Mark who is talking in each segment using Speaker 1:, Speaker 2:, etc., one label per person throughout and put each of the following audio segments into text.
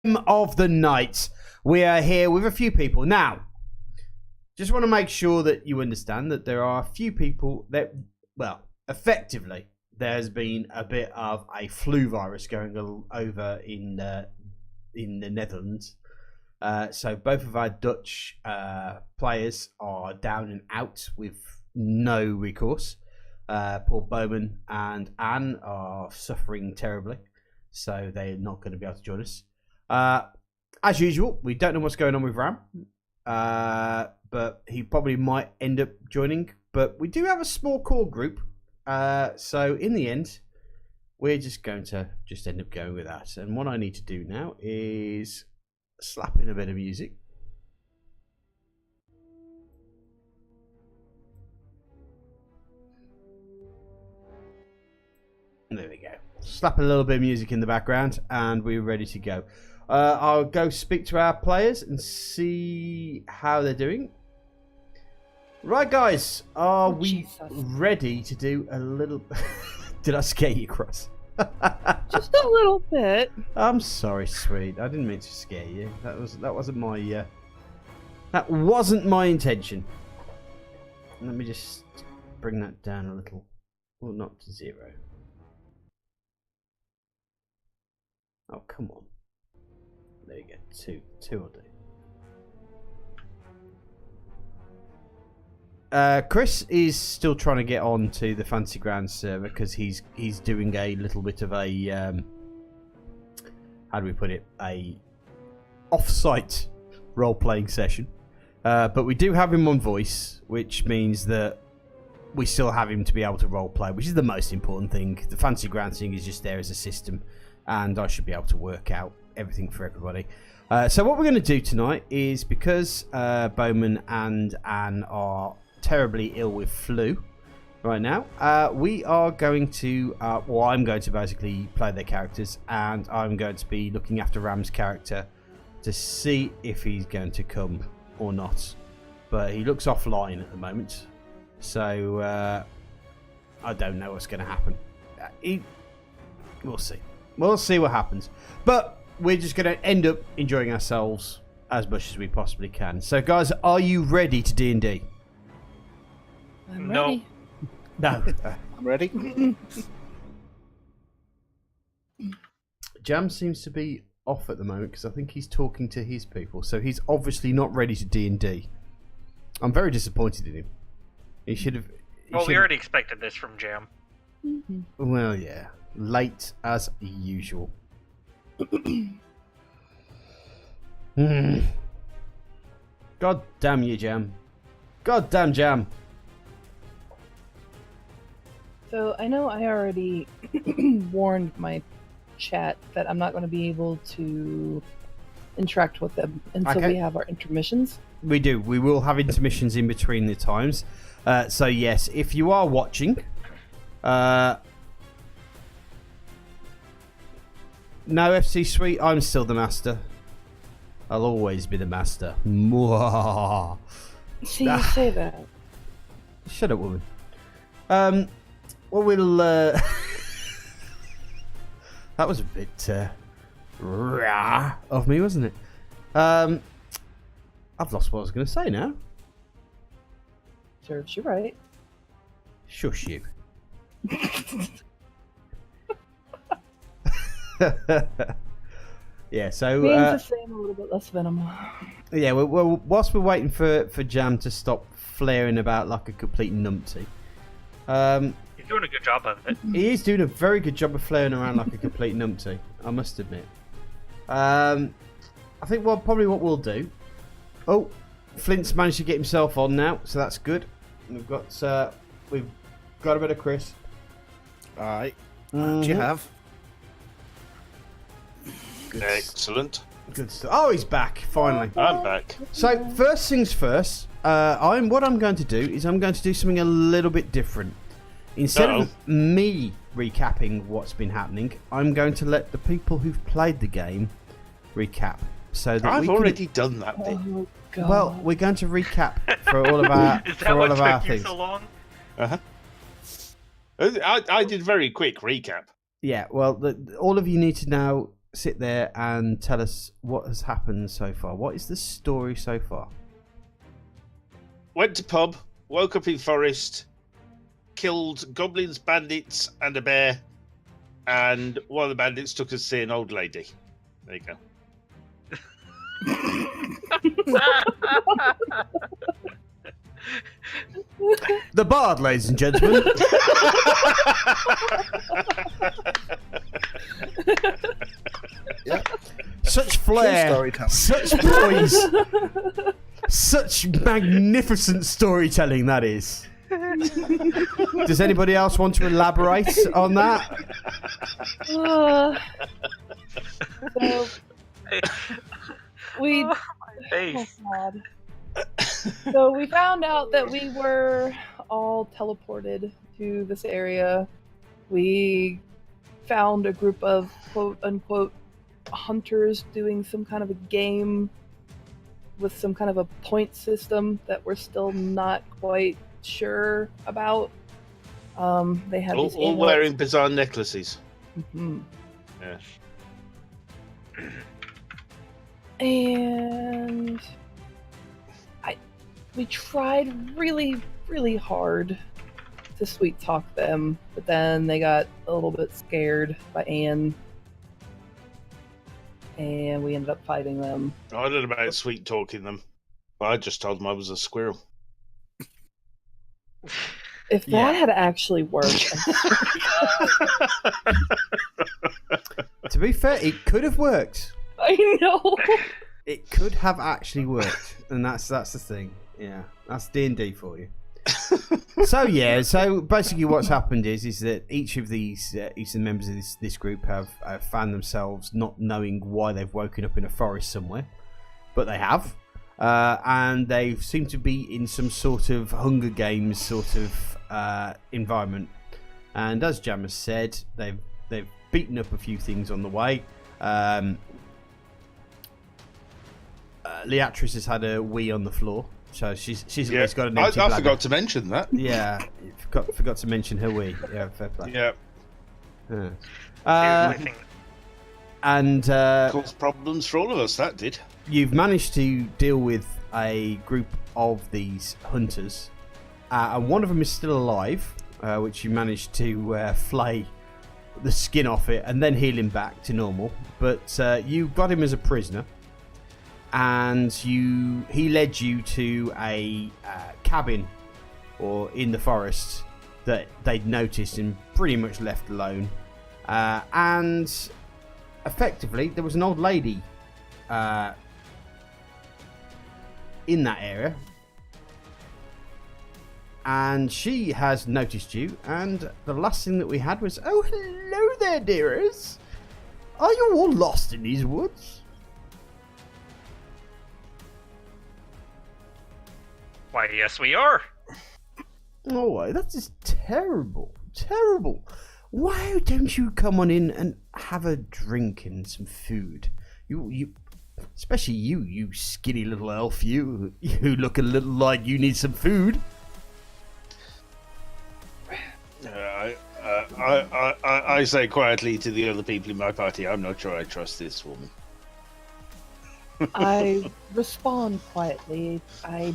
Speaker 1: Of the night. We are here with a few people. Now, just want to make sure that you understand that there are a few people that, well, effectively, there's been a bit of a flu virus going over in the Netherlands. So both of our Dutch players are down and out with no recourse. Paul Bowman and Anne are suffering terribly, so they're not going to be able to join us. As usual, we don't know what's going on with Ram, but he probably might end up joining. But we do have a small core group, so in the end, we're just going to end up going with that. And what I need to do now is slap in a bit of music. There we go. Slap a little bit of music in the background, and we're ready to go. I'll go speak to our players and see how they're doing. Right, guys, are we ready to do a little... Did I scare you, Cross?
Speaker 2: Just a little bit.
Speaker 1: I'm sorry, sweet. I didn't mean to scare you. That wasn't my that wasn't my intention. Let me just bring that down a little. Well, not to 0. Oh, come on. There you go. Two will do. Chris is still trying to get on to the Fancy Grounds server because he's doing a little bit of a how do we put it, a off-site role-playing session. But we do have him on voice, which means that we still have him to be able to role-play, which is the most important thing. The Fancy Grounds thing is just there as a system, and I should be able to work out everything for everybody. So what we're going to do tonight is, because Bowman and Anne are terribly ill with flu right now, we are going to, well, I'm going to basically play their characters, and I'm going to be looking after Ram's character to see if he's going to come or not. But he looks offline at the moment, so I don't know what's going to happen. We'll see. We'll see what happens. But we're just going to end up enjoying ourselves as much as we possibly can. So, guys, are you ready to D&D?
Speaker 2: I'm ready.
Speaker 1: No.
Speaker 3: I'm ready.
Speaker 1: Jam seems to be off at the moment because I think he's talking to his people. So he's obviously not ready to D&D. I'm very disappointed in him. He should have...
Speaker 4: Well, we already expected this from Jam.
Speaker 1: Well, yeah. Late as usual. God damn you, Jam. God damn Jam.
Speaker 2: So I know I already warned my chat that I'm not going to be able to interact with them until we have our intermissions.
Speaker 1: We do. We will have intermissions in between the times. So yes, if you are watching, no, FC Sweet, I'm still the master. I'll always be the master. Mwah.
Speaker 2: See, you say that.
Speaker 1: Shut up, woman. Well, we'll... that was a bit rah of me, wasn't it? I've lost what I was going to say now.
Speaker 2: Serves you right.
Speaker 1: Shush you. Yeah, so
Speaker 2: means the same, a little bit less venom.
Speaker 1: Yeah, well, whilst we're waiting for Jam to stop flaring about like a complete numpty,
Speaker 4: He's doing a good job of it.
Speaker 1: he is doing a very good job of flaring around like a complete numpty, I must admit. I think probably what we'll do. Oh, Flint's managed to get himself on now, so that's good. We've got a bit of Chris.
Speaker 3: All right. What do you have?
Speaker 1: Good.
Speaker 3: Excellent.
Speaker 1: Good stuff. Oh, he's back finally.
Speaker 3: I'm back.
Speaker 1: So first things first. What I'm going to do is I'm going to do something a little bit different. Instead of me recapping what's been happening, I'm going to let the people who've played the game recap. So that
Speaker 3: I've already done that bit.
Speaker 2: Oh, God.
Speaker 1: Well, we're going to recap for all of our
Speaker 4: Is
Speaker 1: for
Speaker 4: that
Speaker 1: all
Speaker 4: what
Speaker 1: of our
Speaker 4: took you
Speaker 1: things.
Speaker 4: so long?
Speaker 3: Uh-huh. I did very quick recap.
Speaker 1: Yeah. Well, all of you need to now sit there and tell us what has happened so far. What is the story so far?
Speaker 3: Went to pub, woke up in forest, killed goblins, bandits, and a bear. And one of the bandits took us to see an old lady. There you go.
Speaker 1: The Bard, ladies and gentlemen.
Speaker 3: Yeah.
Speaker 1: Such flair, such poise, such magnificent storytelling that is. Does anybody else want to elaborate on that?
Speaker 2: So we.
Speaker 4: Oh, my face.
Speaker 2: Oh, God. So we found out that we were all teleported to this area. We found a group of quote-unquote hunters doing some kind of a game with some kind of a point system that we're still not quite sure about. They had these
Speaker 3: all wearing bizarre necklaces.
Speaker 2: Mm-hmm.
Speaker 3: Yeah.
Speaker 2: And we tried really, really hard to sweet talk them, but then they got a little bit scared by Anne, and we ended up fighting them.
Speaker 3: I don't know about sweet talking them. I just told them I was a squirrel.
Speaker 2: If that had actually worked.
Speaker 1: To be fair, it could have worked.
Speaker 2: I know.
Speaker 1: It could have actually worked, and that's the thing. Yeah, that's D&D for you. So basically what's happened is that each of the members of this group have found themselves not knowing why they've woken up in a forest somewhere, but they have, and they seem to be in some sort of Hunger Games sort of environment. And as Jam has said, they've beaten up a few things on the way. Leatrice has had a wee on the floor. So she's got an empty bladder.
Speaker 3: I forgot to mention that.
Speaker 1: Yeah, forgot to mention her wee. Yeah, fair play.
Speaker 3: Yeah.
Speaker 1: And
Speaker 3: caused problems for all of us, that did.
Speaker 1: You've managed to deal with a group of these hunters, and one of them is still alive, which you managed to flay the skin off it and then heal him back to normal. But you got him as a prisoner. And he led you to a cabin, or in the forest, that they'd noticed and pretty much left alone. And effectively, there was an old lady in that area, and she has noticed you. And the last thing that we had was, "Oh, hello there, dearest. Are you all lost in these woods?"
Speaker 4: Why, yes, we are.
Speaker 1: Oh, that is terrible. Terrible. Why don't you come on in and have a drink and some food? You, especially you skinny little elf, you look a little like you need some food.
Speaker 3: I say quietly to the other people in my party, I'm not sure I trust this woman.
Speaker 2: I respond quietly. I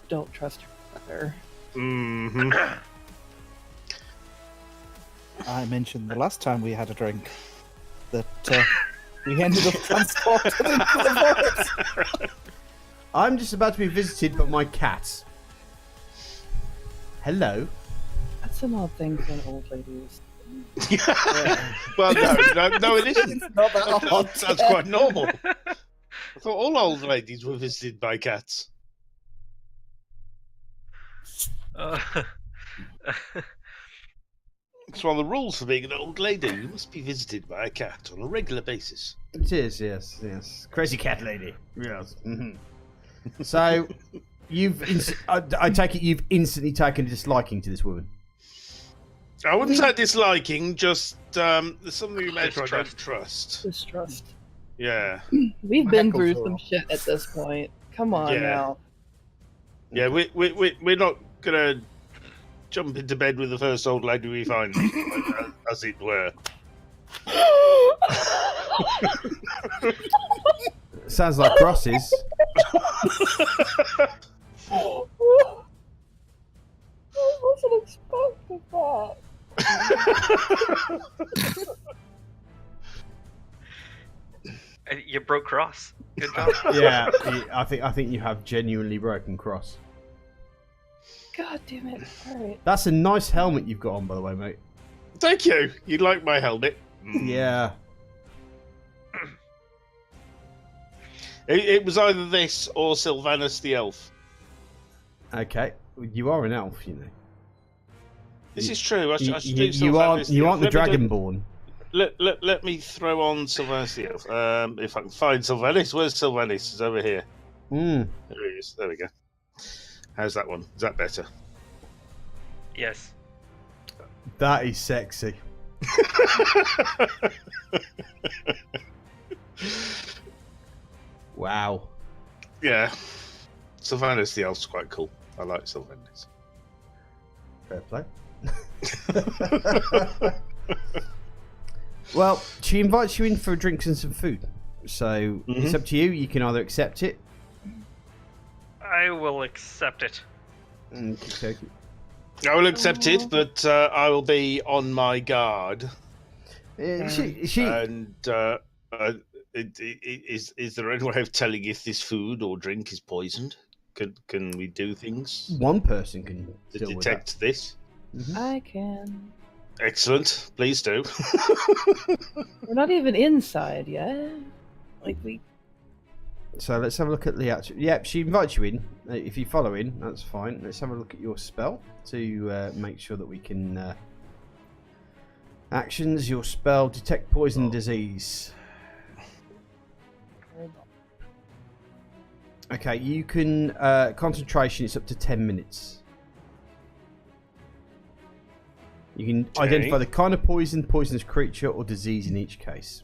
Speaker 2: don't trust her.
Speaker 3: Mm-hmm.
Speaker 5: I mentioned the last time we had a drink that we ended up transported into the forest.
Speaker 1: I'm just about to be visited by my cat. Hello.
Speaker 2: That's an odd thing for an old lady.
Speaker 3: Well, no, it isn't.
Speaker 5: It's not that odd.
Speaker 3: That's quite normal. I thought all old ladies were visited by cats. It's one of the rules for being an old lady. You must be visited by a cat on a regular basis.
Speaker 1: It is, yes. Crazy cat lady. Yes. Mm-hmm. So, I take it you've instantly taken a disliking to this woman.
Speaker 3: I wouldn't say disliking, just there's something you made I don't trust.
Speaker 2: Distrust.
Speaker 3: Yeah.
Speaker 2: We've been through some shit at this point. Come on now.
Speaker 3: Yeah, we're not gonna jump into bed with the first old lady we find, as it were.
Speaker 1: Sounds like crosses.
Speaker 2: I wasn't expecting that.
Speaker 4: You broke cross. Good job.
Speaker 1: Yeah, I think you have genuinely broken cross.
Speaker 2: God damn it. Alright.
Speaker 1: That's a nice helmet you've got on, by the way, mate.
Speaker 3: Thank you. You like my helmet?
Speaker 1: Yeah.
Speaker 3: It was either this or Sylvanus the elf.
Speaker 1: Okay. You are an elf, you know.
Speaker 3: This is true. I should do
Speaker 1: You
Speaker 3: Sylvanus
Speaker 1: aren't the
Speaker 3: elf. Let me
Speaker 1: Dragonborn.
Speaker 3: Let me throw on Sylvanus the elf. If I can find Sylvanus. Where's Sylvanus? It's over here.
Speaker 1: Mm.
Speaker 3: There he is. There we go. How's that one? Is that better?
Speaker 4: Yes.
Speaker 1: That is sexy. Wow.
Speaker 3: Yeah. Sylvanus the elf's quite cool. I like Sylvanus.
Speaker 1: Fair play. Well, she invites you in for drinks and some food. So it's up to you. You can either accept it.
Speaker 4: I will accept it.
Speaker 1: Okay.
Speaker 3: I will accept it, but I will be on my guard.
Speaker 1: She
Speaker 3: And is there any way of telling if this food or drink is poisoned? Can we do things
Speaker 1: one person can
Speaker 3: to
Speaker 1: deal with
Speaker 3: detect this?
Speaker 2: I can.
Speaker 3: Excellent. Please do.
Speaker 2: We're not even inside yet. Like, we.
Speaker 1: So let's have a look at the actual. Yeah, she invites you in. If you follow in, that's fine. Let's have a look at your spell to make sure that we can. Actions. Your spell: detect poison disease. Okay, you can concentration. It's up to 10 minutes. You can identify the kind of poison, poisonous creature, or disease in each case.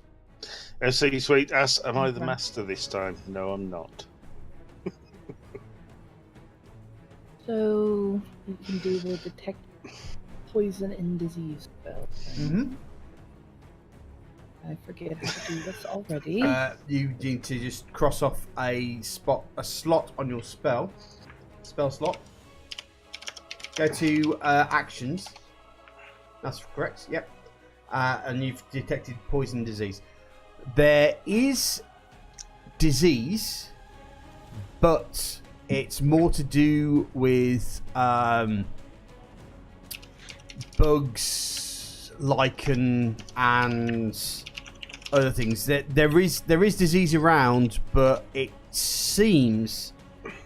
Speaker 3: SC Sweet asks, am I the master this time? No, I'm not.
Speaker 2: So, you can do the detect poison and disease spell.
Speaker 1: Mm-hmm.
Speaker 2: I forget how to do this already.
Speaker 1: You need to just cross off a slot on your spell slot. Go to actions. That's correct. Yep. And you've detected poison disease. There is disease, but it's more to do with bugs, lichen, and other things. There is disease around, but it seems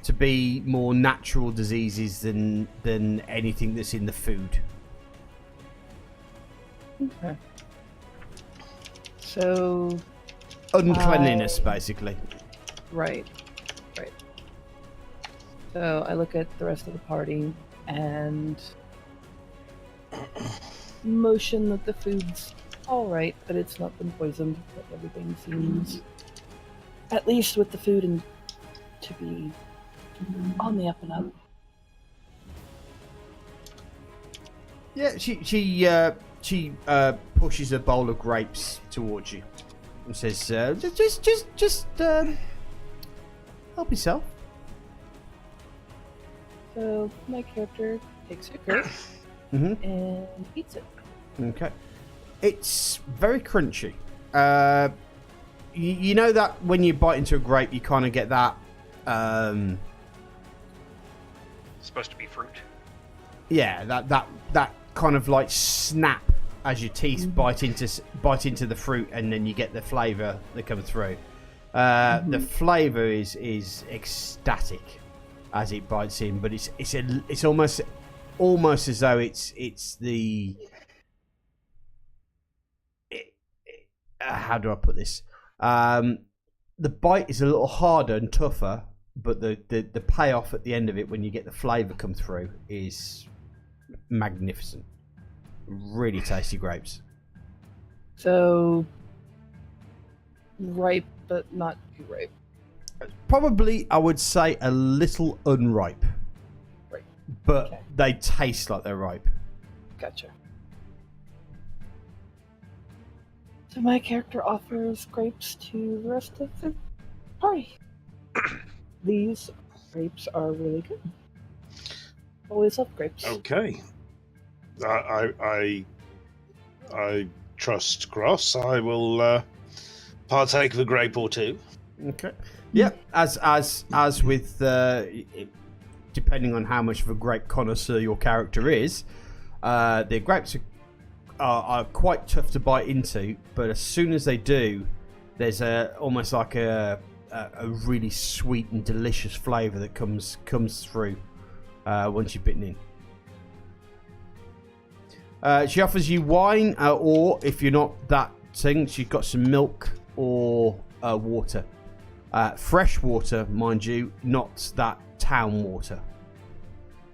Speaker 1: to be more natural diseases than anything that's in the food.
Speaker 2: Okay. So.
Speaker 1: Uncleanliness, basically.
Speaker 2: Right. So I look at the rest of the party and motion that the food's alright, but it's not been poisoned. That everything seems, at least with the food, and to be on the up and up.
Speaker 1: Yeah, she pushes a bowl of grapes towards you and says, "Just help yourself."
Speaker 2: So my character takes a grape and eats it.
Speaker 1: Okay, it's very crunchy. You know that when you bite into a grape, you kind of get that.
Speaker 4: It's supposed to be fruit.
Speaker 1: Yeah, that kind of like snap as your teeth bite into the fruit, and then you get the flavour that comes through. The flavour is ecstatic as it bites in, but it's almost as though it's the how do I put this? The bite is a little harder and tougher, but the payoff at the end of it when you get the flavour come through is magnificent. Really tasty grapes.
Speaker 2: So ripe, but not too ripe.
Speaker 1: Probably, I would say a little unripe.
Speaker 2: Right.
Speaker 1: But
Speaker 2: Okay.
Speaker 1: they taste like they're ripe.
Speaker 2: Gotcha. So my character offers grapes to the rest of the party. These grapes are really good. Always love grapes.
Speaker 3: Okay. I trust Gross. I will partake of a grape or two.
Speaker 1: Okay. Yeah. As with depending on how much of a grape connoisseur your character is, the grapes are quite tough to bite into. But as soon as they do, there's almost like a really sweet and delicious flavour that comes through once you've bitten in. She offers you wine, or if you're not that thing, she's got some milk or water. Fresh water, mind you, not that town water.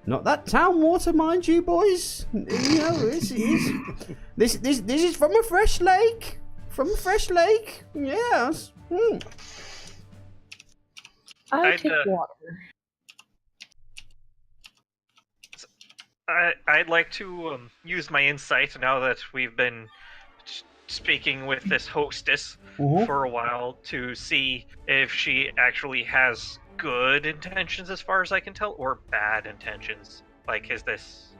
Speaker 1: Not that town water, mind you, boys. You know, this is from a fresh lake. From a fresh lake. Yes.
Speaker 2: I take water.
Speaker 4: I'd like to use my insight now that we've been speaking with this hostess for a while to see if she actually has good intentions, as far as I can tell, or bad intentions. Like, is this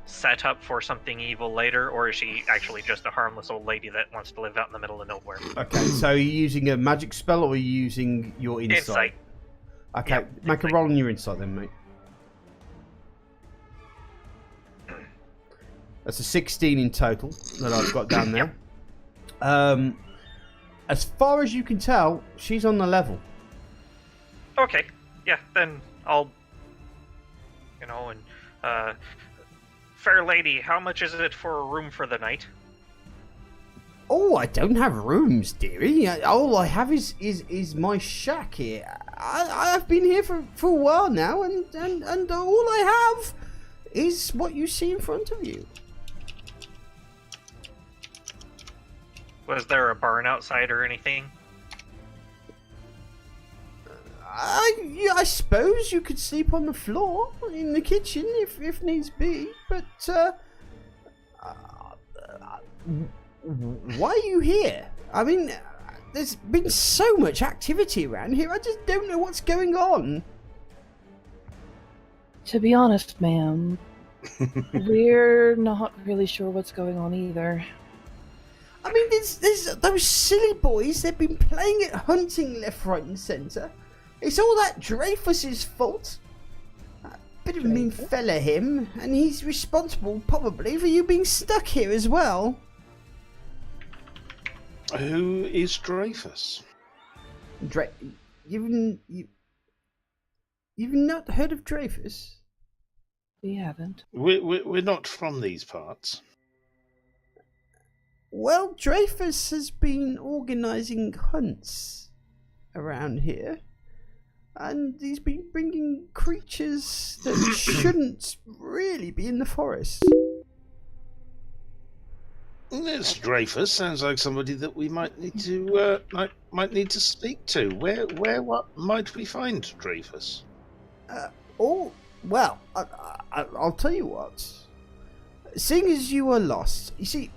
Speaker 4: set up for something evil later, or is she actually just a harmless old lady that wants to live out in the middle of nowhere?
Speaker 1: Okay, so are you using a magic spell, or are you using your insight? Okay,
Speaker 4: yeah,
Speaker 1: make a roll on your insight then, mate. That's a 16 in total that I've got down there. As far as you can tell, she's on the level.
Speaker 4: Okay, yeah, then I'll, fair lady, how much is it for a room for the night?
Speaker 1: Oh, I don't have rooms, dearie. All I have is my shack here. I've been here for a while now, and all I have is what you see in front of you.
Speaker 4: Was there a barn outside or anything?
Speaker 1: I suppose you could sleep on the floor in the kitchen if needs be, but why are you here? I mean, there's been so much activity around here, I just don't know what's going on.
Speaker 2: To be honest, ma'am, we're not really sure what's going on either.
Speaker 1: I mean, there's those silly boys, they've been playing at hunting left, right and centre. It's all that Dreyfus's fault. Bit of a mean fella, him, and he's responsible, probably, for you being stuck here as well.
Speaker 3: Who is Dreyfus?
Speaker 1: You've not heard of Dreyfus?
Speaker 2: We haven't.
Speaker 3: We're not from these parts.
Speaker 1: Well, Dreyfus has been organising hunts around here, and he's been bringing creatures that shouldn't really be in the forest.
Speaker 3: This Dreyfus sounds like somebody that we might need to speak to. What might we find Dreyfus?
Speaker 1: Well, I'll tell you what. Seeing as you are lost, you see,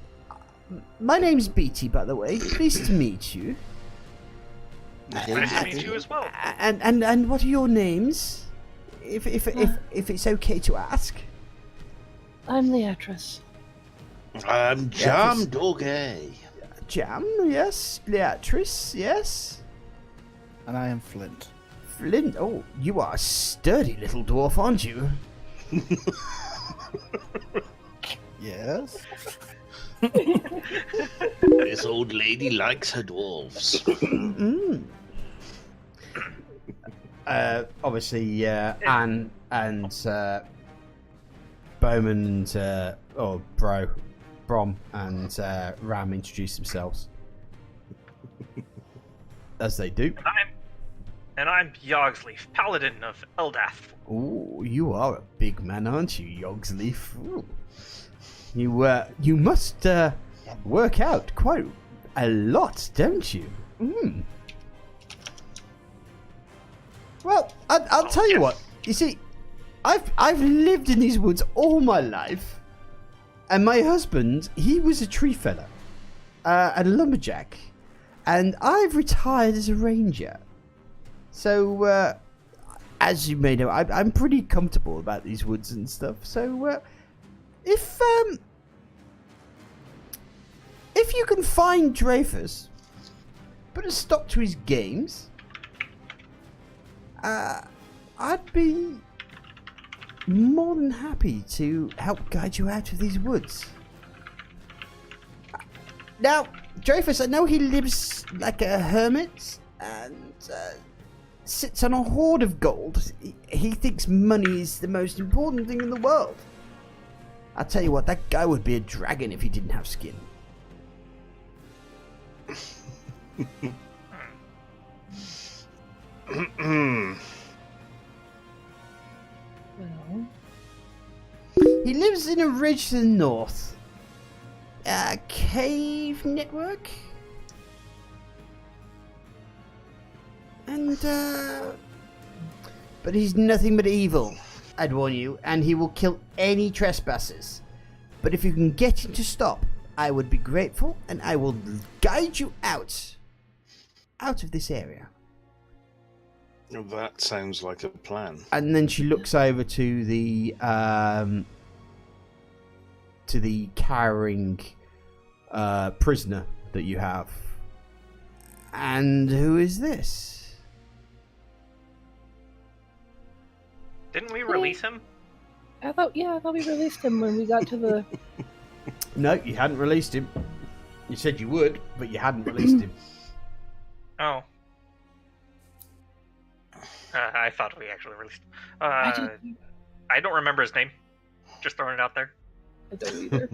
Speaker 1: my name's Beatty, by the way. Pleased to meet you.
Speaker 4: Nice to meet you as well.
Speaker 1: And what are your names? If it's okay to ask.
Speaker 2: I'm Leatrice.
Speaker 3: I'm Jam Doggy.
Speaker 1: Jam, yes. Leatrice, yes.
Speaker 5: And I am Flint.
Speaker 1: Flint, oh, you are a sturdy little dwarf, aren't you?
Speaker 5: Yes.
Speaker 3: This old lady likes her dwarves.
Speaker 1: Obviously, Anne and Bowman and Brom and Ram introduce themselves, as they do.
Speaker 4: And I'm Yogsleaf, Paladin of Eldath.
Speaker 1: Oh, you are a big man, aren't you, Yogsleaf? Ooh. You must work out quite a lot, don't you? Well, I'll tell you what. You see, I've lived in these woods all my life, and my husband, he was a tree feller, a lumberjack, and I've retired as a ranger. So, as you may know, I'm pretty comfortable about these woods and stuff. So, if you can find Dreyfus, put a stop to his games, I'd be more than happy to help guide you out of these woods. Now, Dreyfus, I know he lives like a hermit and sits on a hoard of gold. He thinks money is the most important thing in the world. I'll tell you what, that guy would be a dragon if he didn't have skin.
Speaker 2: Well,
Speaker 1: He lives in a ridge to the north. A cave network? And, but he's nothing but evil, I'd warn you, and he will kill any trespassers. But if you can get him to stop, I would be grateful, and I will guide you out of this area.
Speaker 3: That sounds like a plan.
Speaker 1: And then she looks over to the cowering prisoner that you have. And who is this?
Speaker 4: Didn't we release him?
Speaker 2: I thought we released him when we got to the.
Speaker 1: No, you hadn't released him. You said you would, but you hadn't released him.
Speaker 4: Oh. I thought we actually released him. I don't remember his name. Just throwing it out there.
Speaker 2: I don't either.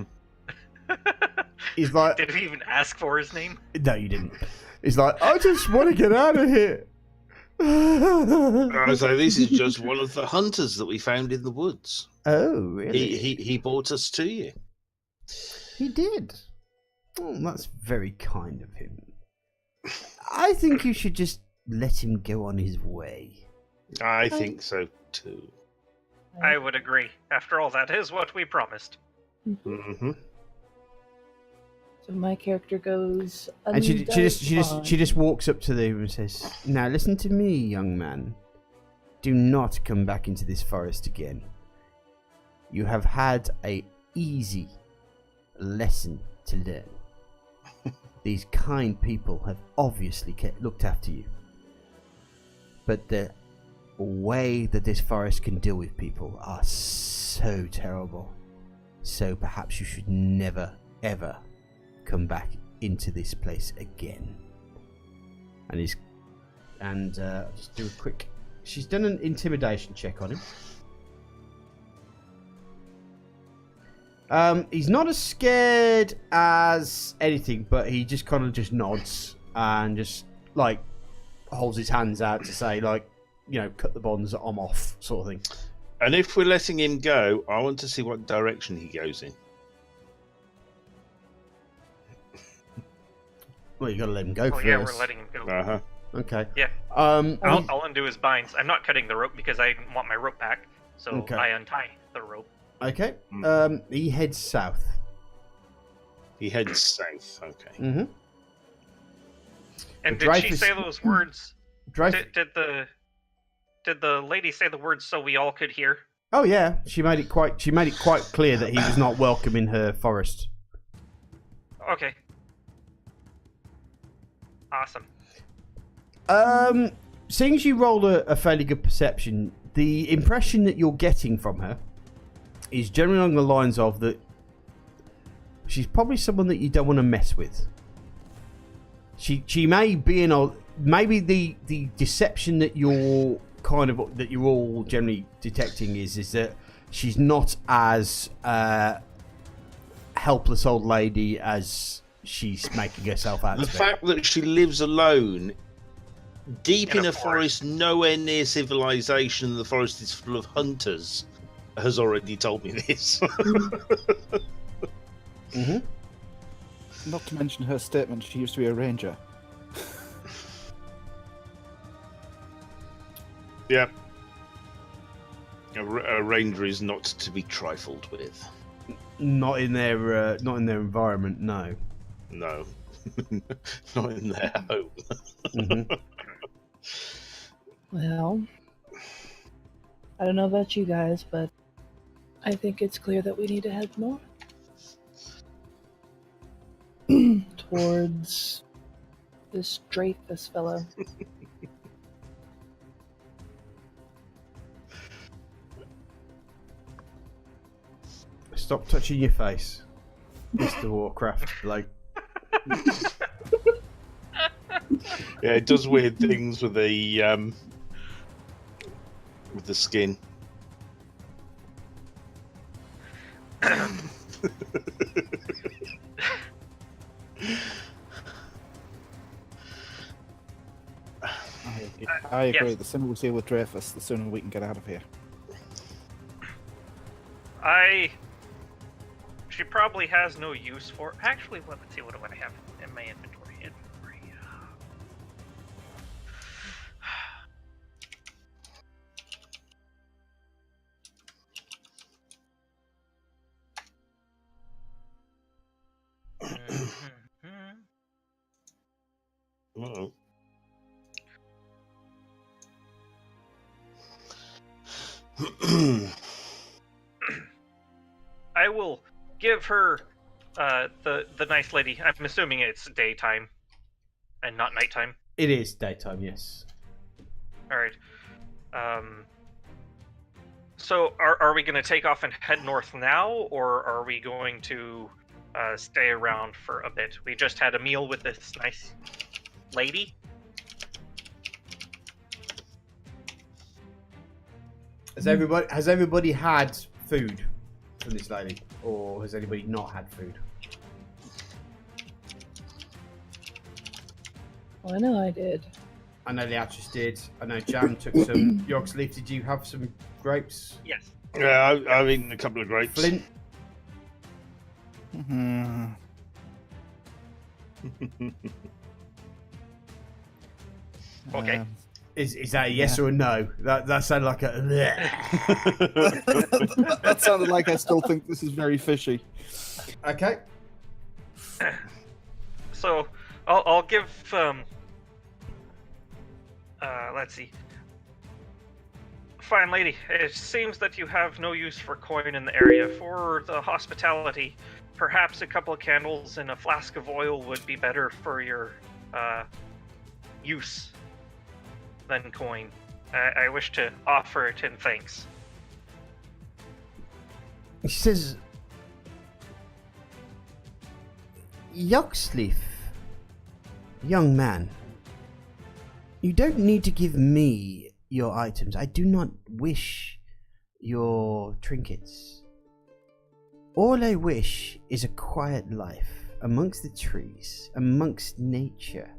Speaker 1: He's like,
Speaker 4: Did we even ask for his name?
Speaker 1: no, you didn't. He's like, I just want to get out of here.
Speaker 3: So this is just one of the hunters that we found in the woods.
Speaker 1: Oh, really?
Speaker 3: He brought us to you.
Speaker 1: He did. Oh, that's very kind of him. I think you should just let him go on his way.
Speaker 3: I think so too.
Speaker 4: I would agree. After all, that is what we promised.
Speaker 3: Mm-hmm.
Speaker 2: So my character goes.
Speaker 1: And she just walks up to them and says, "Now listen to me, young man. Do not come back into this forest again. You have had a easy lesson to learn. These kind people have obviously looked after you. But the way that this forest can deal with people are so terrible. So perhaps you should never, ever come back into this place again." And just do a quick. She's done an intimidation check on him. He's not as scared as anything, but he just kind of just nods and just like holds his hands out to say, like, you know, cut the bonds, I'm off, sort of thing.
Speaker 3: And if we're letting him go, I want to see what direction he goes in.
Speaker 1: Well, you got to let him go first.
Speaker 4: Yeah, we're letting him go.
Speaker 3: Uh-huh.
Speaker 1: Okay.
Speaker 4: Yeah. I'll undo his binds. I'm not cutting the rope because I want my rope back, so
Speaker 1: Okay.
Speaker 4: I untie the rope.
Speaker 1: Okay. He heads south.
Speaker 3: He heads south. Okay.
Speaker 1: Mm-hmm.
Speaker 4: And
Speaker 1: But
Speaker 4: did she say those words?
Speaker 1: Dreyfus.
Speaker 4: Did the lady say the words so we all could hear?
Speaker 1: Oh yeah, she made it quite clear that he was not welcome in her forest.
Speaker 4: Okay. Awesome.
Speaker 1: Seeing as you rolled a fairly good perception, the impression that you're getting from her is generally along the lines of that she's probably someone that you don't want to mess with. She may be maybe the deception that you're all generally detecting is that she's not as helpless old lady as she's making herself out to be.
Speaker 3: The fact that she lives alone, deep in a forest, nowhere near civilization, the forest is full of hunters, has already told me this.
Speaker 1: Mm-hmm.
Speaker 5: Not to mention her statement, she used to be a ranger.
Speaker 3: Yeah. A ranger is not to be trifled with.
Speaker 1: Not in their environment, no.
Speaker 3: No. Not in their home.
Speaker 1: Mhm.
Speaker 2: Well, I don't know about you guys, but I think it's clear that we need to head north. Towards this Dreyfus fellow.
Speaker 1: Stop touching your face, Mr. Warcraft bloke.
Speaker 3: Yeah, it does weird things with the skin.
Speaker 5: I agree.
Speaker 4: Yes.
Speaker 5: The sooner we deal with Dreyfus, the sooner we can get out of here.
Speaker 4: She probably has no use for. Actually, let's see. What do I have in my inventory?
Speaker 3: Uh-oh.
Speaker 4: I will give her the nice lady. I'm assuming it's daytime and not nighttime.
Speaker 1: It is daytime, yes.
Speaker 4: All right. So are we going to take off and head north now, or are we going to stay around for a bit? We just had a meal with this nice lady.
Speaker 1: Has everybody had food from this lady, or has anybody not had food?
Speaker 2: Well, I know I did.
Speaker 1: I know the actress did. I know Jam took some. Yogsleaf, did you have some grapes?
Speaker 4: Yes.
Speaker 3: Yeah, I've eaten a couple of grapes.
Speaker 1: Flint?
Speaker 4: Okay.
Speaker 1: Is that a yes or a no? That sounded like a.
Speaker 5: That sounded like I still think this is very fishy.
Speaker 1: Okay.
Speaker 4: So I'll give let's see. Fine lady, it seems that you have no use for coin in the area. For the hospitality, perhaps a couple of candles and a flask of oil would be better for your use than coin. I wish to offer it in thanks.
Speaker 1: He says, Yogsleaf, young man, you don't need to give me your items. I do not wish your trinkets. All I wish is a quiet life amongst the trees, amongst nature.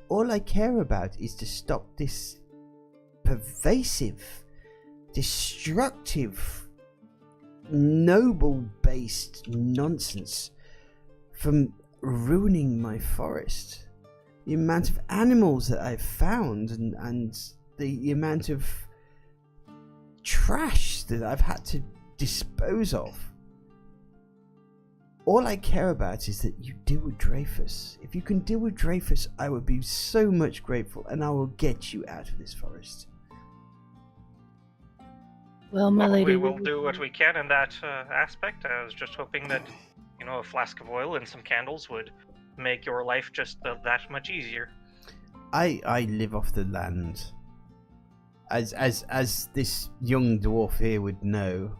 Speaker 1: All I care about is to stop this pervasive, destructive, noble-based nonsense from ruining my forest. The amount of animals that I've found and the amount of trash that I've had to dispose of. All I care about is that you deal with Dreyfus. If you can deal with Dreyfus, I would be so much grateful, and I will get you out of this forest.
Speaker 2: Well, my lady,
Speaker 4: We will do what we can in that aspect. I was just hoping that, a flask of oil and some candles would make your life just that much easier.
Speaker 1: I live off the land. As this young dwarf here would know,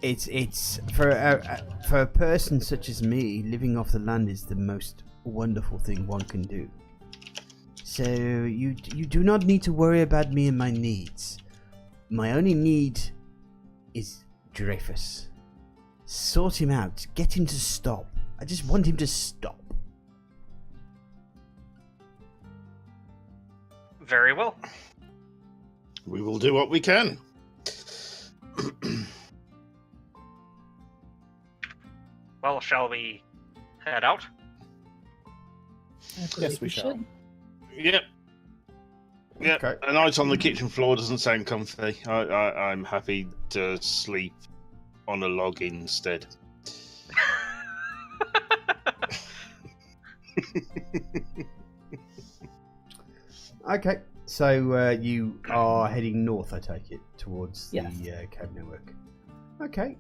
Speaker 1: it's for a person such as me, living off the land is the most wonderful thing one can do. So you do not need to worry about me and my needs. My only need is Dreyfus. Sort him out. Get him to stop. I just want him to stop.
Speaker 4: Very well.
Speaker 3: We will do what we can.
Speaker 4: Well, shall we head out?
Speaker 2: I believe
Speaker 5: Yes, we shall.
Speaker 2: should.
Speaker 3: Yep. Yep.
Speaker 1: Okay.
Speaker 3: A night on the kitchen floor doesn't sound comfy. I'm happy to sleep on a log instead.
Speaker 1: Okay, so you are heading north, I take it, towards the cab network. Okay.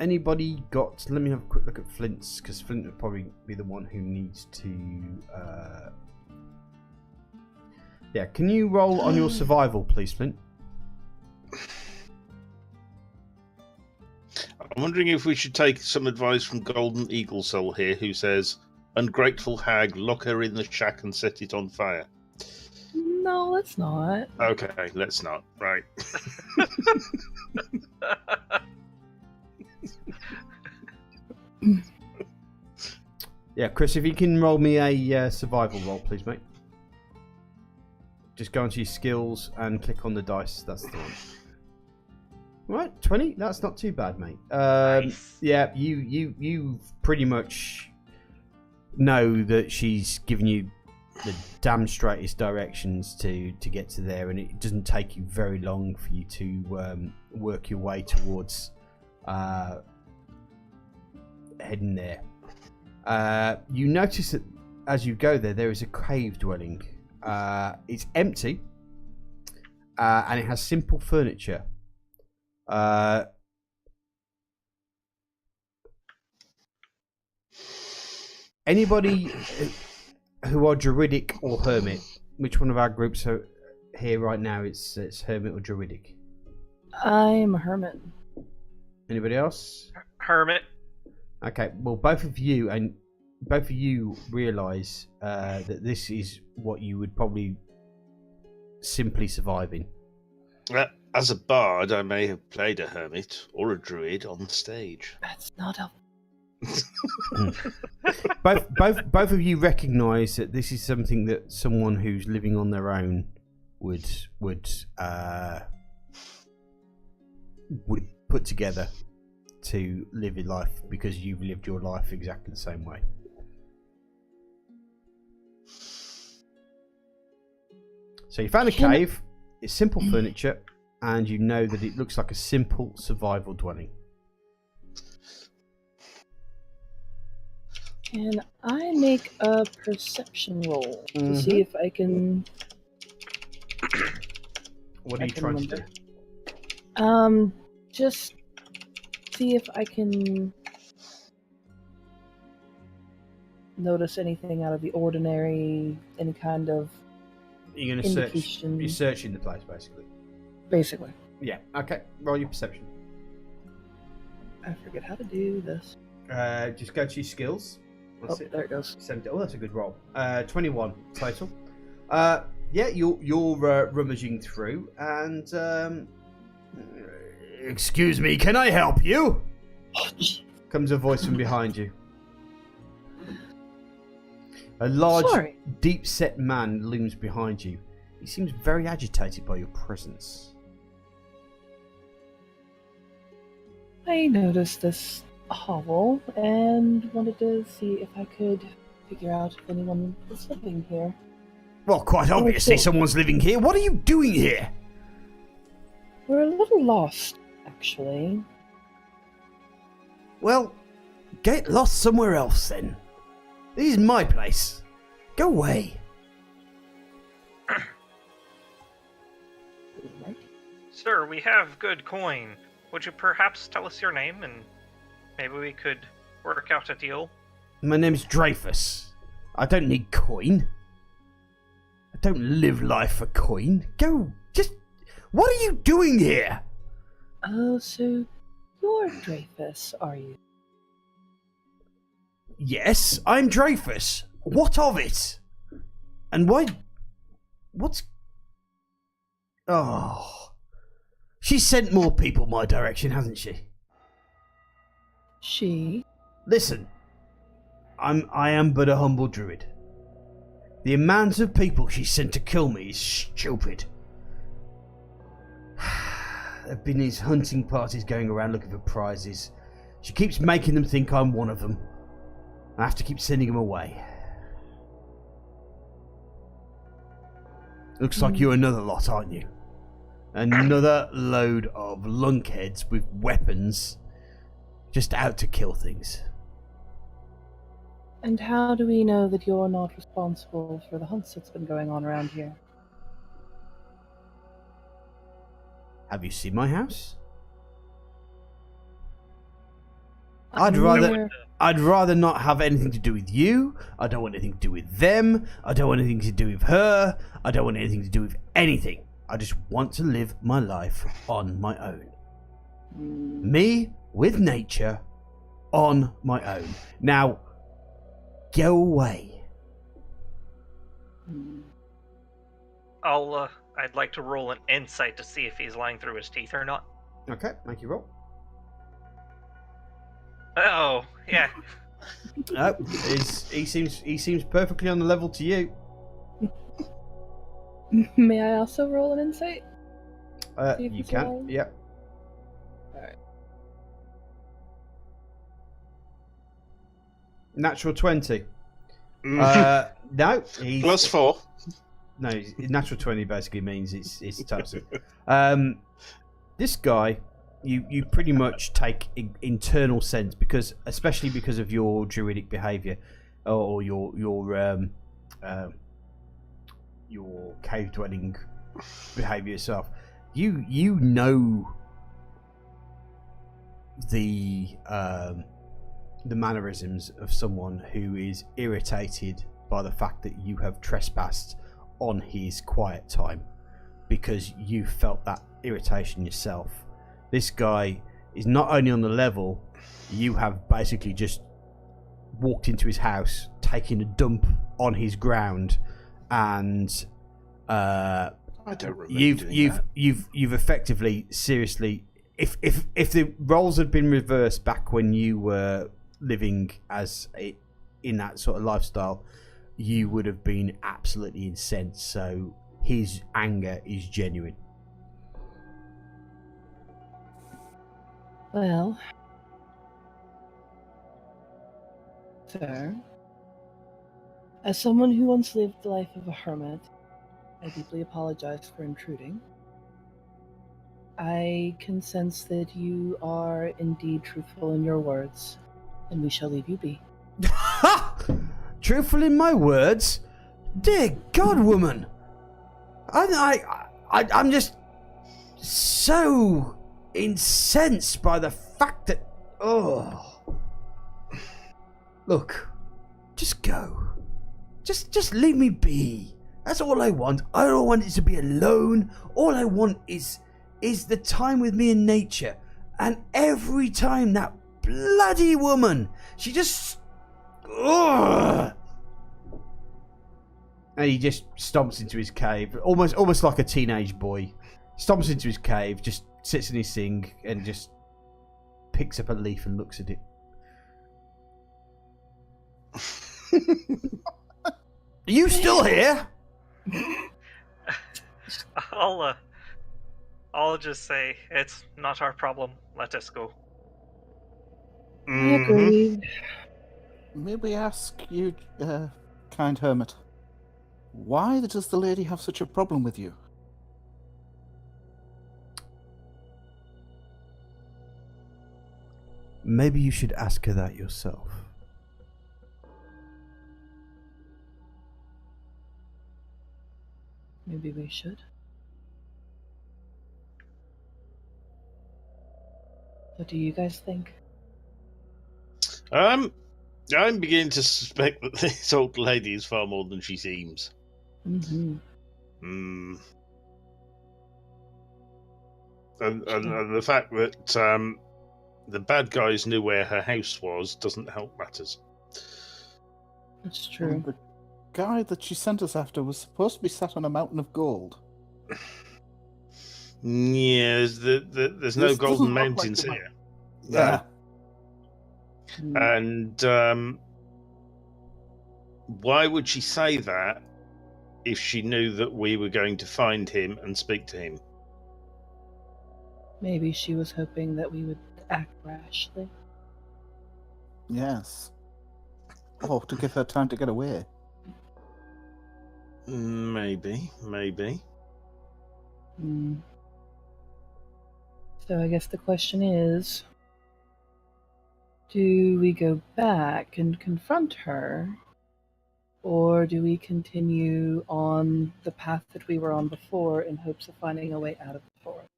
Speaker 1: Anybody got? Let me have a quick look at Flint's, because Flint would probably be the one who needs to. Yeah, can you roll on your survival, please, Flint?
Speaker 3: I'm wondering if we should take some advice from Golden Eagle Soul here, who says, "Ungrateful hag, lock her in the shack and set it on fire."
Speaker 2: No, let's not.
Speaker 3: Okay, let's not. Right.
Speaker 1: Yeah, Chris, if you can roll me a survival roll, please, mate. Just go into your skills and click on the dice. That's the one. Right, 20. That's not too bad, mate.
Speaker 4: Nice.
Speaker 1: Yeah, you pretty much know that she's given you the damn straightest directions to get to there, and it doesn't take you very long for you to work your way towards heading there. You notice that as you go there is a cave dwelling. It's empty, and it has simple furniture. Anybody who are druidic or hermit? Which one of our groups are here right now? It's hermit or druidic.
Speaker 2: I'm a hermit.
Speaker 1: Anybody else?
Speaker 4: Hermit.
Speaker 1: Okay, well, both of you realise that this is what you would probably simply survive in.
Speaker 3: As a bard, I may have played a hermit or a druid on stage.
Speaker 2: That's not a...
Speaker 1: both of you recognise that this is something that someone who's living on their own would put together to live your life, because you've lived your life exactly the same way. So you found a cave, it's simple furniture, and you know that it looks like a simple survival dwelling.
Speaker 2: Can I make a perception roll to see if I can...
Speaker 1: What are you trying to do?
Speaker 2: Just see if I can notice anything out of the ordinary, any kind of
Speaker 1: You're going to search.
Speaker 2: indication.
Speaker 1: You're searching the place, basically.
Speaker 2: Basically.
Speaker 1: Yeah. Okay. Roll your perception.
Speaker 2: I forget how to do this.
Speaker 1: Just go to your skills. That's it.
Speaker 2: There it goes.
Speaker 1: 70. Oh, that's a good roll. 21 total. Yeah, you're rummaging through, and excuse me, can I help you? Comes a voice from behind you. A large, deep-set man looms behind you. He seems very agitated by your presence.
Speaker 2: I noticed this hovel and wanted to see if I could figure out if anyone was living here.
Speaker 1: Well, quite obviously someone's living here. What are you doing here?
Speaker 2: We're a little lost, actually.
Speaker 1: Well, get lost somewhere else then. This is my place. Go away.
Speaker 4: Sir, we have good coin. Would you perhaps tell us your name, and maybe we could work out a deal?
Speaker 1: My name's Dreyfus. I don't need coin. I don't live life for coin. Go, just... What are you doing here?
Speaker 2: Oh, so you're Dreyfus, are you?
Speaker 1: Yes, I'm Dreyfus. What of it? And why... What's... Oh... She's sent more people my direction, hasn't she?
Speaker 2: She?
Speaker 1: Listen, I am but a humble druid. The amount of people she's sent to kill me is stupid. There have been these hunting parties going around looking for prizes. She keeps making them think I'm one of them. I have to keep sending them away. Looks like you're another lot, aren't you? Another load of lunkheads with weapons, just out to kill things.
Speaker 2: And how do we know that you're not responsible for the hunts that's been going on around here?
Speaker 1: Have you seen my house?
Speaker 2: I'm aware-
Speaker 1: I'd rather not have anything to do with you. I don't want anything to do with them. I don't want anything to do with her. I don't want anything to do with anything. I just want to live my life on my own. Me with nature on my own. Now, go away.
Speaker 4: I'd like to roll an insight to see if he's lying through his teeth or not.
Speaker 1: Okay, make you roll.
Speaker 4: Oh, yeah.
Speaker 1: Oh, he seems perfectly on the level to you.
Speaker 2: May I also roll an insight? See if
Speaker 1: You
Speaker 2: he's
Speaker 1: can.
Speaker 2: lying?
Speaker 1: Yep.
Speaker 2: Alright.
Speaker 1: Natural 20. No, he's
Speaker 3: +4.
Speaker 1: No, natural 20 basically means it's toast. This guy, you pretty much take internal sense because, especially because of your druidic behaviour or your cave dwelling behaviour yourself. You know the mannerisms of someone who is irritated by the fact that you have trespassed on his quiet time because you felt that irritation yourself. This guy is not only on the level, you have basically just walked into his house, taken a dump on his ground, and
Speaker 3: I don't remember
Speaker 1: you've effectively, seriously, if the roles had been reversed back when you were living in that sort of lifestyle, you would have been absolutely incensed. So his anger is genuine.
Speaker 2: Well, sir, as someone who once lived the life of a hermit, I deeply apologize for intruding. I can sense that you are indeed truthful in your words, and we shall leave you be.
Speaker 1: Truthful in my words? Dear God, woman! I'm just so incensed by the fact that... Oh. Look, just go. Just leave me be. That's all I want. I don't want it to be alone. All I want is the time with me in nature. And every time that bloody woman, she just... Ugh. And he just stomps into his cave, almost like a teenage boy. Stomps into his cave, just sits in his sink, and just picks up a leaf and looks at it. Are you still here?
Speaker 4: I'll just say it's not our problem. Let us go.
Speaker 2: I agree.
Speaker 5: May we ask you, kind hermit, why does the lady have such a problem with you?
Speaker 1: Maybe you should ask her that yourself.
Speaker 2: Maybe we should. What do you guys think?
Speaker 3: I'm beginning to suspect that this old lady is far more than she seems.
Speaker 2: Mm-hmm.
Speaker 3: And the fact that the bad guys knew where her house was doesn't help matters.
Speaker 2: That's true.
Speaker 5: The guy that she sent us after was supposed to be sat on a mountain of gold.
Speaker 3: Yeah, there's no
Speaker 5: This
Speaker 3: golden
Speaker 5: doesn't look like
Speaker 3: mountains
Speaker 5: the
Speaker 3: here.
Speaker 5: Yeah.
Speaker 3: And why would she say that if she knew that we were going to find him and speak to him?
Speaker 2: Maybe she was hoping that we would act rashly.
Speaker 5: Yes. Oh, to give her time to get away.
Speaker 3: Maybe.
Speaker 2: Hmm. So I guess the question is, Do we go back and confront her? Or do we continue on the path that we were on before in hopes of finding a way out of the forest?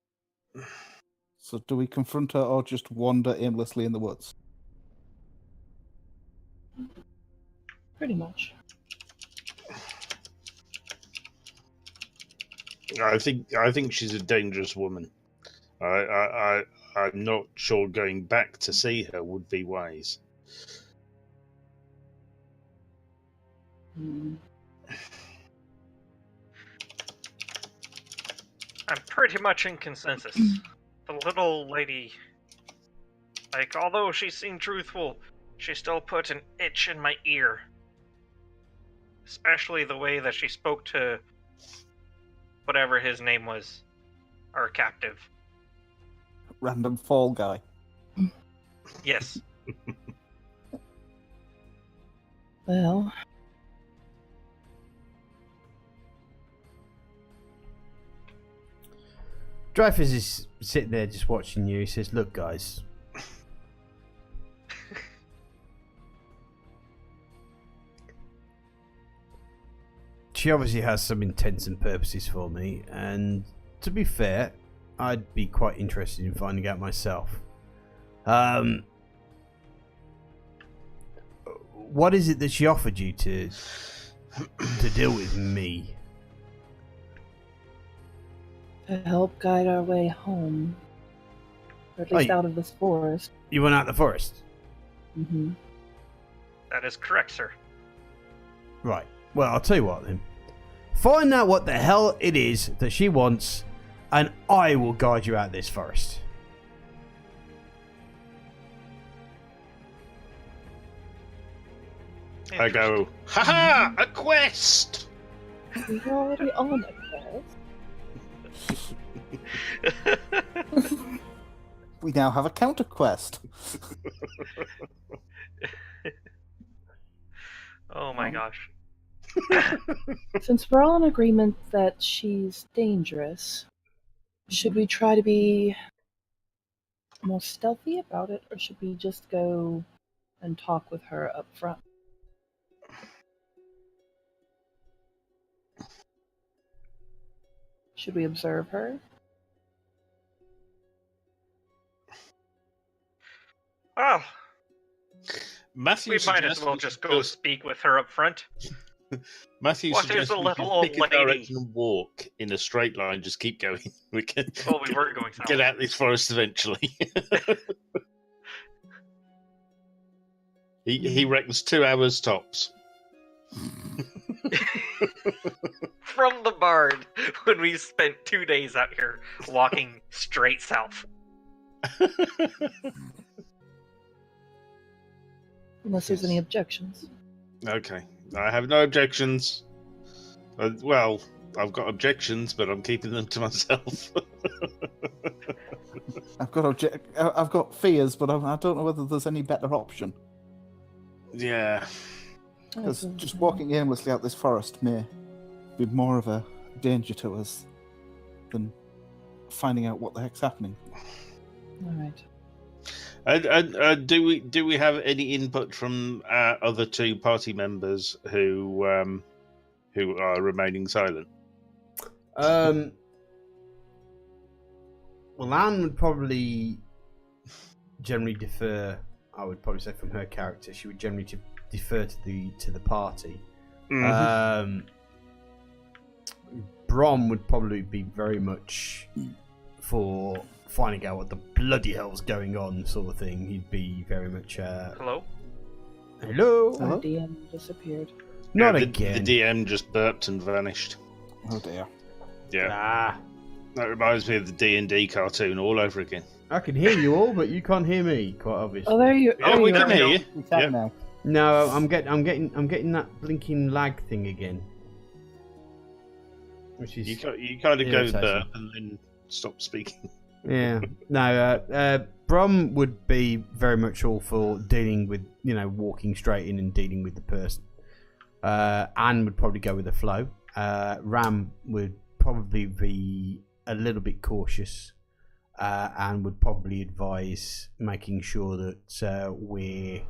Speaker 5: So do we confront her or just wander aimlessly in the woods?
Speaker 2: Pretty much.
Speaker 3: I think she's a dangerous woman. I'm not sure going back to see her would be wise.
Speaker 2: Hmm.
Speaker 4: I'm pretty much in consensus. The little lady, like, although she seemed truthful, she still put an itch in my ear. Especially the way that she spoke to whatever his name was, our captive.
Speaker 5: Random fall guy.
Speaker 4: Yes.
Speaker 2: Well,
Speaker 1: Dreyfus is sitting there just watching you. He says, "Look, guys." She obviously has some intents and purposes for me, and to be fair, I'd be quite interested in finding out myself. What is it that she offered you to deal with me?
Speaker 2: to help guide our way home. Or at least
Speaker 1: Oh,
Speaker 2: out of this forest.
Speaker 1: You went out the forest?
Speaker 2: Mm-hmm.
Speaker 4: That is correct, sir.
Speaker 1: Right. Well, I'll tell you what then. Find out what the hell it is that she wants, and I will guide you out of this forest.
Speaker 3: I go, haha, a quest!
Speaker 2: We're already on a quest.
Speaker 5: We now have a counter quest.
Speaker 4: Oh my gosh.
Speaker 2: Since we're all in agreement that she's dangerous, should we try to be more stealthy about it, or should we just go and talk with her up front? Should we observe her?
Speaker 3: Matthew
Speaker 4: Well, we might as
Speaker 3: suggests
Speaker 4: well
Speaker 3: we
Speaker 4: just
Speaker 3: should
Speaker 4: go speak with her up front.
Speaker 3: Matthew
Speaker 4: What is
Speaker 3: suggests
Speaker 4: a
Speaker 3: we
Speaker 4: little
Speaker 3: should
Speaker 4: old
Speaker 3: pick a
Speaker 4: lady?
Speaker 3: direction and walk in a straight line. Just keep going. We can
Speaker 4: Well, we were going south.
Speaker 3: get out of this forest eventually. He reckons 2 hours tops.
Speaker 4: From the barn, when we spent 2 days out here walking straight south.
Speaker 2: Unless there's any objections.
Speaker 3: Okay, I have no objections. Well, I've got objections, but I'm keeping them to myself.
Speaker 5: I've got fears, but I don't know whether there's any better option.
Speaker 3: Yeah.
Speaker 5: Because just walking aimlessly out this forest may be more of a danger to us than finding out what the heck's happening.
Speaker 2: Alright.
Speaker 3: Do we have any input from our other 2 party members who are remaining silent?
Speaker 1: Well, Anne would probably generally defer. I would probably say from her character, she would generally defer to the party.
Speaker 3: Mm-hmm.
Speaker 1: Brom would probably be very much for finding out what the bloody hell's going on, sort of thing. He'd be very much.
Speaker 4: Hello?
Speaker 1: Hello.
Speaker 2: Our DM disappeared.
Speaker 1: Not
Speaker 3: the
Speaker 1: again.
Speaker 3: The DM just burped and vanished.
Speaker 5: Oh dear.
Speaker 3: Yeah,
Speaker 1: Ah,
Speaker 3: that reminds me of the D&D cartoon all over again.
Speaker 1: I can hear you all, but you can't hear me. Quite obviously.
Speaker 2: Oh, there you
Speaker 3: Yeah, we
Speaker 2: there
Speaker 3: can
Speaker 2: you
Speaker 3: hear
Speaker 2: go.
Speaker 3: you.
Speaker 5: We can
Speaker 3: Yeah.
Speaker 5: now.
Speaker 1: No, I'm getting that blinking lag thing again. Which is
Speaker 3: You kind of go
Speaker 1: irritating.
Speaker 3: burp and then stop speaking.
Speaker 1: Yeah. No, Brom would be very much all for dealing with, walking straight in and dealing with the person. Anne would probably go with the flow. Ram would probably be a little bit cautious. and would probably advise making sure that we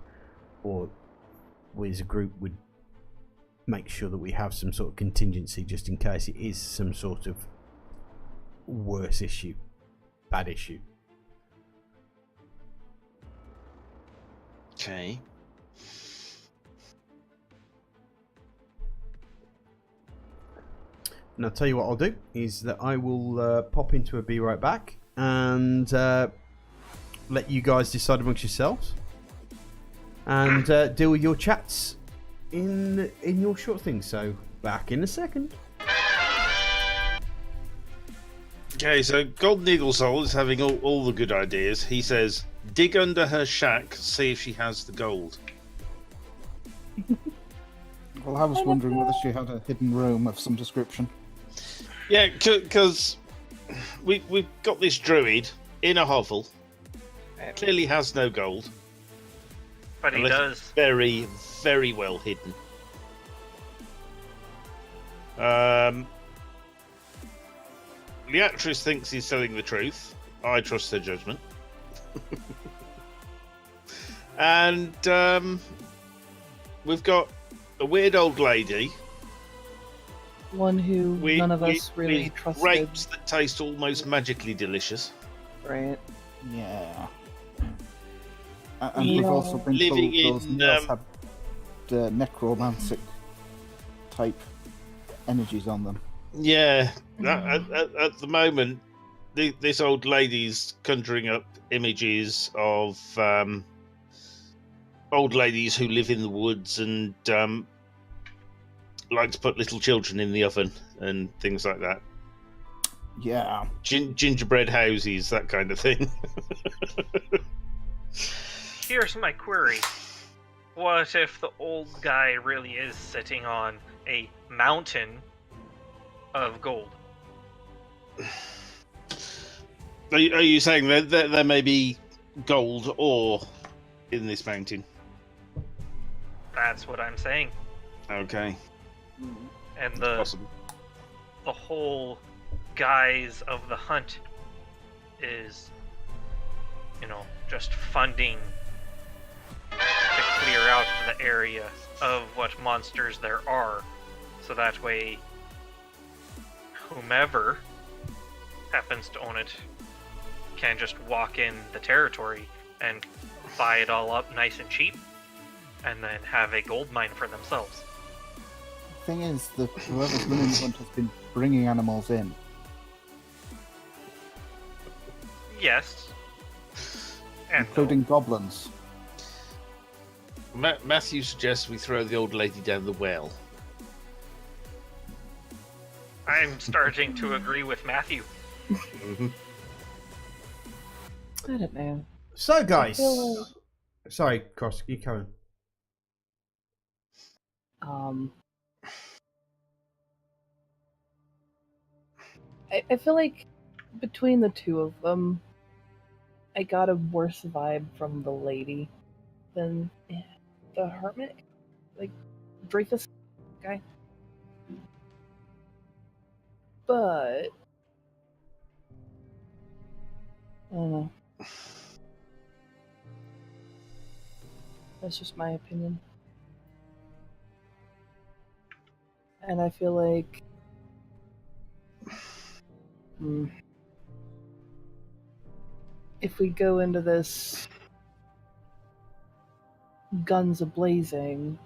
Speaker 1: as a group would make sure that we have some sort of contingency just in case it is some sort of worse issue, bad issue.
Speaker 3: Okay.
Speaker 1: And I'll tell you what I'll do is that I will pop into a be right back and let you guys decide amongst yourselves and deal with your chats in your short thing. So back in a second.
Speaker 3: Okay, so Golden Eagle Soul is having all the good ideas. He says, dig under her shack, see if she has the gold.
Speaker 5: Well, I was wondering whether she had a hidden room of some description.
Speaker 3: Yeah, because we've got this druid in a hovel. Clearly has no gold.
Speaker 4: But he
Speaker 3: Unless
Speaker 4: does.
Speaker 3: it's very, very well hidden. The actress thinks he's telling the truth. I trust her judgment. And we've got a weird old lady.
Speaker 2: One who none of us really trusted.
Speaker 3: Grapes that taste almost magically delicious.
Speaker 2: Right.
Speaker 5: Yeah. And we've also been
Speaker 3: Living
Speaker 5: told those
Speaker 3: in,
Speaker 5: nails have necromantic type energies on them.
Speaker 3: Yeah, at the moment, this old lady's conjuring up images of old ladies who live in the woods and like to put little children in the oven and things like that.
Speaker 5: Yeah.
Speaker 3: Gingerbread houses, that kind of thing.
Speaker 4: Here's my query. What if the old guy really is sitting on a mountain of gold?
Speaker 3: Are you saying that there may be gold ore in this mountain?
Speaker 4: That's what I'm saying.
Speaker 3: Okay.
Speaker 4: And
Speaker 3: Possible.
Speaker 4: the whole guise of the hunt is, just funding to clear out the area of what monsters there are, so that way whomever happens to own it can just walk in the territory and buy it all up nice and cheap and then have a gold mine for themselves.
Speaker 5: The thing is that whoever's running the hunt has been bringing animals in.
Speaker 4: Yes. And
Speaker 5: Including goblins.
Speaker 3: Matthew suggests we throw the old lady down the well.
Speaker 4: I'm starting to agree with Matthew.
Speaker 3: Mm-hmm.
Speaker 2: I don't know.
Speaker 1: So, guys,
Speaker 2: feel
Speaker 1: sorry, Cross, you coming?
Speaker 2: I feel like between the two of them, I got a worse vibe from the lady than the hermit, like Dreyfus guy. But I don't know. That's just my opinion. And I feel like if we go into this guns a-blazing,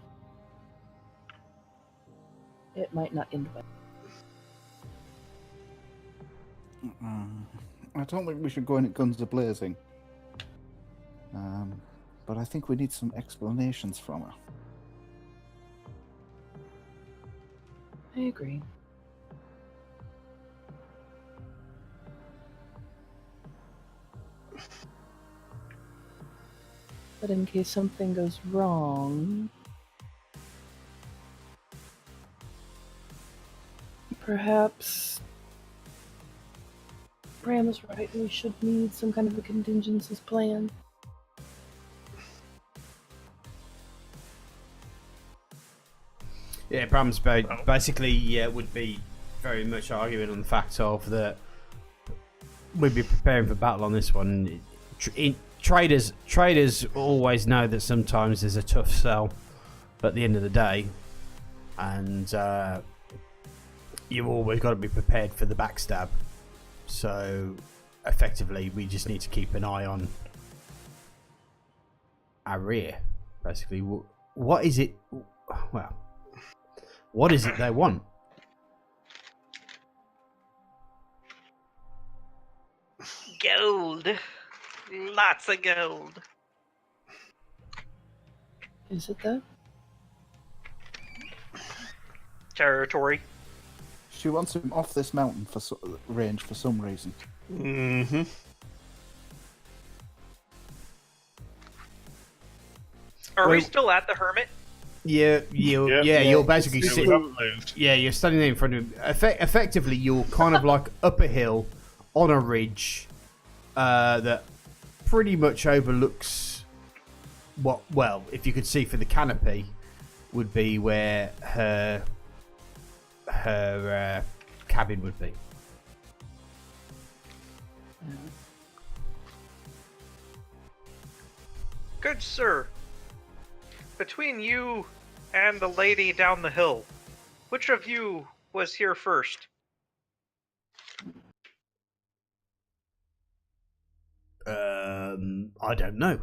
Speaker 2: it might not end well.
Speaker 5: I don't think we should go in at guns a-blazing. But I think we need some explanations from her.
Speaker 2: I agree. But in case something goes wrong, perhaps Bram is right. We should need some kind of a contingencies plan.
Speaker 1: Yeah, Bram's basically would be very much arguing on the fact of that we'd be preparing for battle on this one. Traders always know that sometimes there's a tough sell at the end of the day, and you've always got to be prepared for the backstab. So, effectively, we just need to keep an eye on our rear. Basically, what is it? Well, what is it they want?
Speaker 4: Gold. Lots of gold.
Speaker 2: Is it though?
Speaker 4: Territory.
Speaker 5: She wants him off this mountain for range for some reason.
Speaker 3: Mm-hmm.
Speaker 4: Are we still at the hermit?
Speaker 1: Yeah, you're basically
Speaker 3: We
Speaker 1: sitting.
Speaker 3: haven't moved.
Speaker 1: Yeah, you're standing there in front of him. Effectively, you're kind of like up a hill on a ridge that pretty much overlooks what, well, if you could see for the canopy, would be where her cabin would be.
Speaker 4: Good sir. Between you and the lady down the hill, which of you was here first?
Speaker 1: I don't know.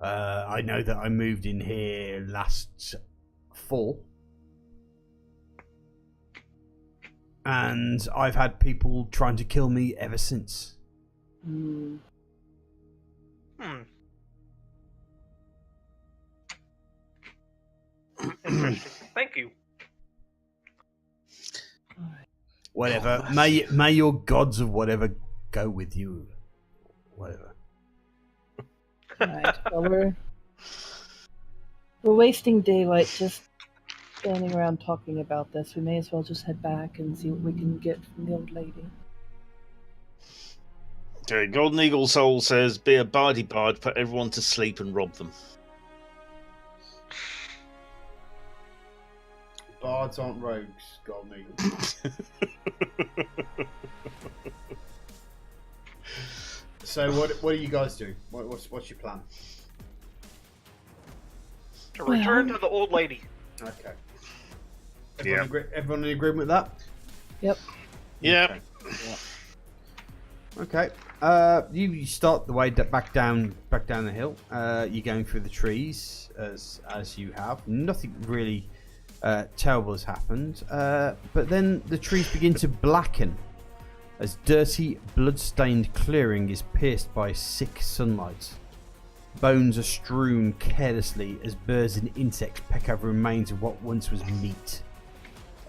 Speaker 1: I know that I moved in here last fall. And I've had people trying to kill me ever since.
Speaker 4: Interesting. Thank you.
Speaker 1: Whatever. May your gods of whatever go with you. Whatever.
Speaker 2: Alright, well, we're wasting daylight just standing around talking about this. We may as well just head back and see what we can get from the old lady.
Speaker 3: Okay, Golden Eagle Soul says, be a bardy bard, put everyone to sleep and rob them.
Speaker 1: Bards aren't rogues, Golden Eagle. So what do you guys do? What's your plan?
Speaker 4: To return to the old lady.
Speaker 1: Okay.
Speaker 3: Yeah.
Speaker 1: Everyone in agreement with that?
Speaker 2: Yep.
Speaker 3: Yeah.
Speaker 1: Okay. You start the way back down the hill. You're going through the trees as you have. Nothing really terrible has happened. But then the trees begin to blacken as dirty, blood-stained clearing is pierced by sick sunlight. Bones are strewn carelessly as birds and insects peck over remains of what once was meat.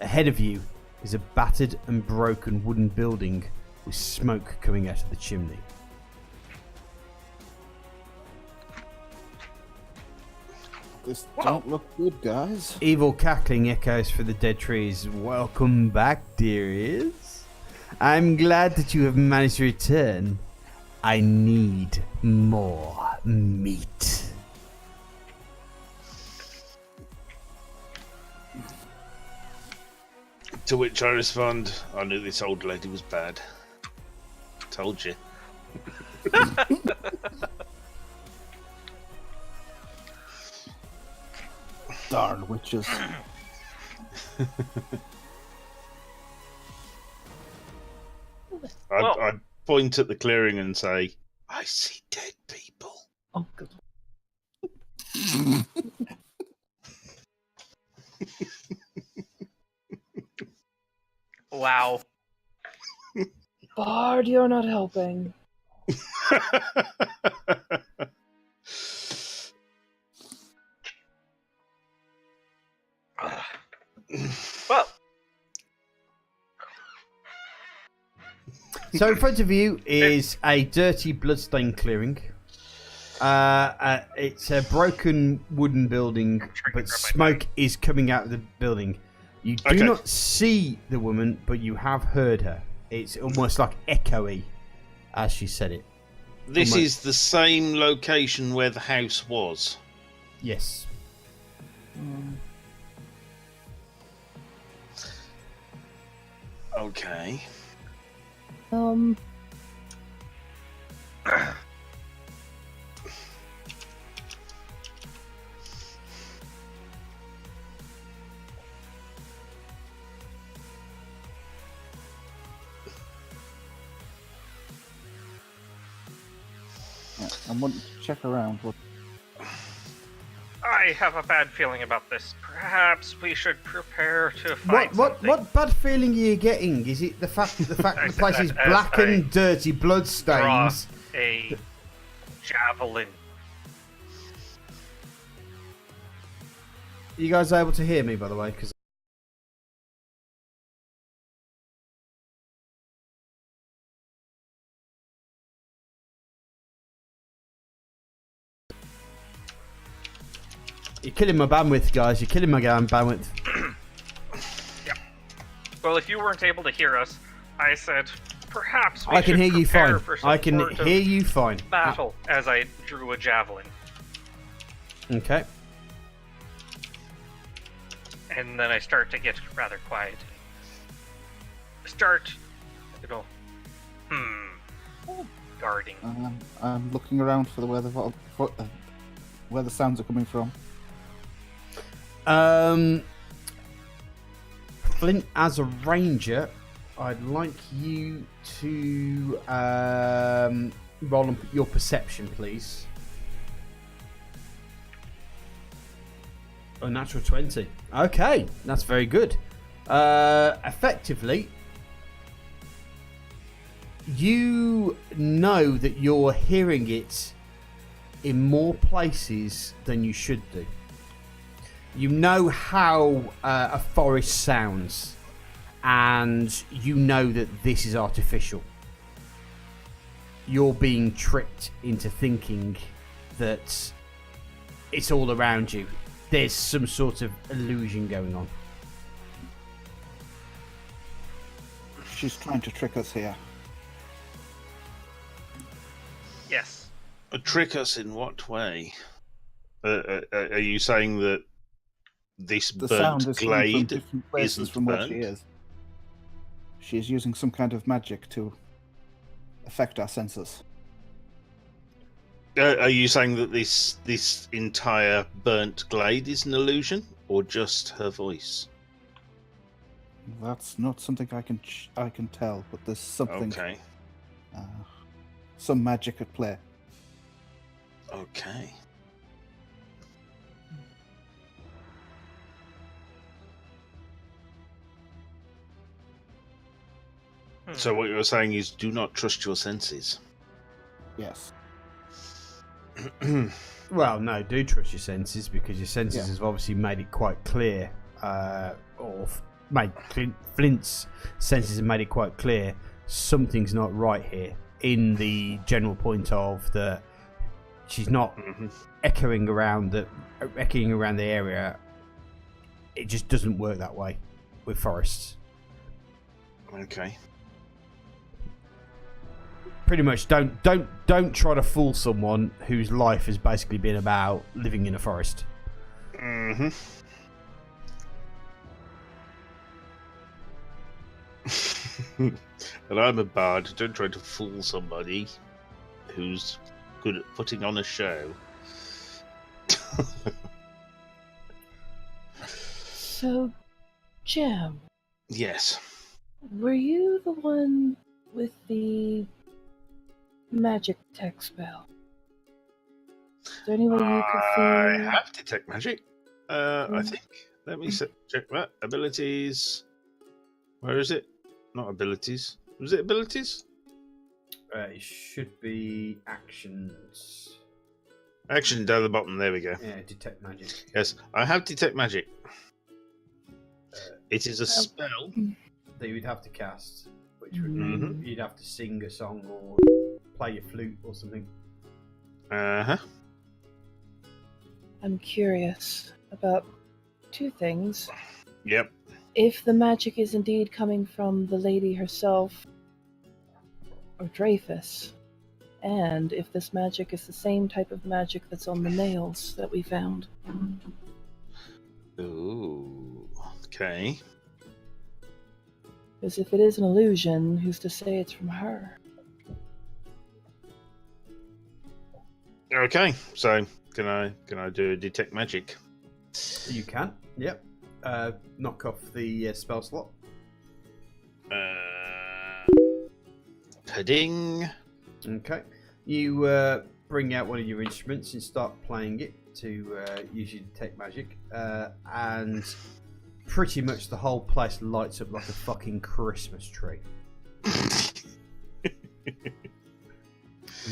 Speaker 1: Ahead of you is a battered and broken wooden building with smoke coming out of the chimney.
Speaker 5: This don't look good, guys.
Speaker 1: Evil cackling echoes through the dead trees. Welcome back, dearies. I'm glad that you have managed to return. I need more meat.
Speaker 3: To which I respond, I knew this old lady was bad. Told you.
Speaker 5: Darn witches.
Speaker 3: I point at the clearing and say, I see dead people.
Speaker 2: Oh, good.
Speaker 4: Wow.
Speaker 2: Bard, you're not helping.
Speaker 4: Well,
Speaker 1: So in front of you is a dirty, bloodstained clearing. It's a broken wooden building, but smoke is coming out of the building. You do not see the woman, but you have heard her. It's almost like echoey as she said it.
Speaker 3: This is the same location where the house was.
Speaker 1: Yes.
Speaker 3: Okay.
Speaker 5: I'm wanting to check around.
Speaker 4: I have a bad feeling about this. Perhaps we should prepare to fight something.
Speaker 1: What bad feeling are you getting? Is it the fact the place is black and dirty, blood stains?
Speaker 4: Draw a javelin.
Speaker 1: Are you guys able to hear me, by the way? Because you're killing my bandwidth, guys. You're killing my bandwidth.
Speaker 4: Yeah. Well, if you weren't able to hear us, I said perhaps we
Speaker 1: I can
Speaker 4: should
Speaker 1: hear you
Speaker 4: prepare
Speaker 1: fine.
Speaker 4: for some
Speaker 1: I can
Speaker 4: sort of
Speaker 1: hear you fine.
Speaker 4: battle as I drew a javelin.
Speaker 1: Okay.
Speaker 4: And then I start to get rather quiet. Start, guarding.
Speaker 5: I'm looking around for where the sounds are coming from.
Speaker 1: Flint, as a ranger, I'd like you to roll your perception, please. A natural 20. Okay, that's very good. Effectively, you know that you're hearing it in more places than you should do. You know how a forest sounds, and you know that this is artificial. You're being tricked into thinking that it's all around you. There's some sort of illusion going on.
Speaker 5: She's trying to trick us here.
Speaker 4: Yes.
Speaker 3: Trick us in what way? Are you saying that this
Speaker 5: The sound
Speaker 3: burnt
Speaker 5: is coming from
Speaker 3: glade
Speaker 5: different places
Speaker 3: isn't
Speaker 5: from where she
Speaker 3: burnt?
Speaker 5: is. She is using some kind of magic to affect our senses.
Speaker 3: Are you saying that this entire burnt glade is an illusion, or just her voice?
Speaker 5: That's not something I can tell, but there's something,
Speaker 3: Okay.
Speaker 5: some magic at play.
Speaker 3: Okay. So what you're saying is, do not trust your senses.
Speaker 5: Yes.
Speaker 1: Well, no, do trust your senses, because your senses
Speaker 5: Yeah.
Speaker 1: have obviously made it quite clear, Flint's senses have made it quite clear something's not right here. In the general point of that, she's not echoing around the area. It just doesn't work that way with forests.
Speaker 3: Okay.
Speaker 1: Pretty much, don't try to fool someone whose life has basically been about living in a forest.
Speaker 3: Mm-hmm. And I'm a bard. Don't try to fool somebody who's good at putting on a show.
Speaker 2: So, Jim,
Speaker 3: Yes.
Speaker 2: were you the one with the magic tech spell? Is there any way you could see?
Speaker 3: I have detect magic. I think. Let me check that. Abilities. Where is it? Not abilities. Was it abilities?
Speaker 1: It should be actions.
Speaker 3: Action down the bottom. There we go.
Speaker 1: Yeah, detect magic.
Speaker 3: Yes, I have detect magic. It is a spell.
Speaker 1: That you would have to cast, which would
Speaker 3: Mhm.
Speaker 1: you'd have to sing a song or play your flute or something.
Speaker 3: Uh-huh.
Speaker 2: I'm curious about two things.
Speaker 3: Yep.
Speaker 2: If the magic is indeed coming from the lady herself, or Dreyfus, and if this magic is the same type of magic that's on the nails that we found.
Speaker 3: Ooh. Okay.
Speaker 2: Because if it is an illusion, who's to say it's from her?
Speaker 3: Okay. So can I do a detect magic?
Speaker 1: You can. Yep. Knock off the spell slot.
Speaker 3: Pudding.
Speaker 1: Okay. You bring out one of your instruments and start playing it to use your detect magic, and pretty much the whole place lights up like a fucking Christmas tree.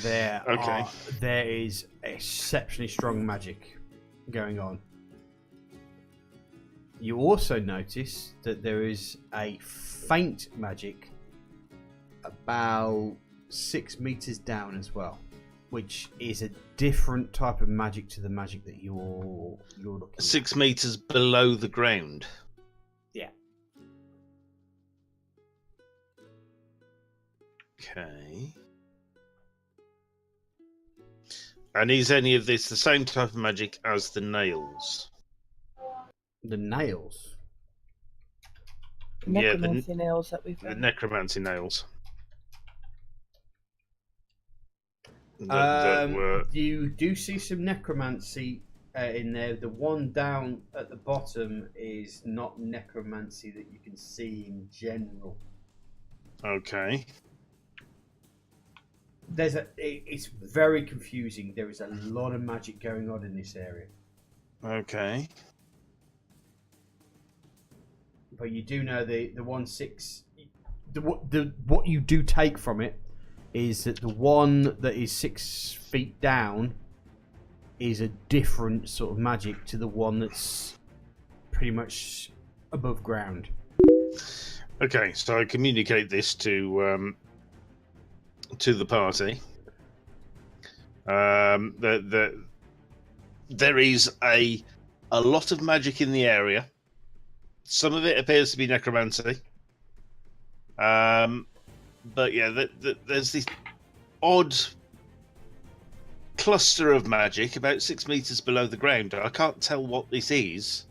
Speaker 1: There is exceptionally strong magic going on. You also notice that there is a faint magic about 6 meters down as well, which is a different type of magic to the magic that you're looking at.
Speaker 3: 6 meters below the ground.
Speaker 1: Yeah.
Speaker 3: Okay. And is any of this the same type of magic as the nails?
Speaker 1: The nails?
Speaker 2: Necromancy nails that we've
Speaker 3: The
Speaker 2: got.
Speaker 3: necromancy nails. That were...
Speaker 1: You do see some necromancy in there. The one down at the bottom is not necromancy that you can see in general.
Speaker 3: Okay.
Speaker 1: It's very confusing. There is a lot of magic going on in this area.
Speaker 3: Okay.
Speaker 1: But you do know the 1/6. What you do take from it is that the one that is 6 feet down is a different sort of magic to the one that's pretty much above ground.
Speaker 3: Okay, so I communicate this to the party. There is a lot of magic in the area. Some of it appears to be necromancy. But yeah, there's this odd cluster of magic about 6 meters below the ground. I can't tell what this is.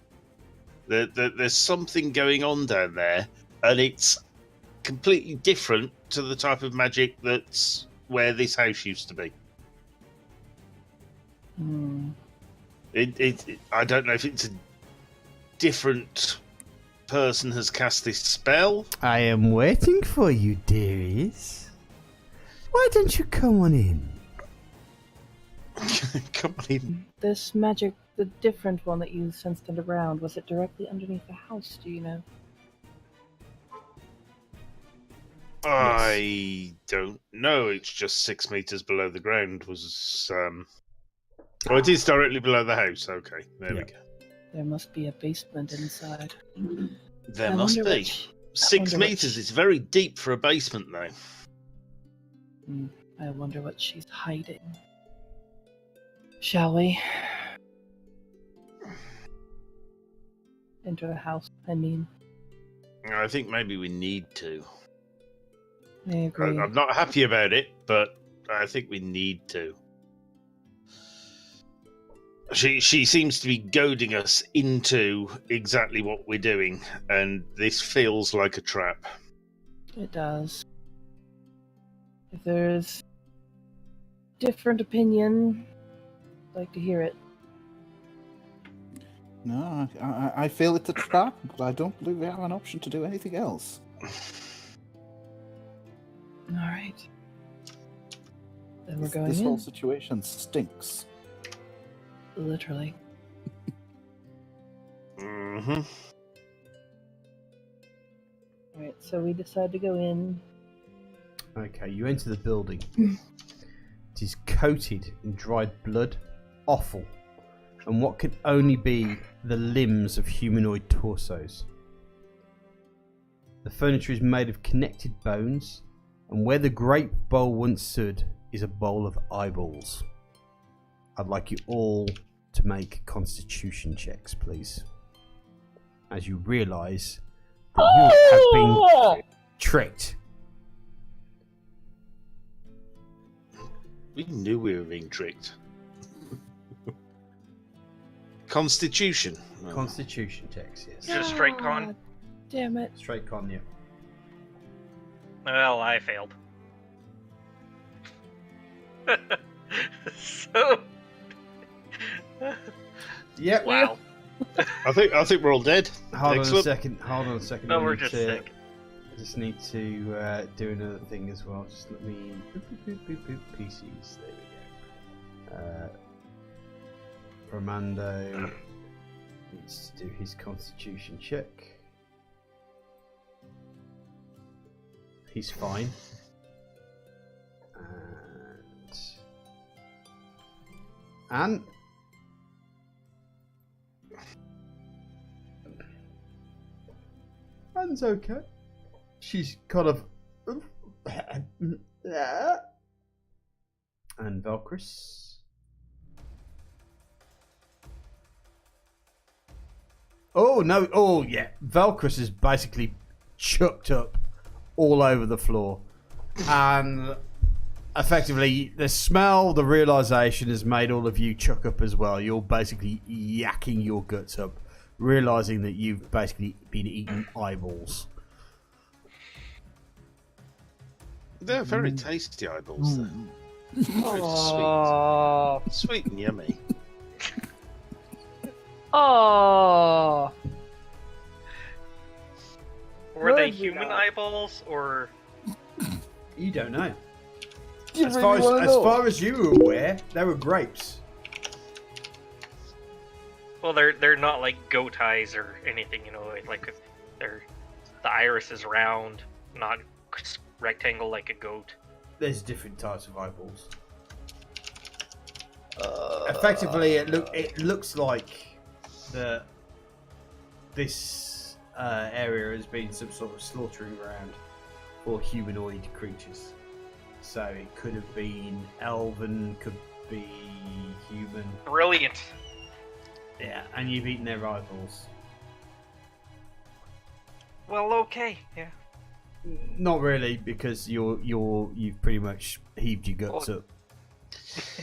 Speaker 3: There's something going on down there, and it's completely different to the type of magic that's where this house used to be. I don't know if it's a different person has cast this spell.
Speaker 1: I am waiting for you, dearies. Why don't you come on in?
Speaker 3: Come on in.
Speaker 2: This magic, the different one that you sensed around, was it directly underneath the house, do you know?
Speaker 3: I don't know. It's just 6 meters below the ground. Oh, it is directly below the house. Okay, there we go.
Speaker 2: There must be a basement inside.
Speaker 3: There must be. 6 meters is very deep for a basement, though.
Speaker 2: I wonder what she's hiding. Shall we? Enter the house, I mean.
Speaker 3: I think maybe we need to.
Speaker 2: I agree.
Speaker 3: I'm not happy about it, but I think we need to. She seems to be goading us into exactly what we're doing, and this feels like a trap.
Speaker 2: It does. If there's different opinion, I'd like to hear it.
Speaker 5: No, I feel it's a trap, but I don't believe we have an option to do anything else.
Speaker 2: All right. Then we're going
Speaker 5: This
Speaker 2: in.
Speaker 5: whole situation stinks.
Speaker 2: Literally.
Speaker 3: Mm-hmm.
Speaker 2: Alright, so we decide to go in.
Speaker 1: Okay, you enter the building. It is coated in dried blood, offal, and what could only be the limbs of humanoid torsos. The furniture is made of connected bones, and where the grape bowl once stood is a bowl of eyeballs. I'd like you all to make constitution checks, please. As you realise that you have been tricked.
Speaker 3: We knew we were being tricked. Constitution.
Speaker 1: Constitution checks, yes.
Speaker 4: Just straight con?
Speaker 2: Damn it.
Speaker 1: Straight con, yeah.
Speaker 4: Well, I failed. So...
Speaker 1: Yep.
Speaker 4: Wow.
Speaker 3: I think we're all dead.
Speaker 1: Hold
Speaker 3: Excellent.
Speaker 1: on a second.
Speaker 4: No,
Speaker 1: I
Speaker 4: we're
Speaker 1: need
Speaker 4: just
Speaker 1: to-
Speaker 4: sick.
Speaker 1: I just need to do another thing as well. Just let me... PCs, there we go. Romando needs to do his constitution check. He's fine. And Anne's okay. She's kind of and Valkyris. Oh no! Oh yeah, Valkyris is basically chucked up all over the floor, and effectively the smell, the realization has made all of you chuck up as well. You're basically yakking your guts up, realizing that you've basically been eating eyeballs.
Speaker 3: They're very tasty eyeballs. Though. Very
Speaker 2: Oh.
Speaker 3: sweet, sweet and yummy.
Speaker 2: Oh.
Speaker 4: Were they
Speaker 2: Would you
Speaker 4: human
Speaker 2: not?
Speaker 4: eyeballs or?
Speaker 1: You don't know.
Speaker 5: You
Speaker 1: As
Speaker 5: really wanna know?
Speaker 1: far as you were aware, they were grapes.
Speaker 4: Well, they're not like goat eyes or anything, you know. Like they're the iris is round, not rectangle like a goat.
Speaker 1: There's different types of eyeballs. Effectively, it looks like this area has been some sort of slaughtering ground for humanoid creatures. So it could have been elven, could be human.
Speaker 4: Brilliant.
Speaker 1: Yeah, and you've eaten their eyeballs.
Speaker 4: Well, okay, yeah.
Speaker 1: Not really, because you've pretty much heaved your guts
Speaker 4: Well,
Speaker 1: up.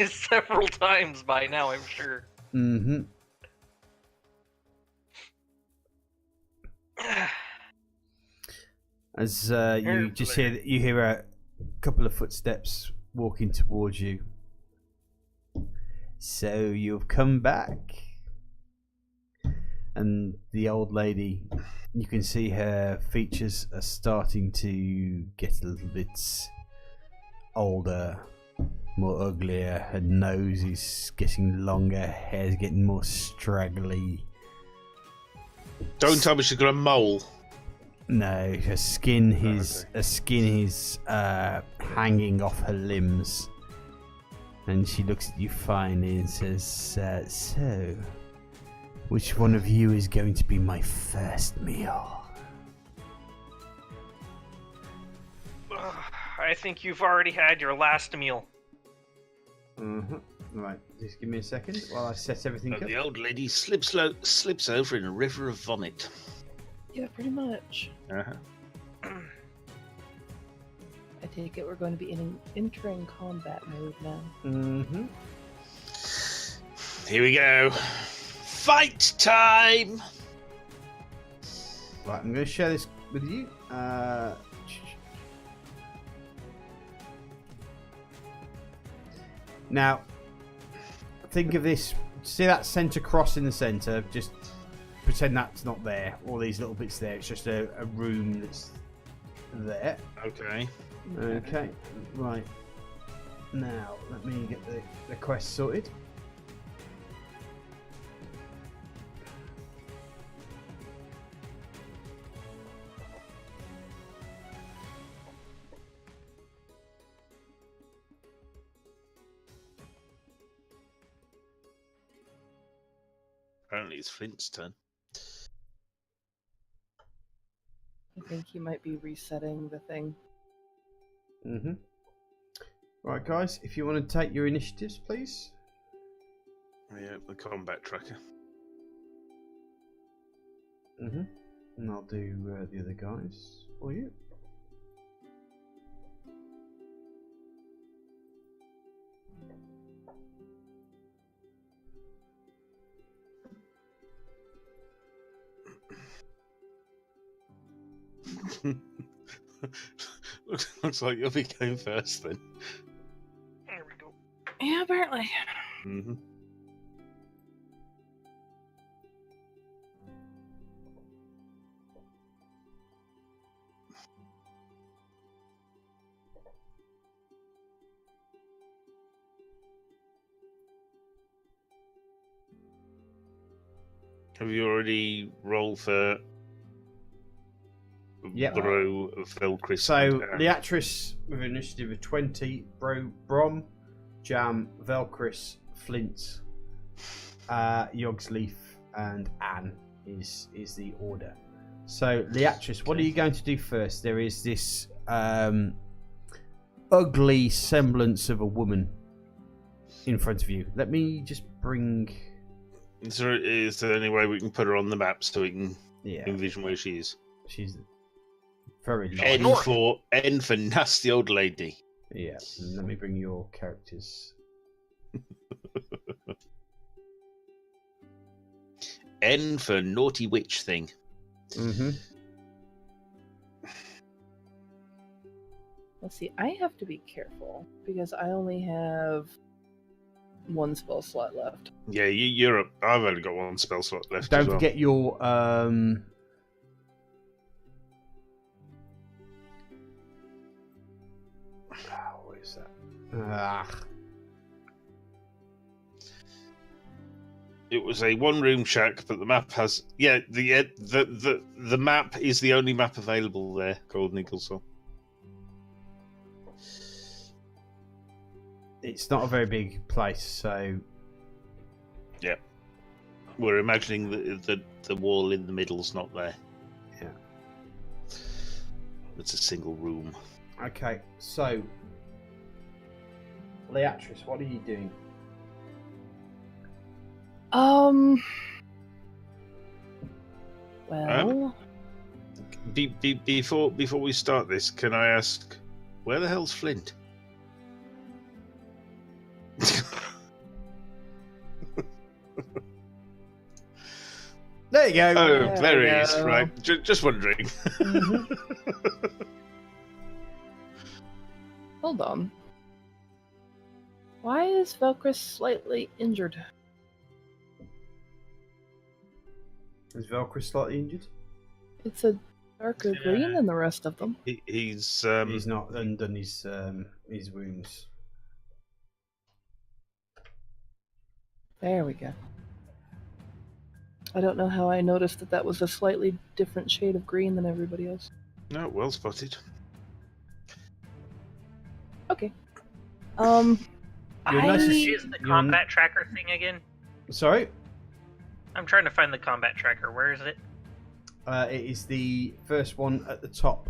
Speaker 4: Several times by now, I'm sure.
Speaker 1: Mm-hmm. As you just hear a couple of footsteps walking towards you. So you've come back, and the old lady, you can see her features are starting to get a little bit older, more uglier. Her nose is getting longer, hair's getting more straggly.
Speaker 3: Don't tell me she's got a mole.
Speaker 1: No, her skin is hanging off her limbs, and she looks at you finally and says, "So, which one of you is going to be my first meal?"
Speaker 4: I think you've already had your last meal.
Speaker 1: Right, just give me a second while I set everything up.
Speaker 3: The old lady slips over in a river of vomit.
Speaker 2: Yeah, pretty much.
Speaker 3: Uh-huh.
Speaker 2: I take it we're going to be entering combat mode now.
Speaker 1: Mm-hmm.
Speaker 3: Here we go. Fight time!
Speaker 1: Right, I'm going to share this with you. Now, think of this. See that centre cross in the centre? Just pretend that's not there. All these little bits there. It's just a room that's there.
Speaker 3: Okay.
Speaker 1: Okay, right. Now, let me get the quest sorted.
Speaker 3: Apparently it's Flint's turn.
Speaker 2: I think he might be resetting the thing.
Speaker 1: Mm-hmm. Right, guys, if you want to take your initiatives, please.
Speaker 3: Yeah, the combat tracker.
Speaker 1: Mm-hmm. And I'll do the other guys for you.
Speaker 3: Looks like you'll be going first then.
Speaker 4: There we go.
Speaker 2: Yeah, apparently.
Speaker 3: Mm-hmm. Have you already rolled for
Speaker 1: Yep.
Speaker 3: Bro, Velcris?
Speaker 1: So, Leatrice with an initiative of 20, Brom, Jam, Velcris, Flint, Yogsleaf, and Anne is the order. So, Leatrice, what are you going to do first? There is this ugly semblance of a woman in front of you. Let me just bring...
Speaker 3: Is there any way we can put her on the map so we can envision where she is?
Speaker 1: She's very
Speaker 3: N
Speaker 1: large.
Speaker 3: N for nasty old lady.
Speaker 1: Yeah, let me bring your characters.
Speaker 3: N for naughty witch thing.
Speaker 1: Mm-hmm.
Speaker 2: Let's see, I have to be careful because I only have one spell slot left.
Speaker 3: Yeah, you're up. I've only got one spell slot left.
Speaker 1: Don't
Speaker 3: as well.
Speaker 1: forget your what is that?
Speaker 3: It was a one-room shack, but the map has the map is the only map available there, Golden Eaglesall.
Speaker 1: It's not a very big place, so
Speaker 3: Yeah, we're imagining that the wall in the middle's not there.
Speaker 1: yeah.
Speaker 3: It's a single room.
Speaker 1: Okay, so Leatrice, what are you doing?
Speaker 2: Well,
Speaker 3: Before we start this, can I ask where the hell's Flint?
Speaker 1: There you go.
Speaker 3: Oh, there
Speaker 2: we
Speaker 3: he is.
Speaker 2: go.
Speaker 3: Right, just wondering.
Speaker 2: hold on. Why is Velcris slightly injured?
Speaker 1: Is Velcris slightly injured?
Speaker 2: It's a darker green than the rest of them.
Speaker 3: He's
Speaker 1: He's not undone his wounds.
Speaker 2: There we go. I don't know how I noticed that was a slightly different shade of green than everybody else.
Speaker 3: no, well spotted.
Speaker 2: Okay.
Speaker 1: You're nice to see-
Speaker 4: Is the combat tracker thing again?
Speaker 1: Sorry?
Speaker 4: I'm trying to find the combat tracker. Where is it?
Speaker 1: It is the first one at the top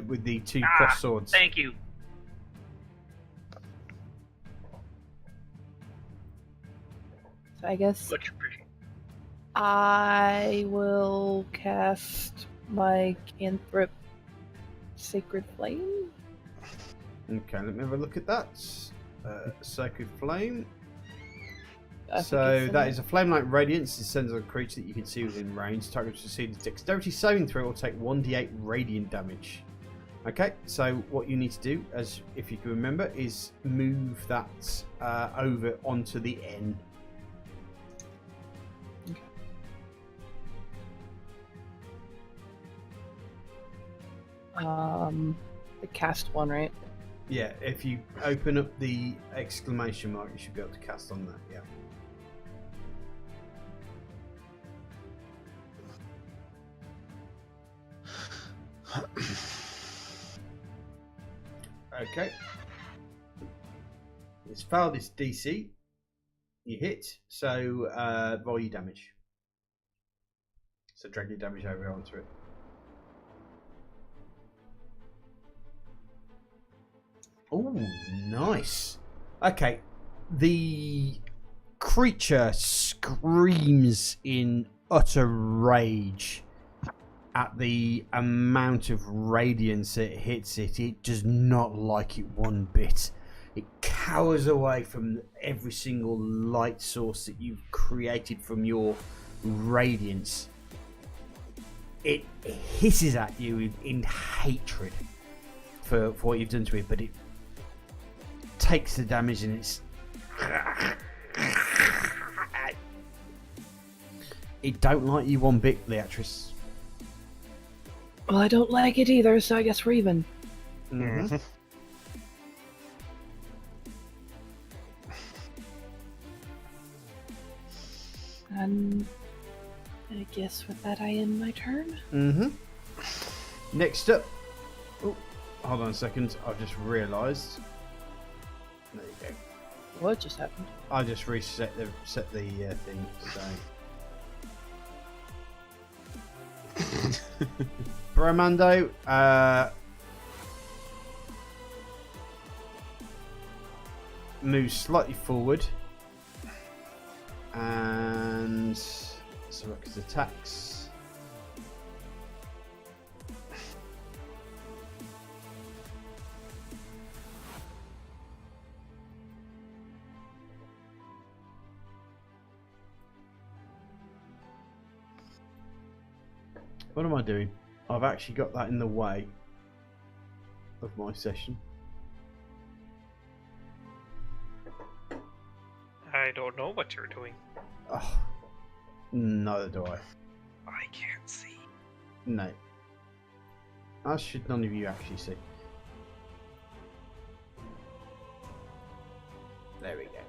Speaker 1: with the two cross swords.
Speaker 4: Thank you.
Speaker 2: So I guess
Speaker 4: Much appreciated.
Speaker 2: I will cast my cantrip Sacred Flame.
Speaker 1: Okay, let me have a look at that. Sacred Flame.
Speaker 2: I think
Speaker 1: So
Speaker 2: it's
Speaker 1: that
Speaker 2: in
Speaker 1: is a flame-like radiance. It sends on a creature that you can see within range. Target to succeed a dexterity saving throw will take 1d8 radiant damage. Okay, so what you need to do, as if you can remember, is move that over onto the N.
Speaker 2: the cast one, right?
Speaker 1: Yeah, if you open up the exclamation mark, you should be able to cast on that. Yeah. Okay. It's failed its DC. You hit, so roll your damage. So drag your damage over onto it. Oh, nice. Okay, the creature screams in utter rage at the amount of radiance it hits it. It does not like it one bit. It cowers away from every single light source that you've created from your radiance. It hisses at you in hatred for what you've done to it, but it takes the damage and it's... It don't like you one bit, Leatrice.
Speaker 2: Well, I don't like it either, so I guess we're even.
Speaker 1: Mm-hmm.
Speaker 2: And guess with that I end my turn.
Speaker 1: Mm-hmm. Next up... Oh, hold on a second. I've just realised. There you go.
Speaker 2: What just happened?
Speaker 1: I just reset the thing, so... Bromando, moves slightly forward. And... Soraka's attacks. What am I doing? I've actually got that in the way of my session.
Speaker 4: I don't know what you're doing.
Speaker 1: Oh, neither do I.
Speaker 4: I can't see.
Speaker 1: No. As should none of you actually see. There we go.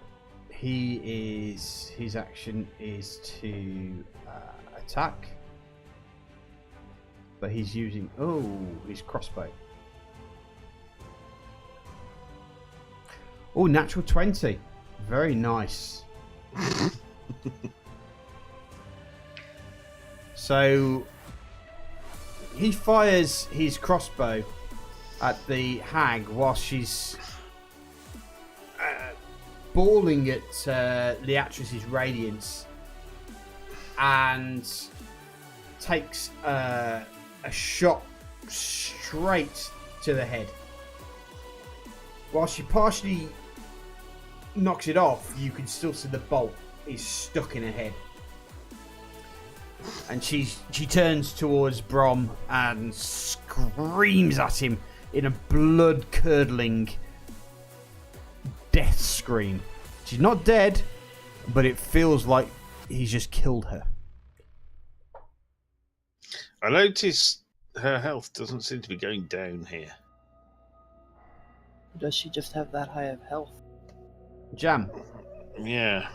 Speaker 1: His action is to attack. But he's using, his crossbow. Oh, natural 20. Very nice. So, he fires his crossbow at the hag while she's bawling at Leatrice's radiance and takes a shot straight to the head. While she partially knocks it off, you can still see the bolt is stuck in her head. And she turns towards Brom and screams at him in a blood-curdling death scream. She's not dead, but it feels like he's just killed her.
Speaker 3: I notice her health doesn't seem to be going down here.
Speaker 2: Does she just have that high of health?
Speaker 1: Jam.
Speaker 3: Yeah.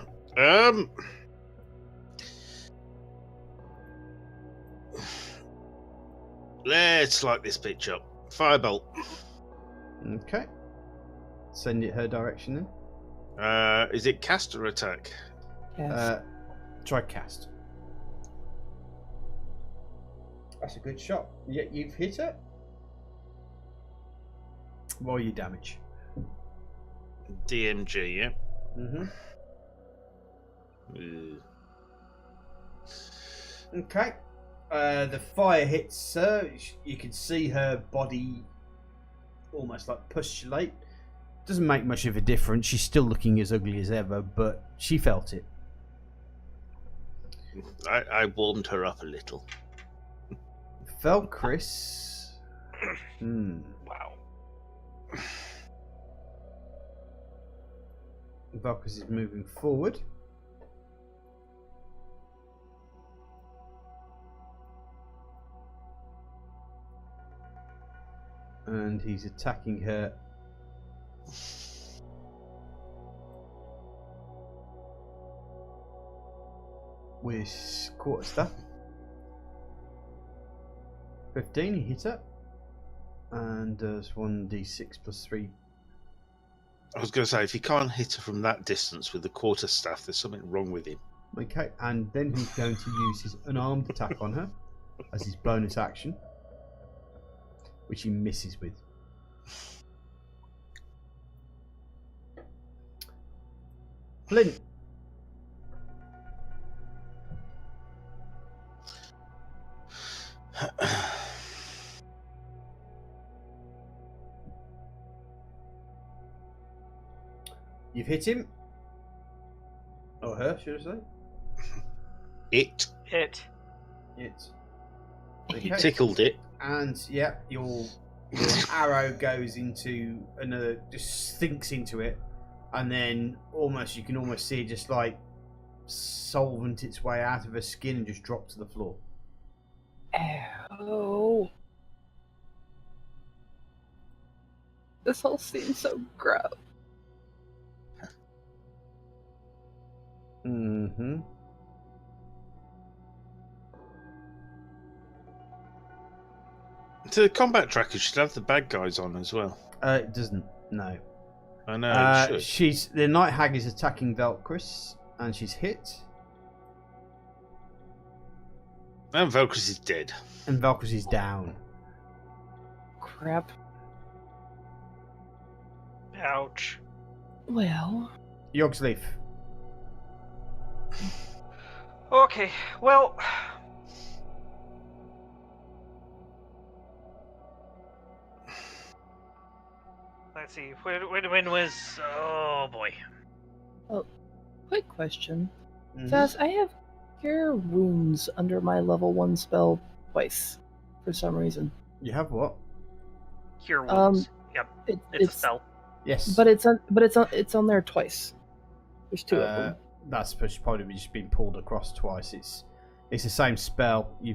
Speaker 3: Let's light this bitch up. Firebolt.
Speaker 1: Okay. Send it her direction then.
Speaker 3: Is it cast or attack?
Speaker 2: Yes.
Speaker 1: Try cast. That's a good shot. Yeah, you've hit it. Roll your damage.
Speaker 3: DMG, yeah?
Speaker 1: Mm-hmm.
Speaker 3: Ugh.
Speaker 1: Okay. The fire hits her. You can see her body almost like postulate. Doesn't make much of a difference. She's still looking as ugly as ever, but she felt it.
Speaker 3: I warmed her up a little.
Speaker 1: Felt Chris.
Speaker 4: Wow.
Speaker 1: Valkus is moving forward. And he's attacking her. With quarterstaff. 15, he hits her. And does 1d6 plus 3.
Speaker 3: I was going to say, if he can't hit her from that distance with the quarterstaff, there's something wrong with him.
Speaker 1: Okay, and then he's going to use his unarmed attack on her as his bonus action, which he misses with. Flint. You've hit him. Or her, should I say?
Speaker 3: It.
Speaker 4: Hit.
Speaker 1: It.
Speaker 3: You tickled it.
Speaker 1: And yeah, your arrow goes into another, just sinks into it, and then you can almost see it just like solvent its way out of her skin and just drop to the floor.
Speaker 2: Oh. This whole seems so gross.
Speaker 1: Mm-hmm.
Speaker 3: The combat tracker should have the bad guys on as well.
Speaker 1: It doesn't. No.
Speaker 3: I know. It should.
Speaker 1: The Night Hag is attacking Velcris, and she's hit.
Speaker 3: And Velcris is dead.
Speaker 1: And Velcris is down.
Speaker 2: Crap.
Speaker 4: Ouch.
Speaker 2: Well.
Speaker 1: Yogsleaf.
Speaker 4: Okay, well. Let's see. When was? Oh boy.
Speaker 2: Quick question.
Speaker 1: Mhm.
Speaker 2: Saz, I have Cure Wounds under my level 1 spell twice for some reason.
Speaker 1: You have what?
Speaker 4: Cure wounds. Yep. It's a
Speaker 2: It's
Speaker 4: spell.
Speaker 1: Yes.
Speaker 2: but it's on there twice. There's two of them.
Speaker 1: That's probably just been pulled across twice. It's the same spell. You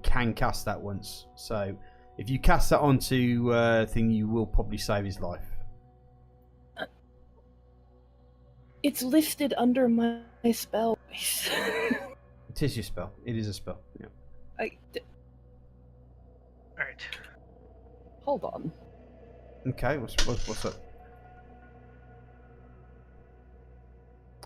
Speaker 1: can cast that once. So if you cast that onto thing, you will probably save his life.
Speaker 2: It's listed under my spell.
Speaker 1: It is your spell. It is a spell. Yeah.
Speaker 4: Alright.
Speaker 2: Hold on.
Speaker 1: Okay. What's up?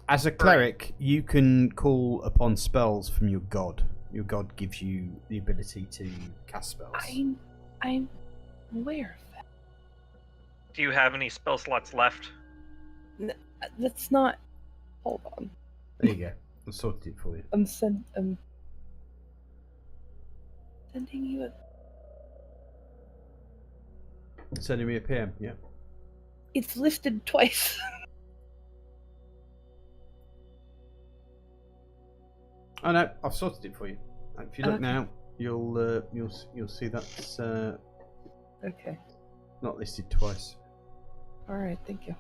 Speaker 1: As a cleric, you can call upon spells from your god. Your god gives you the ability to cast spells.
Speaker 2: I'm aware of that.
Speaker 4: Do you have any spell slots left?
Speaker 2: That's not. Hold on.
Speaker 1: There you go. I sorted it for you.
Speaker 2: I'm sending you a.
Speaker 1: Sending me a PM. Yeah.
Speaker 2: It's listed twice.
Speaker 1: Oh no, I've sorted it for you. If you look
Speaker 2: Okay.
Speaker 1: now, you'll see that's
Speaker 2: Okay.
Speaker 1: not listed twice.
Speaker 2: All right. Thank you.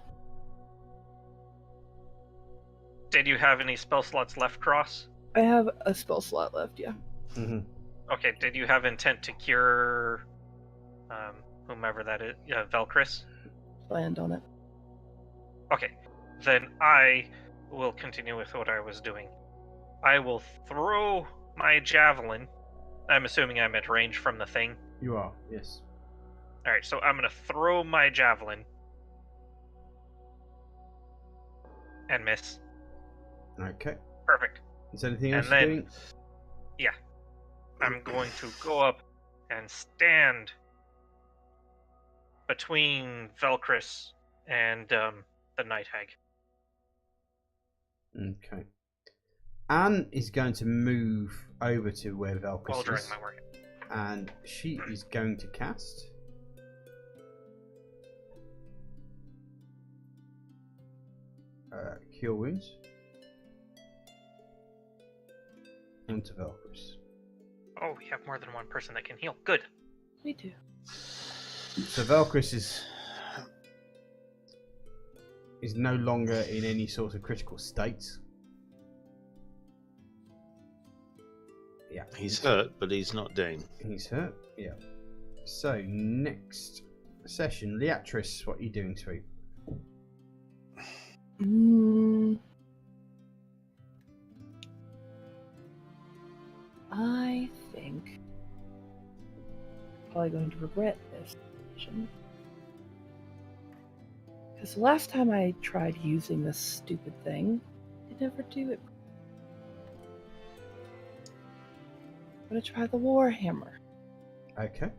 Speaker 4: Did you have any spell slots left, Cross?
Speaker 2: I have a spell slot left. Yeah.
Speaker 1: Mm-hmm.
Speaker 4: Okay, did you have intent to cure whomever that is? Velcris?
Speaker 2: Planned on it.
Speaker 4: Okay, then I will continue with what I was doing. I will throw my javelin. I'm assuming I'm at range from the thing.
Speaker 1: You are, yes.
Speaker 4: Alright, so I'm going to throw my javelin. And miss.
Speaker 1: Okay.
Speaker 4: Perfect.
Speaker 1: Is there anything else
Speaker 4: And
Speaker 1: you're
Speaker 4: then-
Speaker 1: doing?
Speaker 4: I'm going to go up and stand between Velcris and the Night Hag.
Speaker 1: Okay. Anne is going to move over to where Velcris
Speaker 4: While during
Speaker 1: is,
Speaker 4: my work.
Speaker 1: and she is going to cast Cure Wounds onto Velcris.
Speaker 4: Oh, we have more than one person that can heal. Good.
Speaker 2: We do.
Speaker 1: So Velcris is no longer in any sort of critical state. Yeah.
Speaker 3: He's hurt, but he's not down.
Speaker 1: He's hurt, yeah. So, next session, Leatris, what are you doing, sweet?
Speaker 2: I think probably going to regret this decision. Because the last time I tried using this stupid thing, it never do it. I'm gonna try the Warhammer.
Speaker 1: Okay.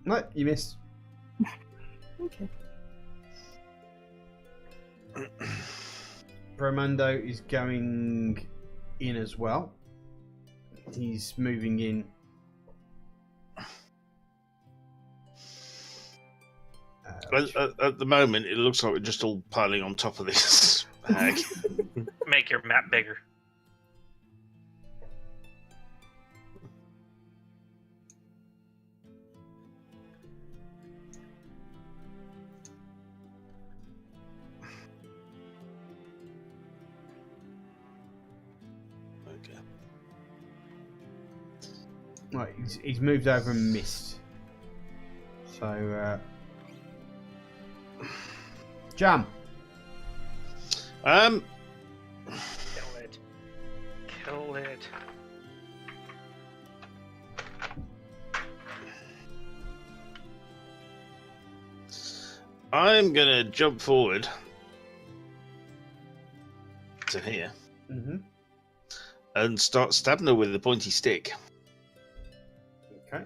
Speaker 1: No, you missed.
Speaker 2: Okay.
Speaker 1: Bromando is going in as well. He's moving in.
Speaker 3: At the moment, it looks like we're just all piling on top of this hag.
Speaker 4: Make your map bigger.
Speaker 3: Okay.
Speaker 1: Right, he's moved over and missed. So, Jam.
Speaker 4: Still lit.
Speaker 3: I'm gonna jump forward to here and start stabbing her with the pointy stick.
Speaker 1: Okay.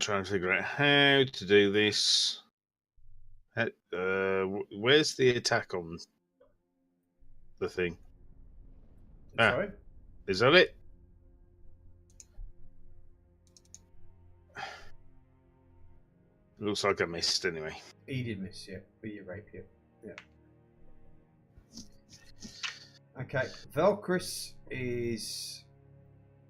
Speaker 3: Trying to figure out how to do this. Where's the attack on the thing?
Speaker 1: Sorry?
Speaker 3: Is that it? Looks like I missed anyway.
Speaker 1: He did miss you with your rapier. Yeah. Okay. Valkyris is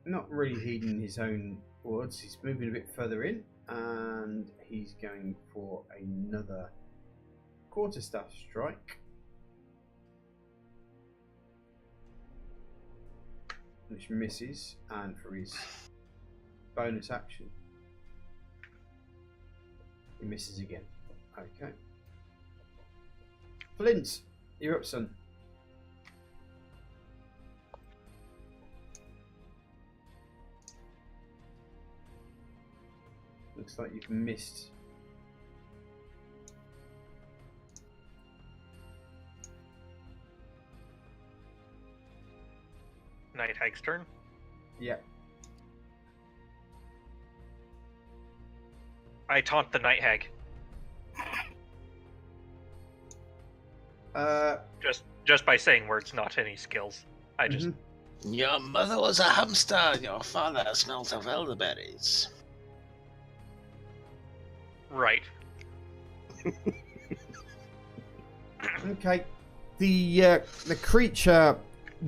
Speaker 1: not really heeding his own words. He's moving a bit further in, and he's going for another quarterstaff strike, which misses, and for his bonus action, he misses again. Okay. Flint, you're up, son. Looks like you've missed.
Speaker 4: Night Hag's turn.
Speaker 1: Yeah.
Speaker 4: I taunt the Night Hag. Just by saying words, not any skills. I just.
Speaker 3: Your mother was a hamster, and your father smelt of elderberries.
Speaker 4: Right.
Speaker 1: Okay. The creature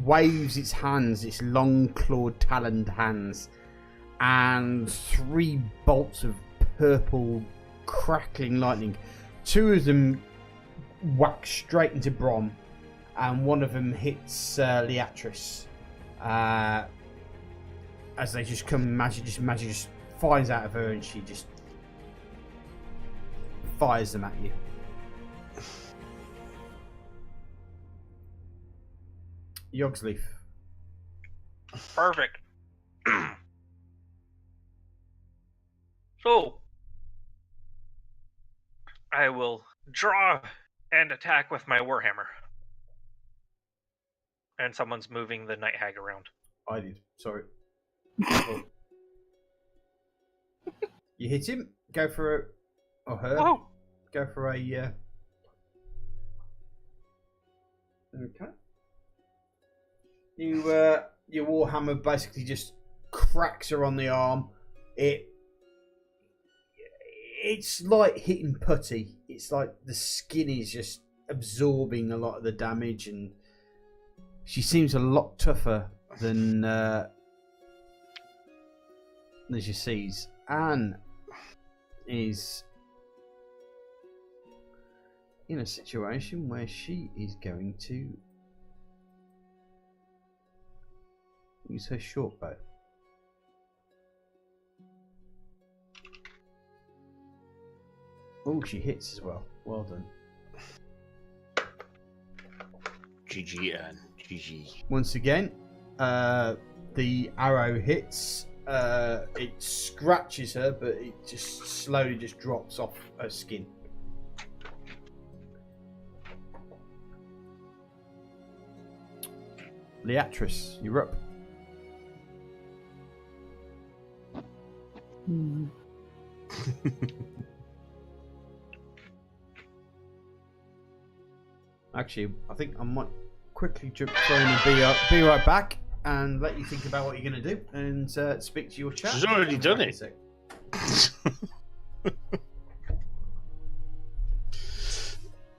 Speaker 1: waves its hands, its long clawed taloned hands, and 3 bolts of purple crackling lightning. 2 of them whack straight into Brom, and 1 of them hits Leatris. As they just come, magic just fires out of her, and she just fires them at you. Yogsleaf.
Speaker 4: Perfect. So, I will draw and attack with my Warhammer. And someone's moving the Night Hag around.
Speaker 1: I did. Sorry. You hit him. Go for a... Or her.
Speaker 4: Oh.
Speaker 1: Go for a... Okay. Your Warhammer basically just cracks her on the arm. It's like hitting putty. It's like the skin is just absorbing a lot of the damage, and she seems a lot tougher than she sees. Anne is in a situation where she is going to use her short bow. Oh, she hits as well. Well done.
Speaker 3: GG and GG.
Speaker 1: Once again, the arrow hits. It scratches her, but it just slowly just drops off her skin. Leatris, you're up. Actually, I think I might quickly jump through and be right back and let you think about what you're going to do and speak to your chat.
Speaker 3: She's already done it.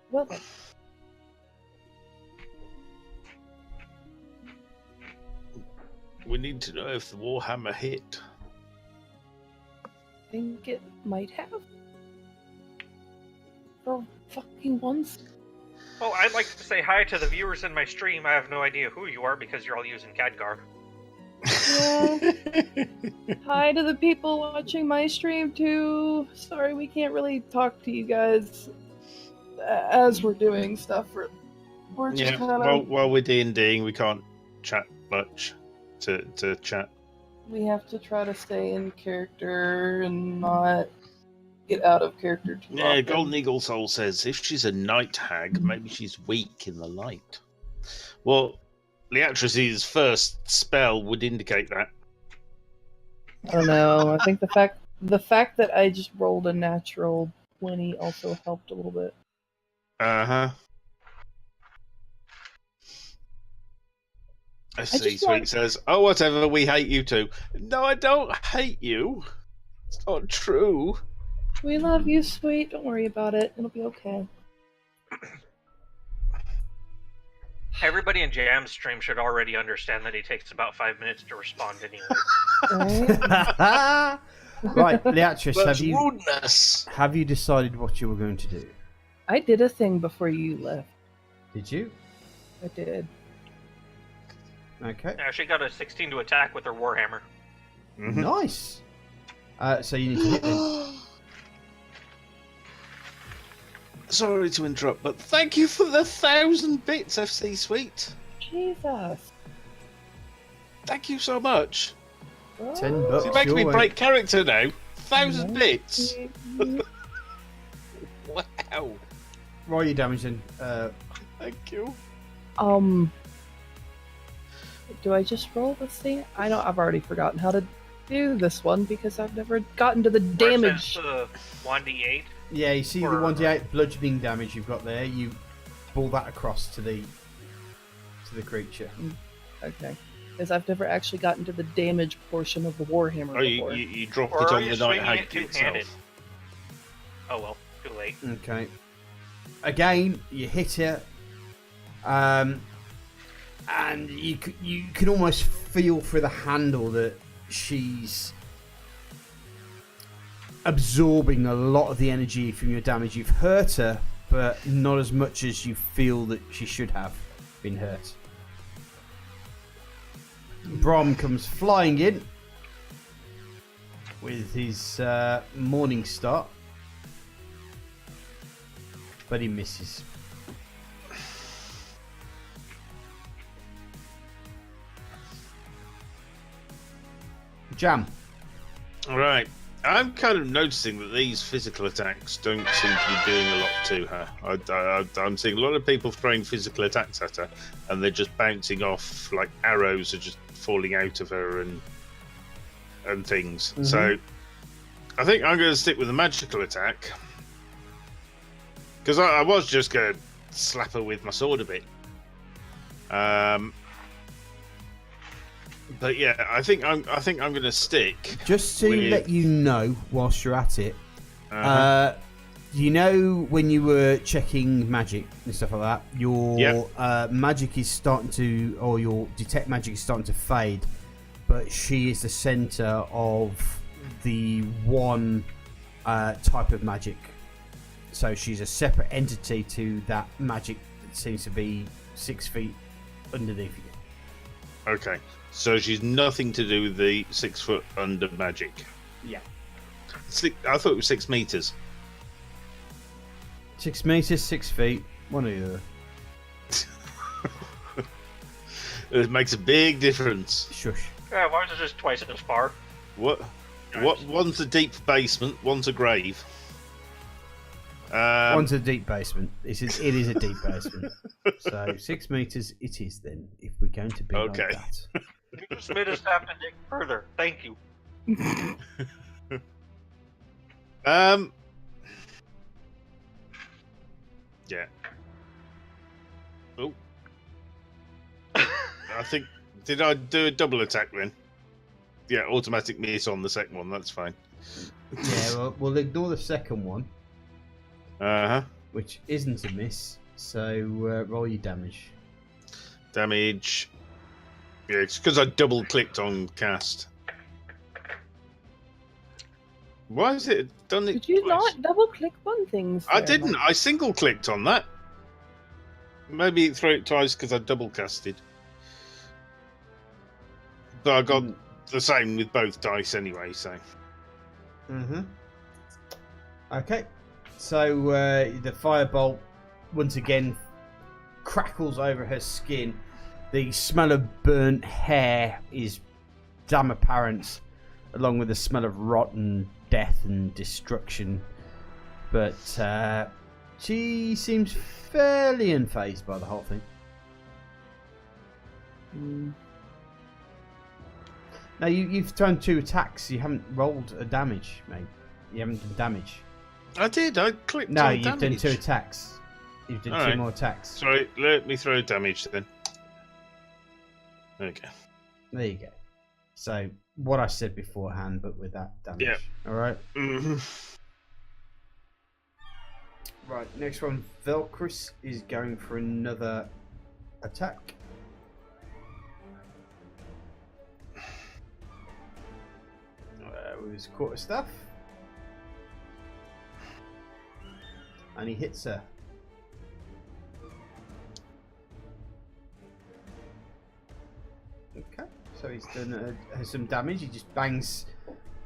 Speaker 2: Well then.
Speaker 3: We need to know if the Warhammer hit.
Speaker 2: I think it might have. For fucking once.
Speaker 4: Oh, I'd like to say hi to the viewers in my stream. I have no idea who you are because you're all using Khadgar.
Speaker 2: Yeah. Hi to the people watching my stream too. Sorry we can't really talk to you guys as we're doing stuff. We're just
Speaker 3: Yeah,
Speaker 2: kind of...
Speaker 3: while we're D&Ding, we can't chat much to chat.
Speaker 2: We have to try to stay in character and not get out of character too
Speaker 3: Yeah,
Speaker 2: often.
Speaker 3: Golden Eagle Soul says, if she's a night hag, maybe she's weak in the light. Well, Leatric's first spell would indicate that.
Speaker 2: I don't know. I think the fact that I just rolled a natural 20 also helped a little bit.
Speaker 3: Uh-huh. I see, Sweet says, oh, whatever, we hate you too. No, I don't hate you. It's not true.
Speaker 2: We love you, Sweet. Don't worry about it. It'll be okay.
Speaker 4: Everybody in Jam's stream should already understand that he takes about 5 minutes to respond anyway.
Speaker 1: Right, Leatrice,
Speaker 3: rudeness.
Speaker 1: have you decided what you were going to do?
Speaker 2: I did a thing before you left.
Speaker 1: Did you?
Speaker 2: I did.
Speaker 1: Okay.
Speaker 4: Yeah, she got a 16 to attack with her Warhammer.
Speaker 3: Mm-hmm.
Speaker 1: Nice. So you need to hit him.
Speaker 3: Sorry to interrupt, but thank you for the 1,000 bits, FC Sweet.
Speaker 2: Jesus.
Speaker 3: Thank you so much.
Speaker 1: $10.
Speaker 3: You're making me
Speaker 1: Your
Speaker 3: break character now. 1,000 bits. Wow.
Speaker 1: Roll your damage then.
Speaker 3: Thank you.
Speaker 2: Do I just roll this thing? I know I've already forgotten how to do this one because I've never gotten to the damage.
Speaker 4: 1d8.
Speaker 1: Yeah, you see the 1d8 bludgeoning damage you've got there. You pull that across to the creature.
Speaker 2: Okay. Because I've never actually gotten to the damage portion of the Warhammer before.
Speaker 3: You drop
Speaker 4: Or
Speaker 3: it
Speaker 4: are
Speaker 3: on
Speaker 4: you
Speaker 3: the night
Speaker 4: swinging
Speaker 3: hag
Speaker 4: it two-handed?
Speaker 3: itself.
Speaker 4: Oh well, too late.
Speaker 1: Okay. Again, you hit her, and you can almost feel through the handle that she's absorbing a lot of the energy from your damage. You've hurt her, but not as much as you feel that she should have been hurt. Brom comes flying in with his morning start, but he misses. Jam.
Speaker 3: Right. I'm kind of noticing that these physical attacks don't seem to be doing a lot to her. I'm seeing a lot of people throwing physical attacks at her, and they're just bouncing off like arrows are just falling out of her and things.
Speaker 1: Mm-hmm.
Speaker 3: So I think I'm going to stick with the magical attack because I was just going to slap her with my sword a bit. But yeah, I think I'm going to stick.
Speaker 1: Just to let you know, whilst you're at it,
Speaker 3: Uh-huh.
Speaker 1: you know when you were checking magic and stuff like that, your magic is starting to, or your detect magic is starting to fade, but she is the center of the one type of magic. So she's a separate entity to that magic that seems to be 6 feet underneath you.
Speaker 3: Okay. So she's nothing to do with the 6 foot under magic.
Speaker 1: Yeah.
Speaker 3: I thought it was 6 meters.
Speaker 1: 6 meters, 6 feet, one or the other.
Speaker 3: It makes a big difference.
Speaker 1: Shush.
Speaker 4: Yeah, why is it just twice as far?
Speaker 3: What? One's a deep basement. One's a grave.
Speaker 1: One's a deep basement. It is a deep basement. So 6 meters it is then, if we're going to be
Speaker 3: Okay.
Speaker 1: like that.
Speaker 4: You just made us have to dig further. Thank you.
Speaker 3: Yeah. Oh. I think. Did I do a double attack then? Yeah, automatic miss on the second one. That's fine.
Speaker 1: Yeah, well, we'll ignore the second one, which isn't a miss. So roll your damage.
Speaker 3: Damage. Yeah, it's because I double clicked on cast. Why is it done it?
Speaker 2: Did you
Speaker 3: twice?
Speaker 2: not double click on things?
Speaker 3: I
Speaker 2: there,
Speaker 3: didn't.
Speaker 2: Mike?
Speaker 3: I single clicked on that. Maybe throw it twice because I double casted. But I got the same with both dice anyway, so.
Speaker 1: Okay. So the firebolt once again crackles over her skin. The smell of burnt hair is damn apparent, along with the smell of rotten death and destruction. But she seems fairly unfazed by the whole thing. Now you've thrown 2 attacks. You haven't rolled a damage, mate. You haven't done damage.
Speaker 3: I did. I clicked.
Speaker 1: No,
Speaker 3: on
Speaker 1: you've
Speaker 3: damage.
Speaker 1: done 2 attacks. You've done 2
Speaker 3: Alright.
Speaker 1: more attacks.
Speaker 3: Sorry, let me throw damage then. There we go.
Speaker 1: There you go. So what I said beforehand, but with that damage.
Speaker 3: Yeah.
Speaker 1: All right.
Speaker 3: Mm-hmm.
Speaker 1: Right. Next one, Velcris is going for another attack. With his quarterstaff, and he hits her. Okay, so he's done some damage. He just bangs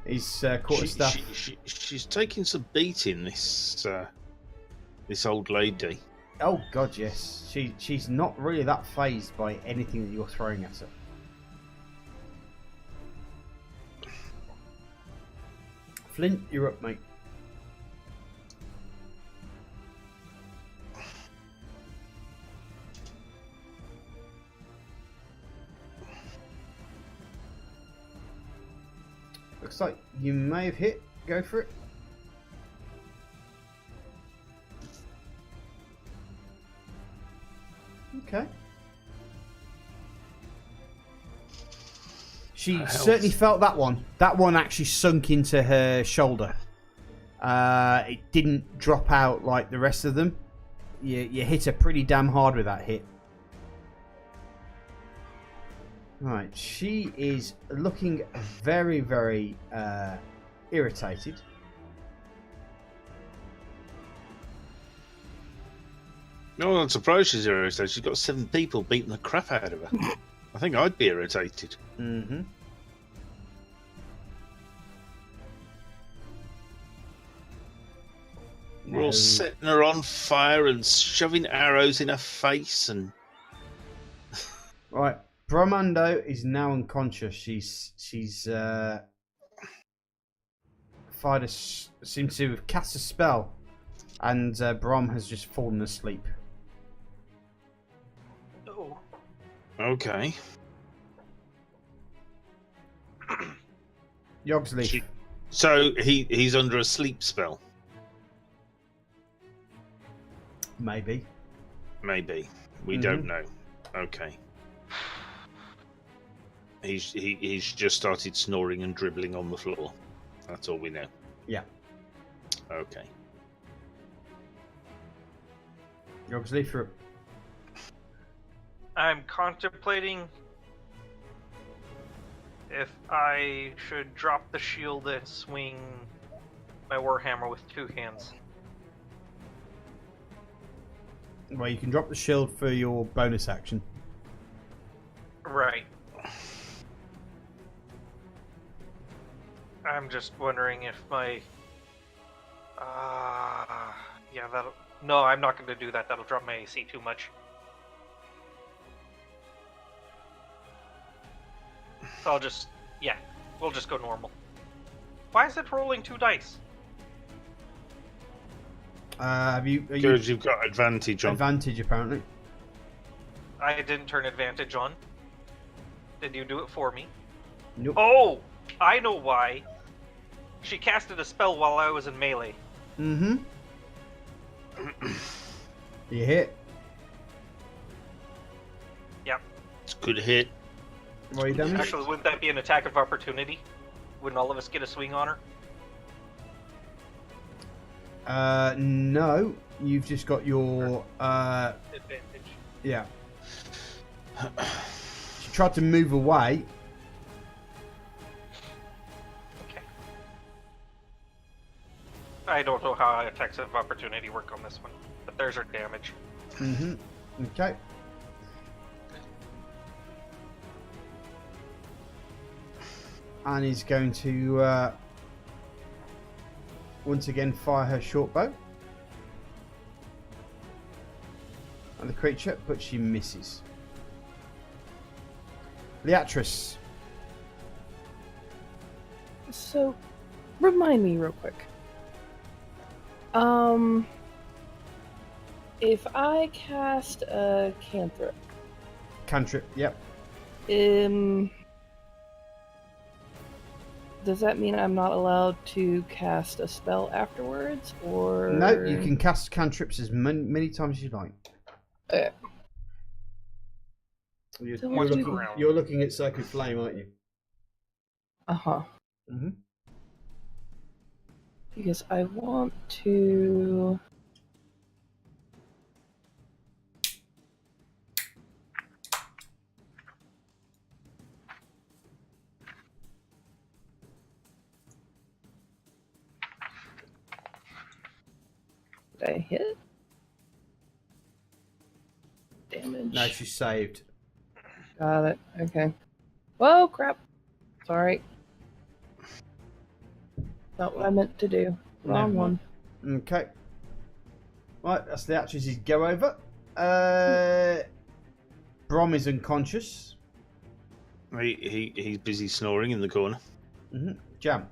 Speaker 1: his quarterstaff.
Speaker 3: She's taking some beating, this old lady.
Speaker 1: Oh god, yes. She's not really that phased by anything that you're throwing at her. Flint, you're up, mate. Looks like you may have hit. Go for it. Okay. She certainly felt that one. That one actually sunk into her shoulder. It didn't drop out like the rest of them. You hit her pretty damn hard with that hit. Right, she is looking very, very irritated.
Speaker 3: No, I'm surprised she's irritated. She's got 7 people beating the crap out of her. I think I'd be irritated.
Speaker 1: Mm-hmm.
Speaker 3: We're all setting her on fire and shoving arrows in her face and...
Speaker 1: Right, Bromando is now unconscious. She's fired a... seems to have cast a spell, and Brom has just fallen asleep.
Speaker 4: Oh.
Speaker 3: Okay.
Speaker 1: Yogsleaf.
Speaker 3: So he's under a sleep spell?
Speaker 1: Maybe.
Speaker 3: Maybe. We don't know. Okay. He's just started snoring and dribbling on the floor. That's all we know.
Speaker 1: Yeah.
Speaker 3: Okay.
Speaker 1: Yogsleaf, you're up.
Speaker 4: I'm contemplating if I should drop the shield and swing my warhammer with 2 hands.
Speaker 1: Well, you can drop the shield for your bonus action.
Speaker 4: Right. I'm just wondering if my... yeah, that'll... No, I'm not going to do that. That'll drop my AC too much. So I'll just... Yeah, we'll just go normal. Why is it rolling 2 dice?
Speaker 3: Because you've got advantage on.
Speaker 1: Advantage, apparently.
Speaker 4: I didn't turn advantage on. Did you do it for me?
Speaker 1: Nope.
Speaker 4: Oh! I know why. She casted a spell while I was in melee.
Speaker 1: Mm-hmm. You hit.
Speaker 4: Yep.
Speaker 3: It's a good hit.
Speaker 1: What are you damage?
Speaker 4: Actually, wouldn't that be an attack of opportunity? Wouldn't all of us get a swing on her?
Speaker 1: No. You've just got your,
Speaker 4: Advantage.
Speaker 1: yeah. She tried to move away.
Speaker 4: Okay. I don't know how attacks of opportunity work on this one, but there's her damage.
Speaker 1: Mm-hmm. Okay. and is going to once again fire her short bow at the creature, but she misses. Leatrice.
Speaker 2: So, remind me real quick. If I cast a cantrip,
Speaker 1: Yep.
Speaker 2: Does that mean I'm not allowed to cast a spell afterwards, or
Speaker 1: No, you can cast cantrips as many times as you like. You're looking at Sacred Flame, aren't you?
Speaker 2: Uh-huh.
Speaker 1: Mm-hmm.
Speaker 2: Because I want to... Did I hit? Damage.
Speaker 1: No, she's saved.
Speaker 2: Got it. Okay. Whoa, crap. Sorry. Not what I meant to do. Wrong one.
Speaker 1: Okay. Right, that's the actress's go over. Brom is unconscious.
Speaker 3: He's busy snoring in the corner.
Speaker 1: Mm-hmm. Jam.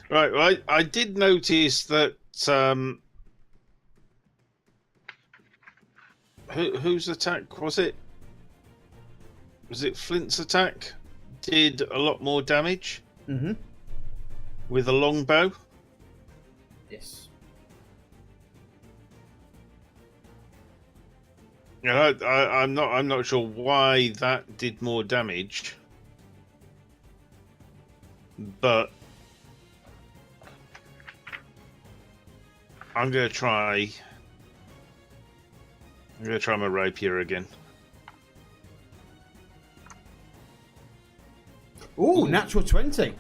Speaker 3: Right, well, I did notice that whose attack was it? Was it Flint's attack? Did a lot more damage with a longbow.
Speaker 1: Yes.
Speaker 3: I'm not sure why that did more damage, but I'm gonna try my rapier again.
Speaker 1: Ooh, natural 20.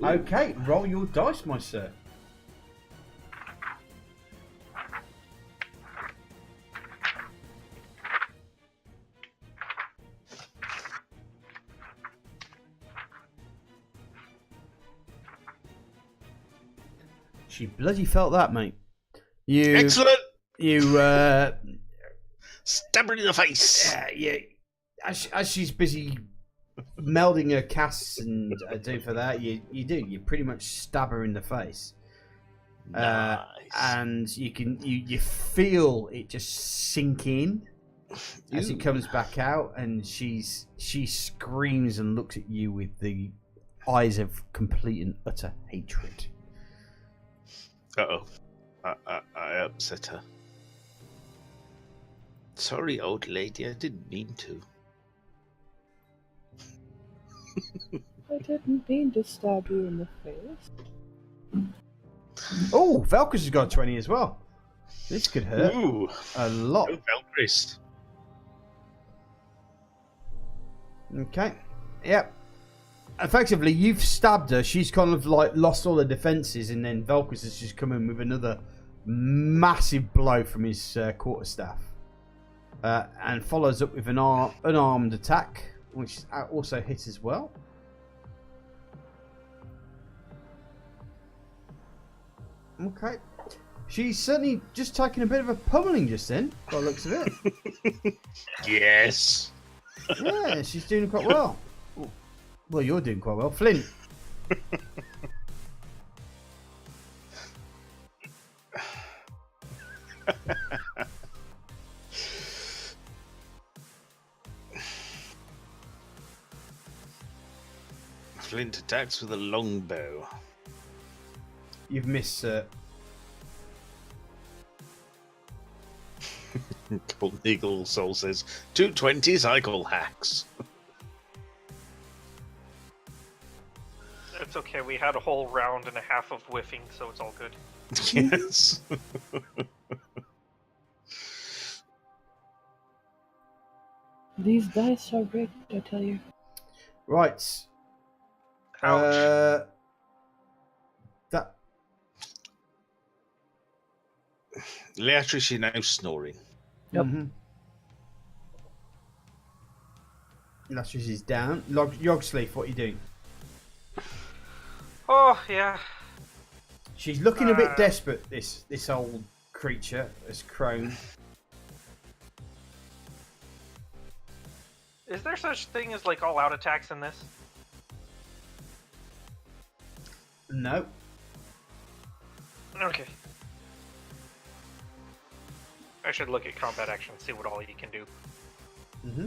Speaker 1: Okay, roll your dice, my sir. She bloody felt that, mate.
Speaker 3: Excellent.
Speaker 1: You
Speaker 3: stab her in the face.
Speaker 1: Yeah. As she's busy melding her casts and do for that, you pretty much stab her in the face.
Speaker 3: Nice.
Speaker 1: And you feel it just sink in as it comes back out, and she screams and looks at you with the eyes of complete and utter hatred.
Speaker 3: Uh-oh. I upset her. Sorry, old lady, I didn't mean to.
Speaker 2: I didn't mean to stab you in the face.
Speaker 1: Oh, Velcris has got a 20 as well. This could hurt a lot.
Speaker 3: Go Velcris.
Speaker 1: Okay. Yep. Effectively, you've stabbed her. She's kind of like lost all her defenses, and then Velcris has just come in with another massive blow from his quarterstaff, and follows up with an unarmed attack, which also hits as well. Okay. She's certainly just taking a bit of a pummeling just then, by the looks of it.
Speaker 3: Yes.
Speaker 1: Yeah, she's doing quite well. Well, you're doing quite well. Flint.
Speaker 3: Flint attacks with a longbow.
Speaker 1: You've missed, sir.
Speaker 3: Golden Eagle Soul says, 220s I call hacks.
Speaker 4: It's okay, we had a whole round and a half of whiffing, so it's all good.
Speaker 3: Yes.
Speaker 2: These dice are rigged, I tell you.
Speaker 1: Right.
Speaker 4: Ouch.
Speaker 1: That.
Speaker 3: Leatrice is now snoring.
Speaker 2: Yep.
Speaker 1: Mm-hmm. Leatrice is down. Yogsleaf, what are you doing?
Speaker 4: Oh, yeah.
Speaker 1: She's looking a bit desperate, this old creature, this crone.
Speaker 4: Is there such thing as, like, all-out attacks in this?
Speaker 1: No.
Speaker 4: Okay. I should look at combat action and see what all you can do.
Speaker 1: Mm-hmm.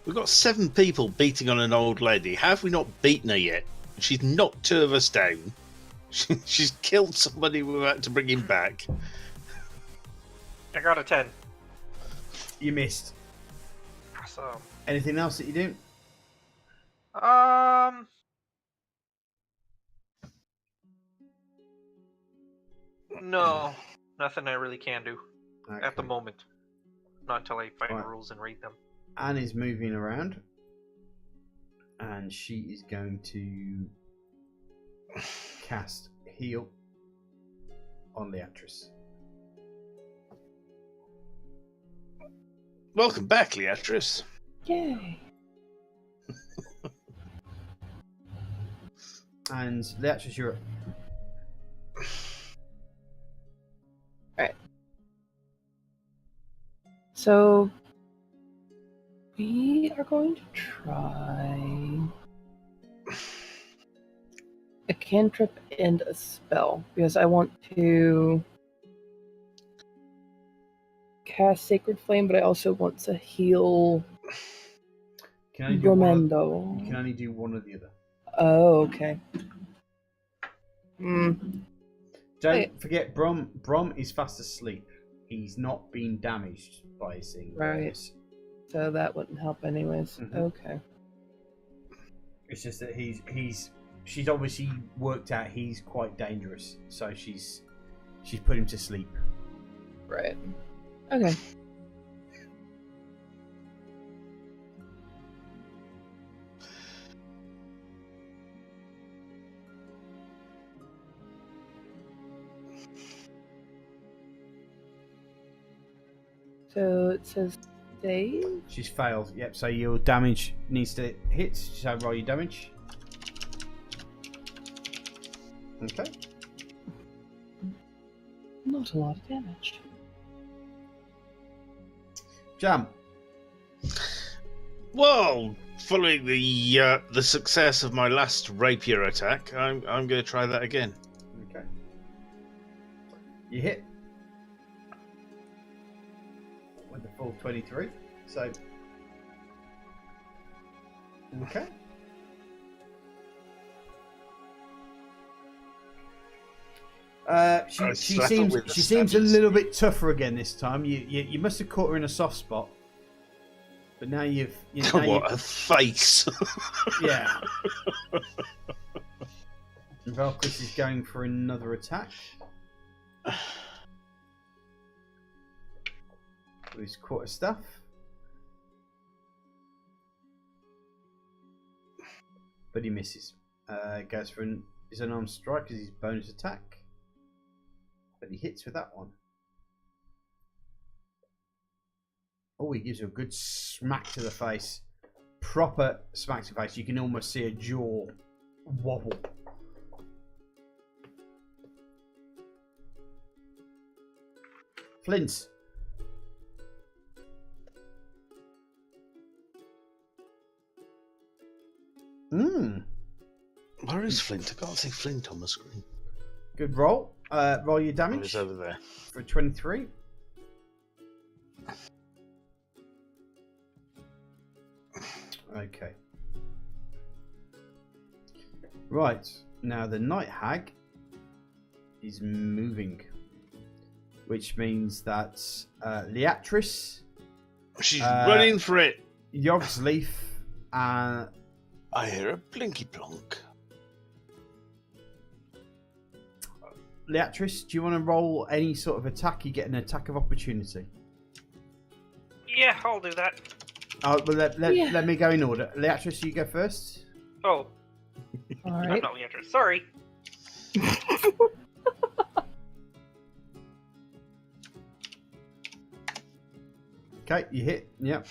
Speaker 3: We've got 7 people beating on an old lady. How have we not beaten her yet? She's knocked 2 of us down. She's killed somebody we're about to bring him back.
Speaker 4: I got a 10.
Speaker 1: You missed.
Speaker 4: Awesome.
Speaker 1: Anything else that you do?
Speaker 4: No. Nothing I really can do
Speaker 1: Okay.
Speaker 4: at the moment. Not until I find
Speaker 1: Right.
Speaker 4: rules and read them.
Speaker 1: Anne is moving around. And she is going to cast Heal on Leatrice.
Speaker 3: Welcome back, Leatrice.
Speaker 2: Yay.
Speaker 1: And Leatrice, you're up.
Speaker 2: Alright. So we are going to try a cantrip and a spell because I want to cast Sacred Flame, but I also want to heal
Speaker 1: Can only do one
Speaker 2: Romendo.
Speaker 1: you can only do one or the other.
Speaker 2: Oh, okay.
Speaker 1: Don't
Speaker 2: Wait.
Speaker 1: forget, Brom is fast asleep. He's not been damaged by his thing.
Speaker 2: Right. So that wouldn't help anyways.
Speaker 1: Mhm.
Speaker 2: Okay.
Speaker 1: It's just that she's obviously worked out he's quite dangerous, so she's put him to sleep.
Speaker 2: Right. Okay. So it says save.
Speaker 1: She's failed. Yep. So your damage needs to hit. So roll your damage. Okay.
Speaker 2: Not a lot of damage.
Speaker 1: Jam.
Speaker 3: Well, following the success of my last rapier attack, I'm going to try that again.
Speaker 1: Okay. You hit with the full 23. So. Okay. She seems a little bit tougher again this time. You must have caught her in a soft spot, but now you've
Speaker 3: What a face!
Speaker 1: yeah. And Valkyrie is going for another attack. With his quarterstaff. But he misses. Goes for his unarmed strike as his bonus attack. But he hits with that one. Oh, he gives you a good smack to the face. Proper smack to the face. You can almost see a jaw wobble. Flint.
Speaker 3: Where is Flint? I can't see Flint on the screen.
Speaker 1: Good roll. Roll your damage.
Speaker 3: He's over there.
Speaker 1: For 23. Okay. Right. Now the Night Hag is moving. Which means that Leatrice,
Speaker 3: She's running for it.
Speaker 1: Yogsleaf,
Speaker 3: I hear a blinky plonk.
Speaker 1: Leatrice, do you want to roll any sort of attack? You get an attack of opportunity.
Speaker 4: Yeah, I'll do that.
Speaker 1: Oh, well, let me go in order. Leatrice, you go first.
Speaker 4: Oh,
Speaker 2: All
Speaker 4: I'm
Speaker 2: right.
Speaker 4: not Leatrice. Sorry.
Speaker 1: Okay, you hit. Yep.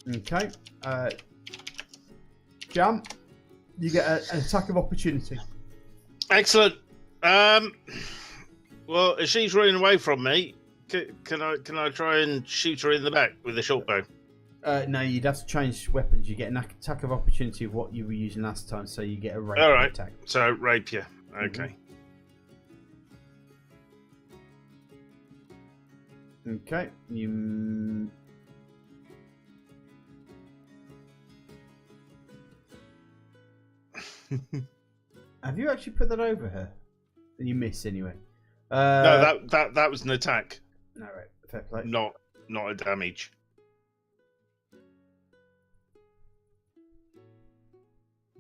Speaker 1: Okay. Jam, you get an attack of opportunity.
Speaker 3: Excellent. Well, if she's running away from me, can I try and shoot her in the back with a short bow?
Speaker 1: No, you'd have to change weapons. You get an attack of opportunity of what you were using last time, so you get a rapier
Speaker 3: All right.
Speaker 1: attack.
Speaker 3: So rapier. Okay.
Speaker 1: Okay. You. Have you actually put that over her? You miss anyway.
Speaker 3: No, that was an attack.
Speaker 1: No, right. Fair play.
Speaker 3: Not a damage.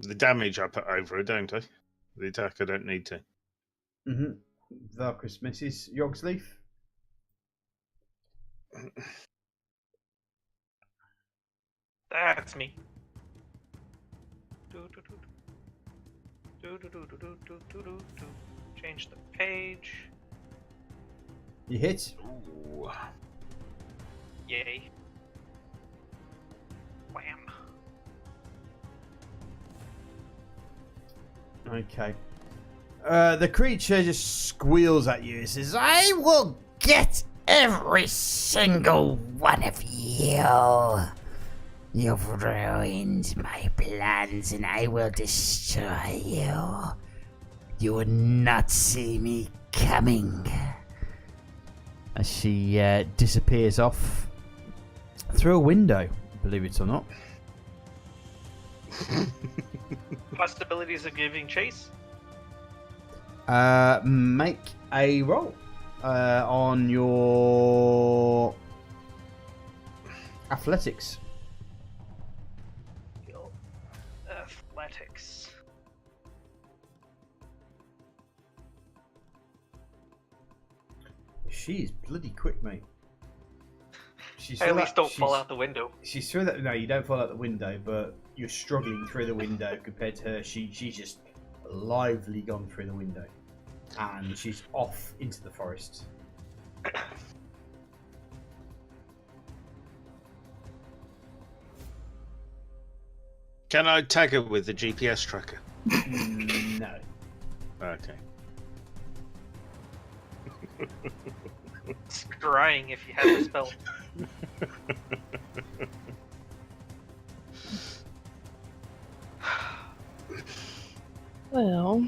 Speaker 3: The damage I put over it, don't I? The attack I don't need to.
Speaker 1: Valkyrie misses. Yogsleaf.
Speaker 4: That's me. Change the page.
Speaker 1: You hit.
Speaker 3: Ooh.
Speaker 4: Yay. Wham.
Speaker 1: Okay. The creature just squeals at you. It says, "I will get every single one of you. You've ruined my plans and I will destroy you. You will not see me coming." As she disappears off through a window, believe it or not.
Speaker 4: Possibilities of giving chase?
Speaker 1: Make a roll on your athletics.
Speaker 4: Athletics.
Speaker 1: She's bloody quick, mate. She's
Speaker 4: I at least don't fall out the window.
Speaker 1: She's through that. No, you don't fall out the window, but you're struggling through the window compared to her. She's just lively gone through the window, and she's off into the forest.
Speaker 3: Can I tag her with the GPS tracker?
Speaker 1: No.
Speaker 3: Okay.
Speaker 4: Scrying if you had the spell.
Speaker 2: Well,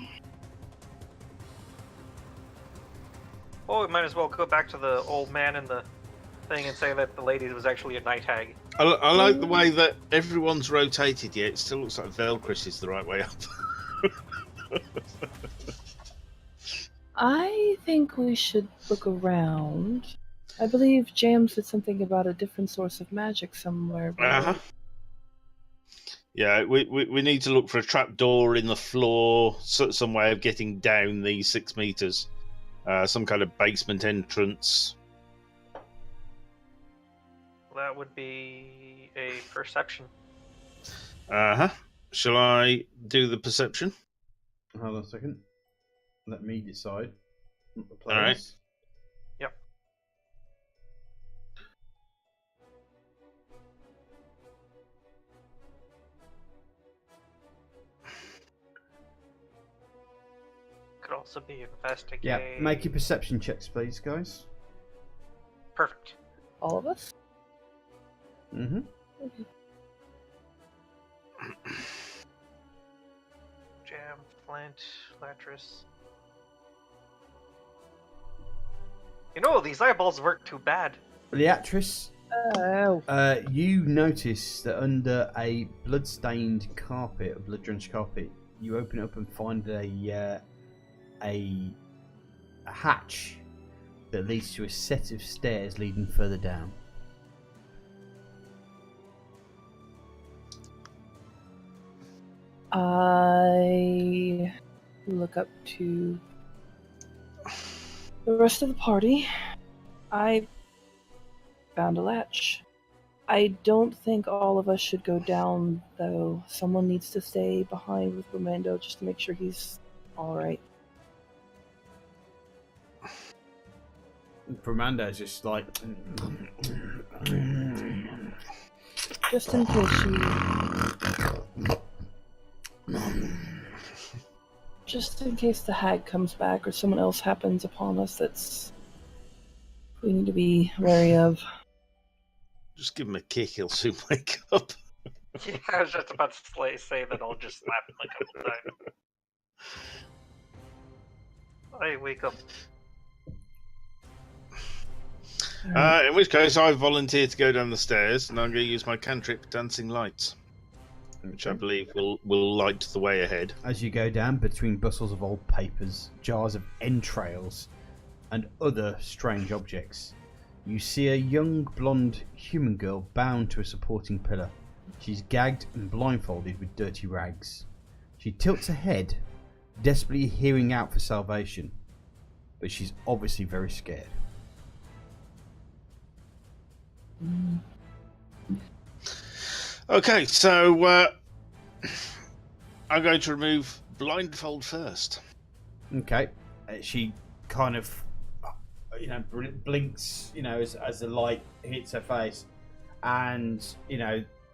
Speaker 4: Well, we might as well go back to the old man and the thing and say that the lady was actually a night hag.
Speaker 3: I like the way that everyone's rotated yet. It still looks like Velcris is the right way up.
Speaker 2: I think we should look around. I believe Jam said something about a different source of magic somewhere.
Speaker 3: Yeah, we need to look for a trapdoor in the floor, some way of getting down these 6 meters. Some kind of basement entrance.
Speaker 4: That would be a perception.
Speaker 3: Shall I do the perception?
Speaker 1: Hold on a second. Let me decide. Not the players.
Speaker 3: All right.
Speaker 4: Yep. Could also be investigate.
Speaker 1: Yeah, make your perception checks, please, guys.
Speaker 4: Perfect.
Speaker 2: All of us?
Speaker 1: Mm-hmm.
Speaker 4: Jam, Flint, Latris. You know, these eyeballs weren't too bad.
Speaker 1: Leatrice,
Speaker 2: Oh.
Speaker 1: you notice that under a blood-stained carpet, a blood-drenched carpet, you open it up and find a hatch that leads to a set of stairs leading further down.
Speaker 2: I look up to the rest of the party. I found a latch. I don't think all of us should go down, though. Someone needs to stay behind with Romando just to make sure he's alright.
Speaker 1: Romando's just like...
Speaker 2: Just in case she... Just in case the hag comes back or someone else happens upon us that's... we need to be wary of.
Speaker 3: Just give him a kick, he'll soon wake up.
Speaker 4: Yeah, I was just about to say that I'll just slap him a couple times. Hey, wake up.
Speaker 3: In which case, I volunteer to go down the stairs, and I'm going to use my cantrip, Dancing Lights, which I believe will light the way ahead.
Speaker 1: As you go down between bustles of old papers, jars of entrails, and other strange objects, you see a young blonde human girl bound to a supporting pillar. She's gagged and blindfolded with dirty rags. She tilts her head, desperately hearing out for salvation, but she's obviously very scared.
Speaker 3: Okay, so I'm going to remove blindfold first.
Speaker 1: Okay, she kind of, blinks, as the light hits her face, and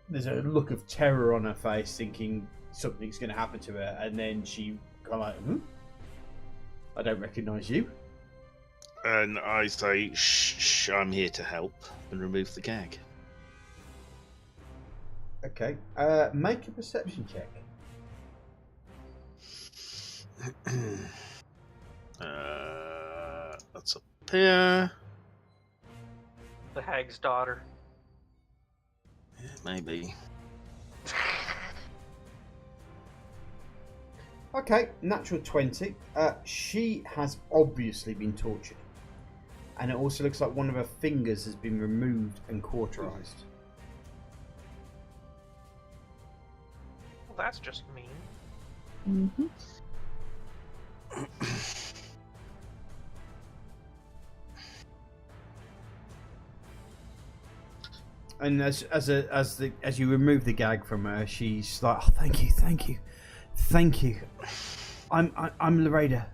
Speaker 1: there's a look of terror on her face, thinking something's going to happen to her, and then she kind of like, I don't recognise you.
Speaker 3: And I say, shh, I'm here to help, and remove the gag.
Speaker 1: Okay, make a perception check.
Speaker 3: That's up here.
Speaker 4: The hag's daughter.
Speaker 3: Yeah, maybe.
Speaker 1: Okay, natural 20. She has obviously been tortured. And it also looks like one of her fingers has been removed and cauterized.
Speaker 4: Well, that's just mean.
Speaker 2: Mm-hmm.
Speaker 1: And as you remove the gag from her, she's like, "Oh, thank you. I'm Loreda.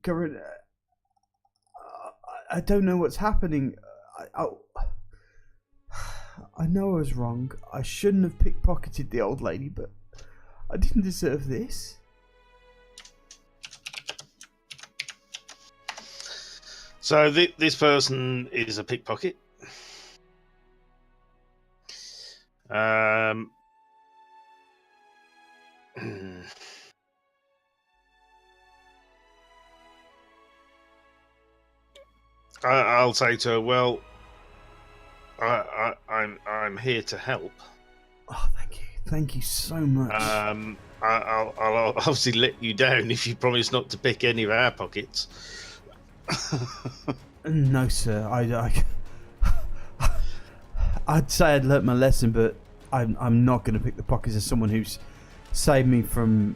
Speaker 1: Current. I don't know what's happening. I know I was wrong. I shouldn't have pickpocketed the old lady, but I didn't deserve this."
Speaker 3: So this person is a pickpocket. I'll say to her, well, I'm here to help.
Speaker 1: Oh, thank you so much.
Speaker 3: I'll obviously let you down if you promise not to pick any of our pockets.
Speaker 1: No, sir. I'd say I'd learnt my lesson, but I'm not going to pick the pockets of someone who's saved me from.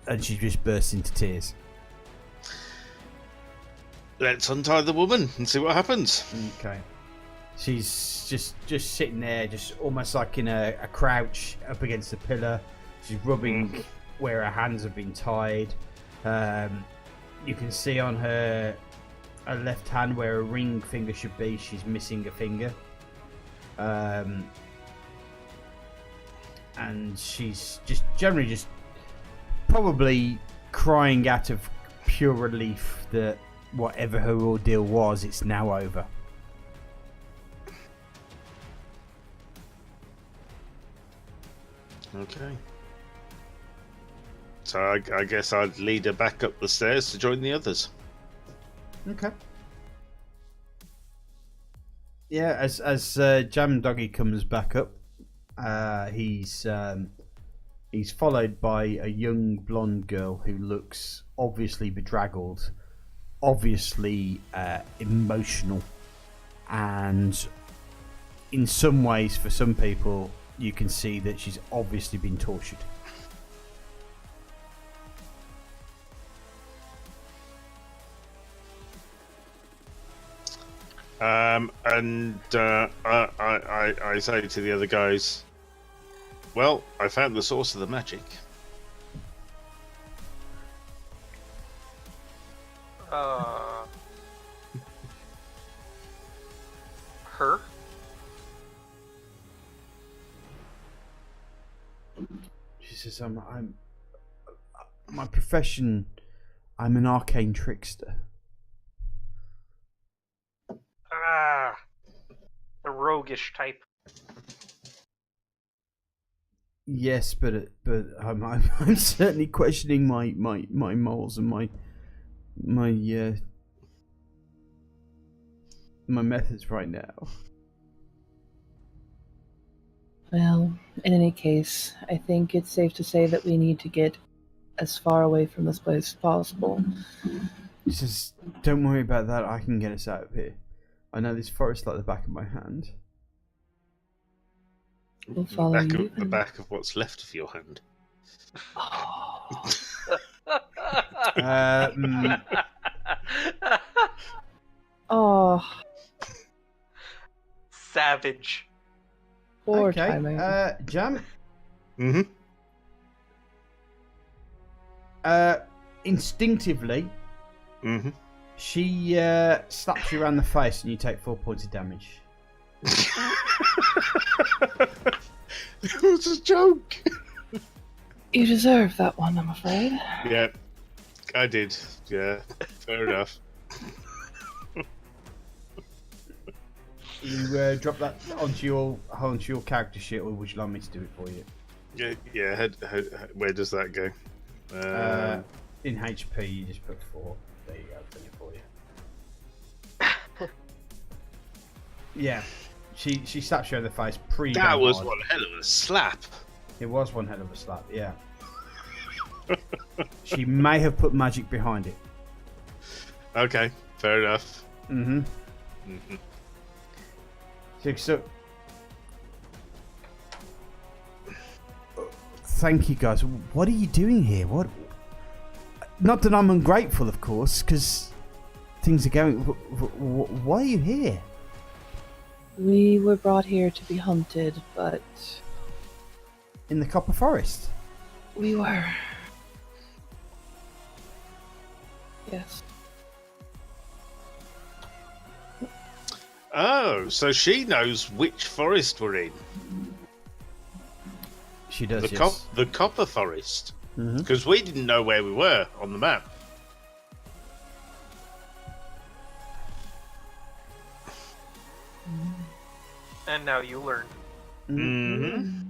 Speaker 1: And she just bursts into tears.
Speaker 3: Let's untie the woman and see what happens.
Speaker 1: Okay. She's just sitting there, just almost like in a crouch up against the pillar. She's rubbing where her hands have been tied. You can see on her left hand where a ring finger should be, she's missing a finger. And she's just generally just probably crying out of pure relief that whatever her ordeal was, it's now over.
Speaker 3: Okay. So I guess I'd lead her back up the stairs to join the others.
Speaker 1: Okay. Yeah, as Jam Doggy comes back up, he's followed by a young blonde girl who looks obviously bedraggled, obviously emotional, and in some ways, for some people, you can see that she's obviously been tortured.
Speaker 3: I say to the other guys, well, I found the source of the magic.
Speaker 4: her?
Speaker 1: She says, I'm my profession, I'm an arcane trickster.
Speaker 4: Ah, the roguish type.
Speaker 1: Yes, but I'm certainly questioning my morals and my methods right now.
Speaker 2: Well, in any case, I think it's safe to say that we need to get as far away from this place as possible.
Speaker 1: He says, don't worry about that, I can get us out of here. I know this forest like the back of my hand.
Speaker 2: We'll follow you.
Speaker 3: The back of what's left of your hand.
Speaker 2: Oh,
Speaker 4: Savage.
Speaker 2: poor
Speaker 1: Okay,
Speaker 2: timing.
Speaker 1: Jam.
Speaker 3: Mm-hmm.
Speaker 1: Instinctively,
Speaker 3: Mm-hmm.
Speaker 1: she slaps you around the face and you take 4 points of damage.
Speaker 3: It was a joke.
Speaker 2: You deserve that one, I'm afraid.
Speaker 3: Yeah, I did. Yeah, fair enough.
Speaker 1: You drop that onto your character sheet, or would you like me to do it for you?
Speaker 3: Yeah. Where does that go?
Speaker 1: In HP, you just put 4. There you go, I've done it for you. Yeah, she slaps you in the face pretty
Speaker 3: That
Speaker 1: damn
Speaker 3: was
Speaker 1: hard.
Speaker 3: one hell of a slap.
Speaker 1: It was one hell of a slap, yeah. She may have put magic behind it.
Speaker 3: Okay, fair enough.
Speaker 1: Mm-hmm.
Speaker 3: Mm-hmm.
Speaker 1: So, thank you guys. What are you doing here? What? Not that I'm ungrateful, of course, because things are going. Why are you here?
Speaker 2: We were brought here to be hunted, but
Speaker 1: In the Copper Forest?
Speaker 2: we were. Yes.
Speaker 3: Oh, so she knows which forest we're in.
Speaker 1: She does,
Speaker 3: The,
Speaker 1: yes.
Speaker 3: the Copper Forest.
Speaker 1: Mhm.
Speaker 3: Because we didn't know where we were on the map.
Speaker 4: And now you learn.
Speaker 3: Mm-hmm.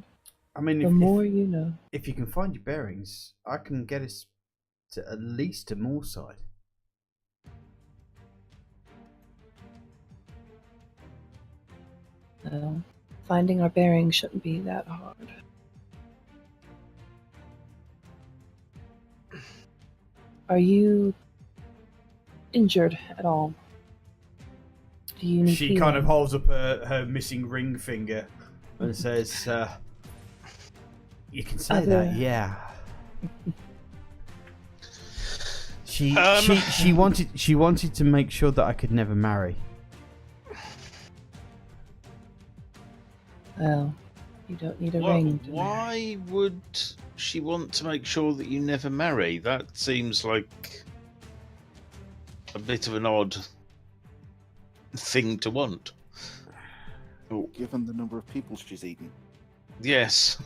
Speaker 1: I mean,
Speaker 2: The more you know.
Speaker 1: if you can find your bearings, I can get us to at least to Moorside.
Speaker 2: Well, finding our bearings shouldn't be that hard. Are you injured at all? Do you need
Speaker 1: She
Speaker 2: healing?
Speaker 1: kind of holds up her missing ring finger and says, "You can say
Speaker 2: Other-
Speaker 1: that, yeah." She wanted to make sure that I could never marry.
Speaker 2: Well, you don't need a ring. To marry.
Speaker 3: Why would she want to make sure that you never marry? That seems like a bit of an odd thing to want. Oh,
Speaker 5: Given the number of people she's eaten.
Speaker 3: yes.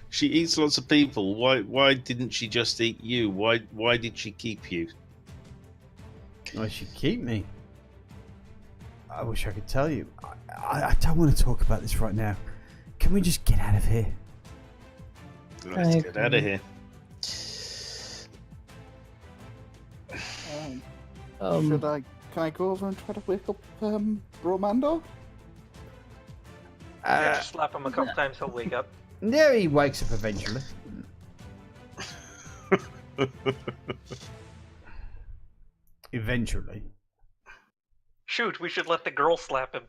Speaker 3: She eats lots of people. Why didn't she just eat you? Why did she keep you?
Speaker 1: Why she keep me? I wish I could tell you. I don't want to talk about this right now. Can we just get out of here?
Speaker 3: Let's get out of here.
Speaker 5: Can I go over and try to wake up Romando?
Speaker 4: Yeah, just slap him a couple times, he'll wake up.
Speaker 1: Yeah, he wakes up eventually. Eventually.
Speaker 4: Shoot, we should let the girl slap him.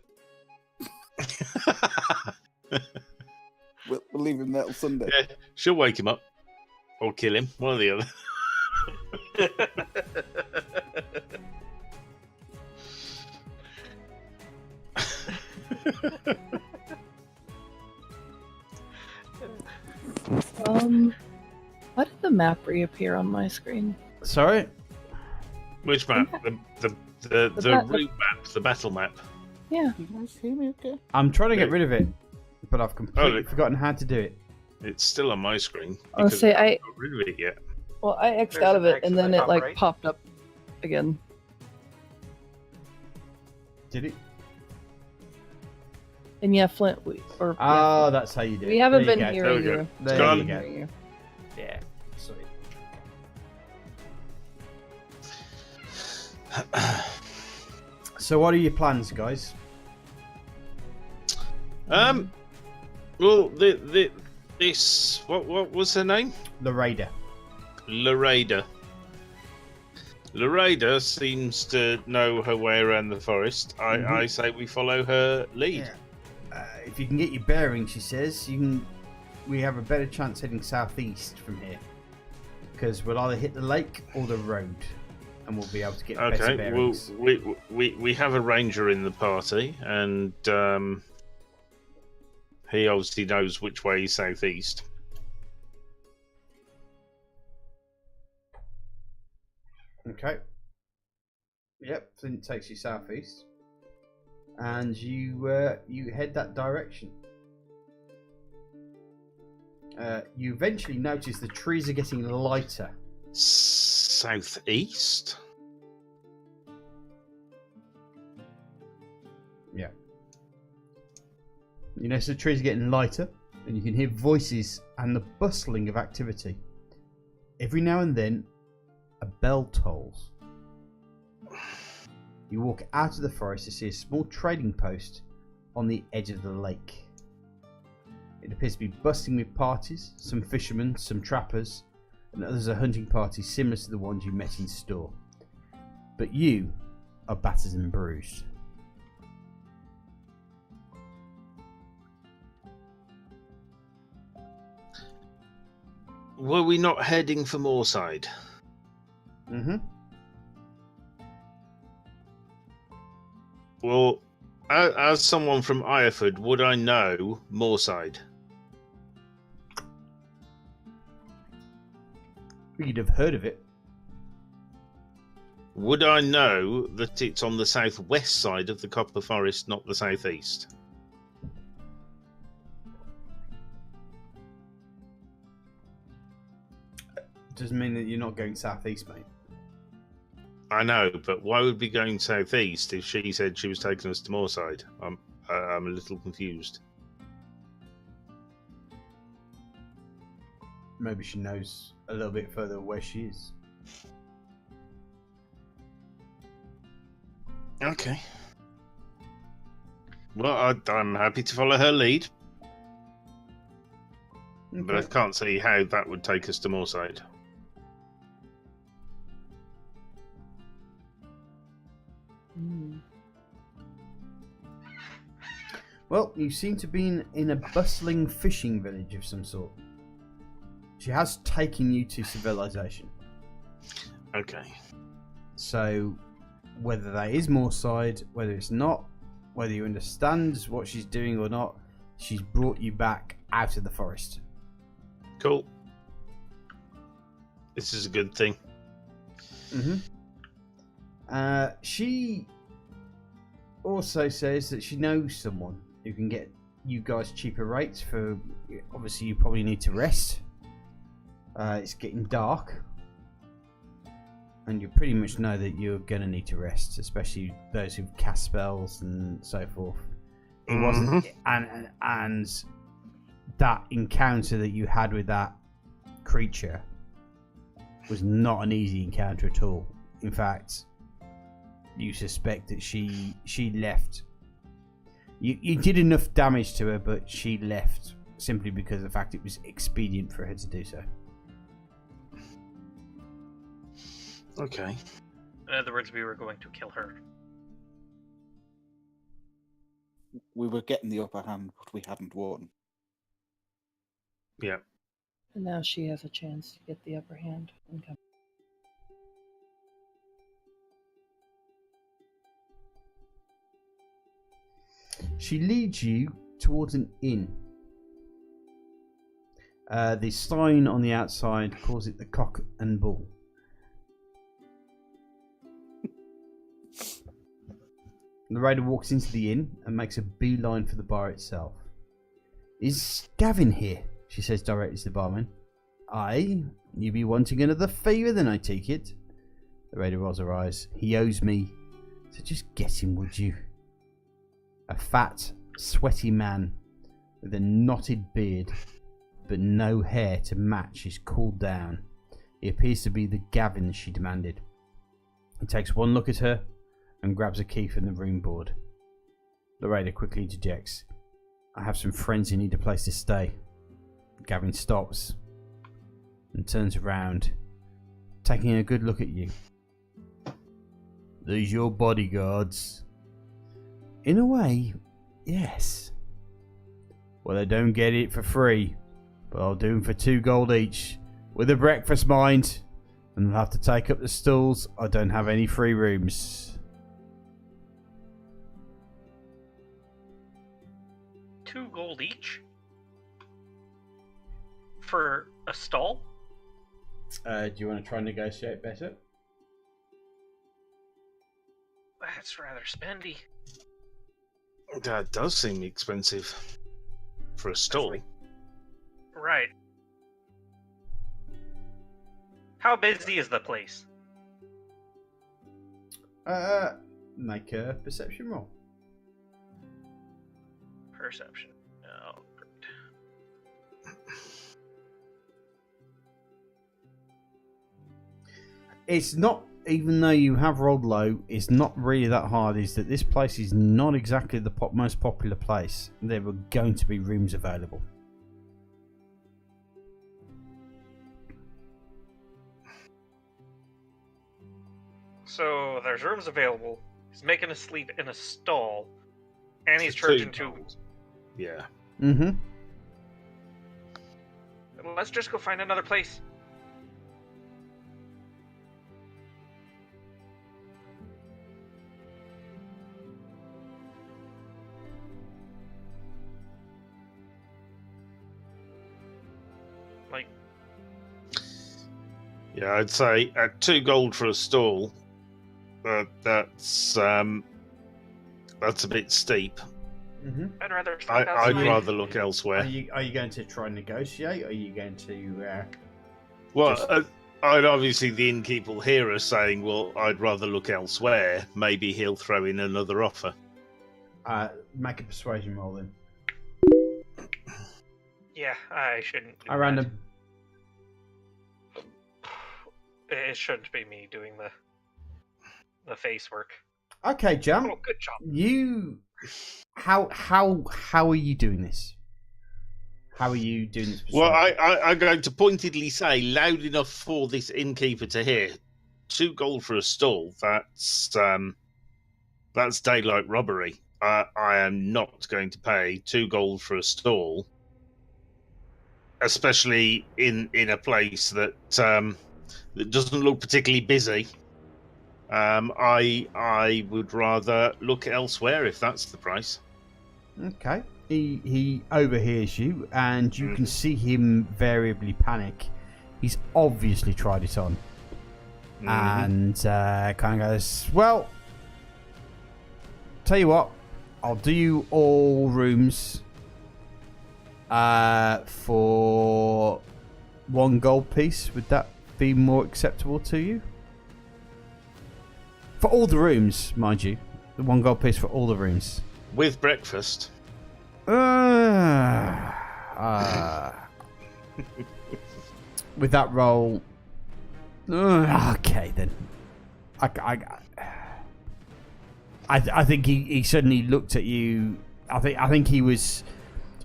Speaker 5: We'll leave him there till Sunday.
Speaker 3: Yeah, she'll wake him up. Or kill him. One or the other.
Speaker 2: Why did the map reappear on my screen?
Speaker 1: Sorry?
Speaker 3: Which map? The The
Speaker 2: map-
Speaker 3: route map, the battle map.
Speaker 2: Yeah.
Speaker 5: You guys hear me okay?
Speaker 1: I'm trying to get rid of it, but I've completely
Speaker 3: look.
Speaker 1: forgotten how to do it.
Speaker 3: It's still on my screen.
Speaker 2: I'll
Speaker 3: because
Speaker 2: say
Speaker 3: I
Speaker 2: I-
Speaker 3: haven't got rid of it yet.
Speaker 2: Well, I X'd
Speaker 4: There's
Speaker 2: out of
Speaker 4: an
Speaker 2: it,
Speaker 4: X
Speaker 2: and
Speaker 4: at
Speaker 2: then
Speaker 4: the
Speaker 2: it
Speaker 4: top
Speaker 2: like
Speaker 4: right.
Speaker 2: popped up again.
Speaker 1: Did it?
Speaker 2: And yeah, Flint,
Speaker 1: Oh, that's how you do it.
Speaker 2: we haven't
Speaker 1: There
Speaker 2: been
Speaker 1: you go.
Speaker 3: There we
Speaker 2: hearing
Speaker 3: go.
Speaker 2: you.
Speaker 1: There
Speaker 3: gone.
Speaker 1: you go.
Speaker 2: Hearing you.
Speaker 1: Yeah, sweet. So, what are your plans, guys?
Speaker 3: Well, this what was her name?
Speaker 1: The Raider.
Speaker 3: Lorada. Lorada seems to know her way around the forest. I say we follow her lead.
Speaker 1: If you can get your bearings, she says, we have a better chance heading southeast from here. Because we'll either hit the lake or the road. And we'll be able to get better
Speaker 3: Okay, well,
Speaker 1: bearings.
Speaker 3: we have a ranger in the party, and he obviously knows which way is southeast.
Speaker 1: Okay. Yep, Flint takes you southeast. And you head that direction. You eventually notice the trees are getting lighter.
Speaker 3: Southeast?
Speaker 1: Yeah. You notice the trees are getting lighter, and you can hear voices and the bustling of activity. Every now and then, a bell tolls. You walk out of the forest to see a small trading post on the edge of the lake. It appears to be bustling with parties, some fishermen, some trappers, and others are hunting parties similar to the ones you met in store. But you are battered and bruised.
Speaker 3: Were we not heading for Moorside?
Speaker 1: Mm-hmm.
Speaker 3: Well, as someone from Ireford, would I know Moorside?
Speaker 1: You'd have heard of it.
Speaker 3: Would I know that it's on the southwest side of the Copper Forest, not the southeast?
Speaker 1: Doesn't mean that you're not going southeast, mate.
Speaker 3: I know, but why would we be going southeast if she said she was taking us to Moorside? I'm a little confused.
Speaker 1: Maybe she knows a little bit further where she is.
Speaker 3: Okay. Well, I'm happy to follow her lead, but I can't see how that would take us to Moorside.
Speaker 1: Well, you seem to be in a bustling fishing village of some sort. She has taken you to civilization.
Speaker 3: Okay.
Speaker 1: So, whether that is Moorside, whether it's not, whether you understand what she's doing or not, she's brought you back out of the forest.
Speaker 3: Cool. This is a good thing.
Speaker 1: Mm-hmm. She also says that she knows someone who can get you guys cheaper rates for... Obviously, you probably need to rest. It's getting dark. And you pretty much know that you're going to need to rest, especially those who've cast spells and so forth. It wasn't... And that encounter that you had with that creature was not an easy encounter at all. In fact, you suspect that she left. You did enough damage to her, but she left simply because of the fact it was expedient for her to do so.
Speaker 3: Okay.
Speaker 4: In other words, we were going to kill her.
Speaker 5: We were getting the upper hand, but we hadn't won.
Speaker 3: Yeah.
Speaker 2: And now she has a chance to get the upper hand and come.
Speaker 1: She leads you towards an inn. The sign on the outside calls it the Cock and Bull. The raider walks into the inn and makes a beeline for the bar itself. Is Gavin here? She says directly to the barman. Aye, you be wanting another favour then, I take it. The raider rolls her eyes. He owes me, so just get him, would you? A fat, sweaty man with a knotted beard, but no hair to match his cooled down. He appears to be the Gavin she demanded. He takes one look at her and grabs a key from the room board. The raider quickly interjects. I have some friends who need a place to stay. Gavin stops and turns around, taking a good look at you. These your bodyguards? In a way, yes. Well, I don't get it for free, but I'll do them for 2 gold each, with a breakfast, mind. And I'll have to take up the stools. I don't have any free rooms.
Speaker 4: 2 gold each? For a stall?
Speaker 1: Do you want to try and negotiate better?
Speaker 4: That's rather spendy.
Speaker 3: That does seem expensive for a stall.
Speaker 4: Right. How busy is the place?
Speaker 1: Make a perception roll.
Speaker 4: Perception. Oh, great.
Speaker 1: It's not, even though you have rolled low, it's not really that hard. Is that this place is not exactly the most popular place. There were going to be rooms available.
Speaker 4: So there's rooms available. He's making us sleep in a stall, and he's charging 2.
Speaker 3: Yeah.
Speaker 1: Mm-hmm.
Speaker 4: Let's just go find another place. Like,
Speaker 3: Yeah, I'd say at 2 gold for a stall, that's a bit steep.
Speaker 1: Mm-hmm.
Speaker 4: I'd rather sleep
Speaker 3: I'd
Speaker 4: outside.
Speaker 3: rather look elsewhere.
Speaker 1: Are you going to try and negotiate? Or are you going to?
Speaker 3: Well, I'd obviously the innkeeper will hear us saying, "Well, I'd rather look elsewhere." Maybe he'll throw in another offer.
Speaker 1: Make a persuasion roll then.
Speaker 4: Yeah, I shouldn't. Do
Speaker 1: I ran
Speaker 4: that. It shouldn't be me doing the face work.
Speaker 1: Okay, Jam.
Speaker 4: Oh, good job.
Speaker 1: You. How are you doing this? How are you doing this?
Speaker 3: Well, I'm going to pointedly say, loud enough for this innkeeper to hear, 2 gold for a stall. That's daylight robbery. I am not going to pay 2 gold for a stall, especially in a place that doesn't look particularly busy. I would rather look elsewhere if that's the price.
Speaker 1: Okay. He overhears you, and you can see him variably panic. He's obviously tried it on, and kind of goes, "Well, tell you what, I'll do you all rooms for 1 gold piece. Would that be more acceptable to you? For all the rooms, mind you, the 1 gold piece for all the rooms."
Speaker 3: With breakfast.
Speaker 1: With that roll, okay then. I think he suddenly looked at you. I think he was,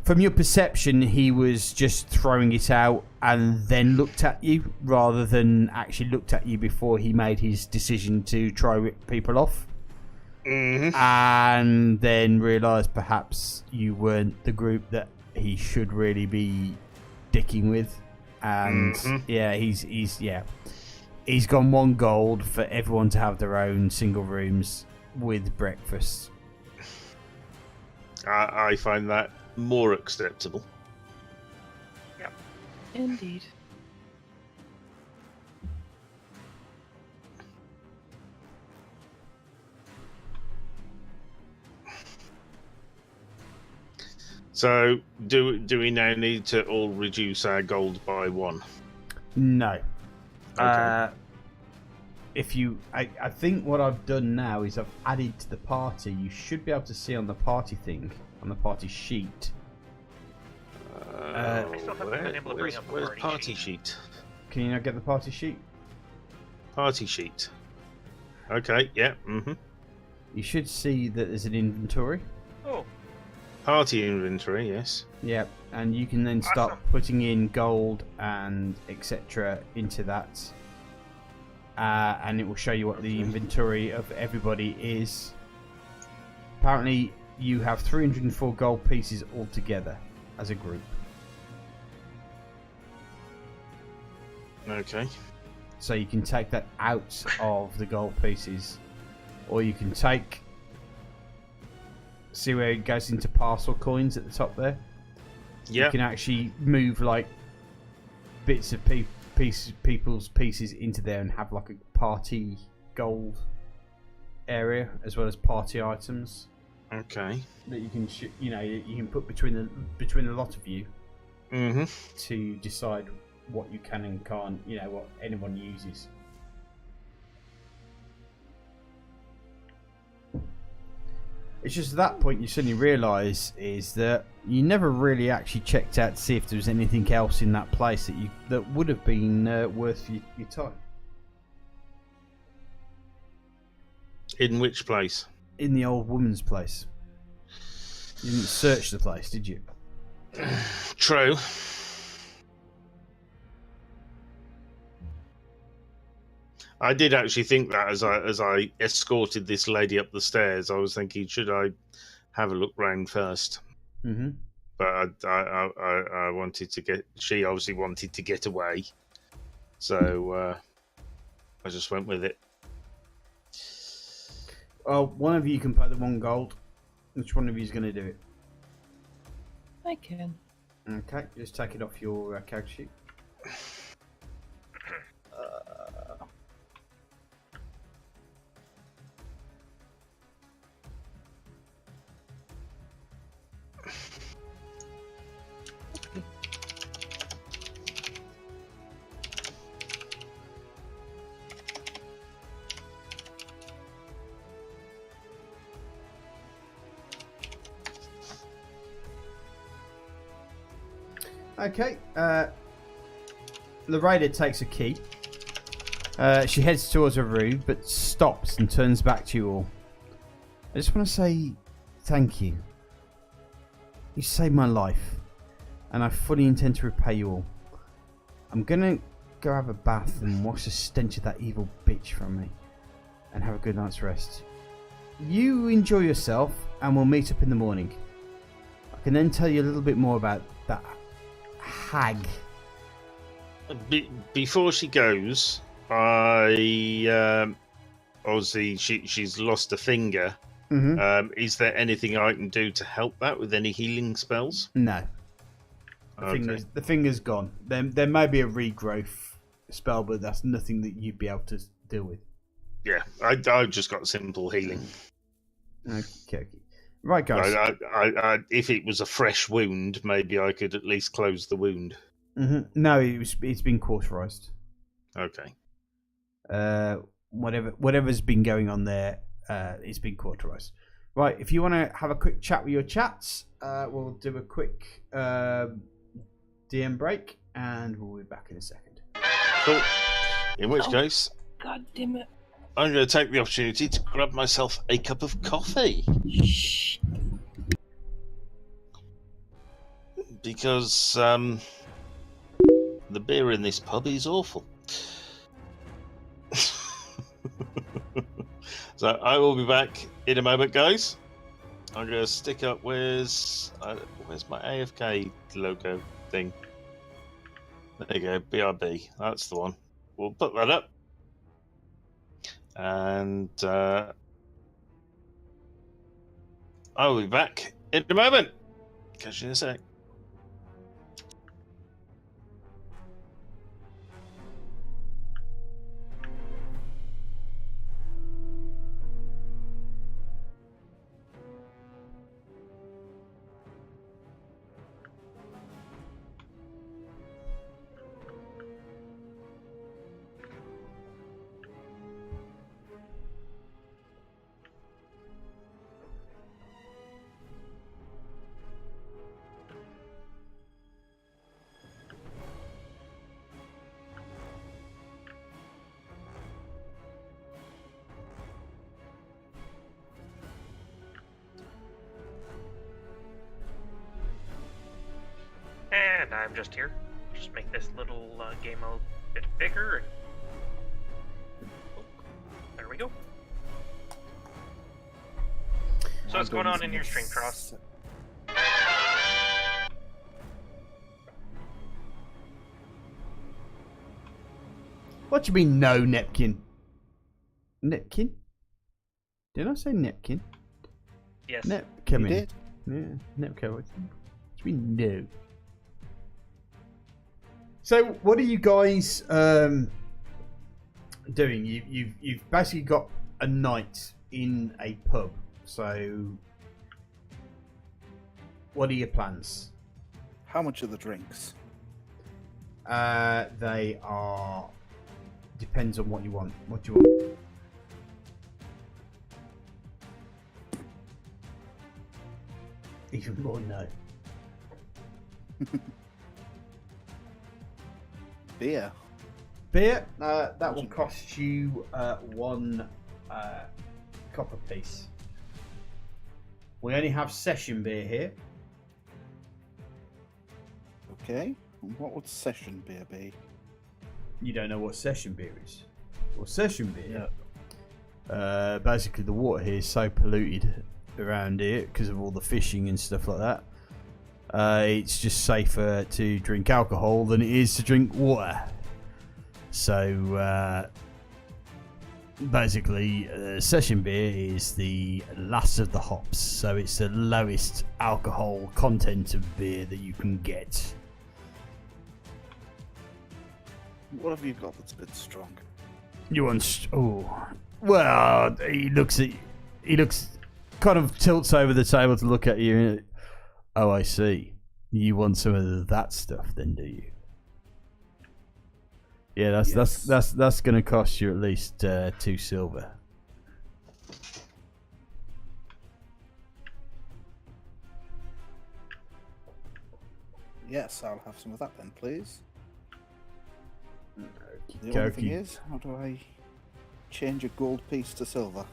Speaker 1: from your perception, he was just throwing it out and then looked at you rather than actually looked at you before he made his decision to try rip people off.
Speaker 3: Mm-hmm.
Speaker 1: And then realised perhaps you weren't the group that he should really be dicking with. And yeah, he's gone 1 gold for everyone to have their own single rooms with breakfast.
Speaker 3: I find that more acceptable.
Speaker 4: Yep.
Speaker 2: Indeed.
Speaker 3: So, do we now need to all reduce our gold by 1?
Speaker 1: No.
Speaker 3: Okay.
Speaker 1: I think what I've done now is I've added to the party. You should be able to see on the party thing, on the party sheet.
Speaker 4: I still haven't been able to bring up the
Speaker 3: where's
Speaker 4: party
Speaker 3: party
Speaker 4: sheet.
Speaker 3: sheet?
Speaker 1: Can you not get the party sheet?
Speaker 3: Party sheet. Okay, yeah,
Speaker 1: You should see that there's an inventory.
Speaker 4: Oh,
Speaker 3: Party inventory, yes.
Speaker 1: Yeah, and you can then start
Speaker 4: Awesome.
Speaker 1: putting in gold and etc. into that. And it will show you what the inventory of everybody is. Apparently, you have 304 gold pieces altogether as a group.
Speaker 3: Okay.
Speaker 1: So you can take that out of the gold pieces, or you can take. See where it goes into parcel coins at the top there?
Speaker 3: Yeah.
Speaker 1: You can actually move like bits of people's pieces into there and have like a party gold area as well as party items
Speaker 3: Okay.
Speaker 1: that you can you can put between the lot of you to decide what you can and can't, what anyone uses. It's just at that point you suddenly realise is that you never really actually checked out to see if there was anything else in that place that would have been worth your time.
Speaker 3: In which place?
Speaker 1: In the old woman's place. You didn't search the place, did you?
Speaker 3: True. I did actually think that as I escorted this lady up the stairs, I was thinking, should I have a look round first?
Speaker 1: Mm-hmm.
Speaker 3: But I wanted to get. She obviously wanted to get away, so I just went with it.
Speaker 1: Well, one of you can pay the 1 gold. Which one of you is going to do it?
Speaker 2: I can.
Speaker 1: Okay, just take it off your character sheet. Okay, the raider takes a key. She heads towards her room, but stops and turns back to you all. I just want to say thank you. You saved my life, and I fully intend to repay you all. I'm gonna go have a bath and wash the stench of that evil bitch from me, and have a good night's rest. You enjoy yourself, and we'll meet up in the morning. I can then tell you a little bit more about that hag.
Speaker 3: Before she goes, obviously she's lost a finger.
Speaker 1: Mm-hmm.
Speaker 3: Is there anything I can do to help that with any healing spells?
Speaker 1: No.
Speaker 3: Okay.
Speaker 1: The finger's gone. There may be a regrowth spell, but that's nothing that you'd be able to deal with.
Speaker 3: Yeah, I've just got simple healing.
Speaker 1: Okay. Right, guys.
Speaker 3: I, if it was a fresh wound, maybe I could at least close the wound.
Speaker 1: Mm-hmm. No, it's been cauterized.
Speaker 3: Okay.
Speaker 1: Whatever's been going on there, it's been cauterized. Right, if you want to have a quick chat with your chats, we'll do a quick DM break, and we'll be back in a second.
Speaker 3: Cool. In which case,
Speaker 2: God damn it.
Speaker 3: I'm going to take the opportunity to grab myself a cup of coffee.
Speaker 2: Shh.
Speaker 3: Because the beer in this pub is awful. So I will be back in a moment, guys. I'm going to stick up where's my AFK logo thing. There you go, BRB. That's the one. We'll put that up. And I will be back in a moment. Catch you in a sec.
Speaker 4: and I'm just here. Just make this little game a bit bigger. And... Oh, there we go. So what's going on in your stream, Cross?
Speaker 1: What do you mean, no, Nepkin? Nepkin? Did I say Nepkin?
Speaker 4: Yes.
Speaker 1: Come
Speaker 5: You
Speaker 1: in.
Speaker 5: did?
Speaker 1: Yeah, Nepco. What do you mean, no? So, what are you guys doing? You've basically got a night in a pub. So, what are your plans?
Speaker 5: How much are the drinks?
Speaker 1: They are... Depends on what you want. What do you want? Even more no.
Speaker 5: Beer.
Speaker 1: Beer? That will cost you 1 copper piece. We only have session beer here.
Speaker 5: Okay. And what would session beer be?
Speaker 1: You don't know what session beer is? Well, session beer. Basically, the water here is so polluted around here because of all the fishing and stuff like that. It's just safer to drink alcohol than it is to drink water. So, basically, session beer is the last of the hops. So it's the lowest alcohol content of beer that you can get.
Speaker 5: What have you got that's a bit strong?
Speaker 1: You want? Oh, well, he looks kind of tilts over the table to look at you. Oh, I see. You want some of that stuff, then, do you? Yeah, that's going to cost you at least 2 silver.
Speaker 5: Yes, I'll have some of that then, please. The
Speaker 1: Okay.
Speaker 5: only thing is, how do I change a gold piece to silver?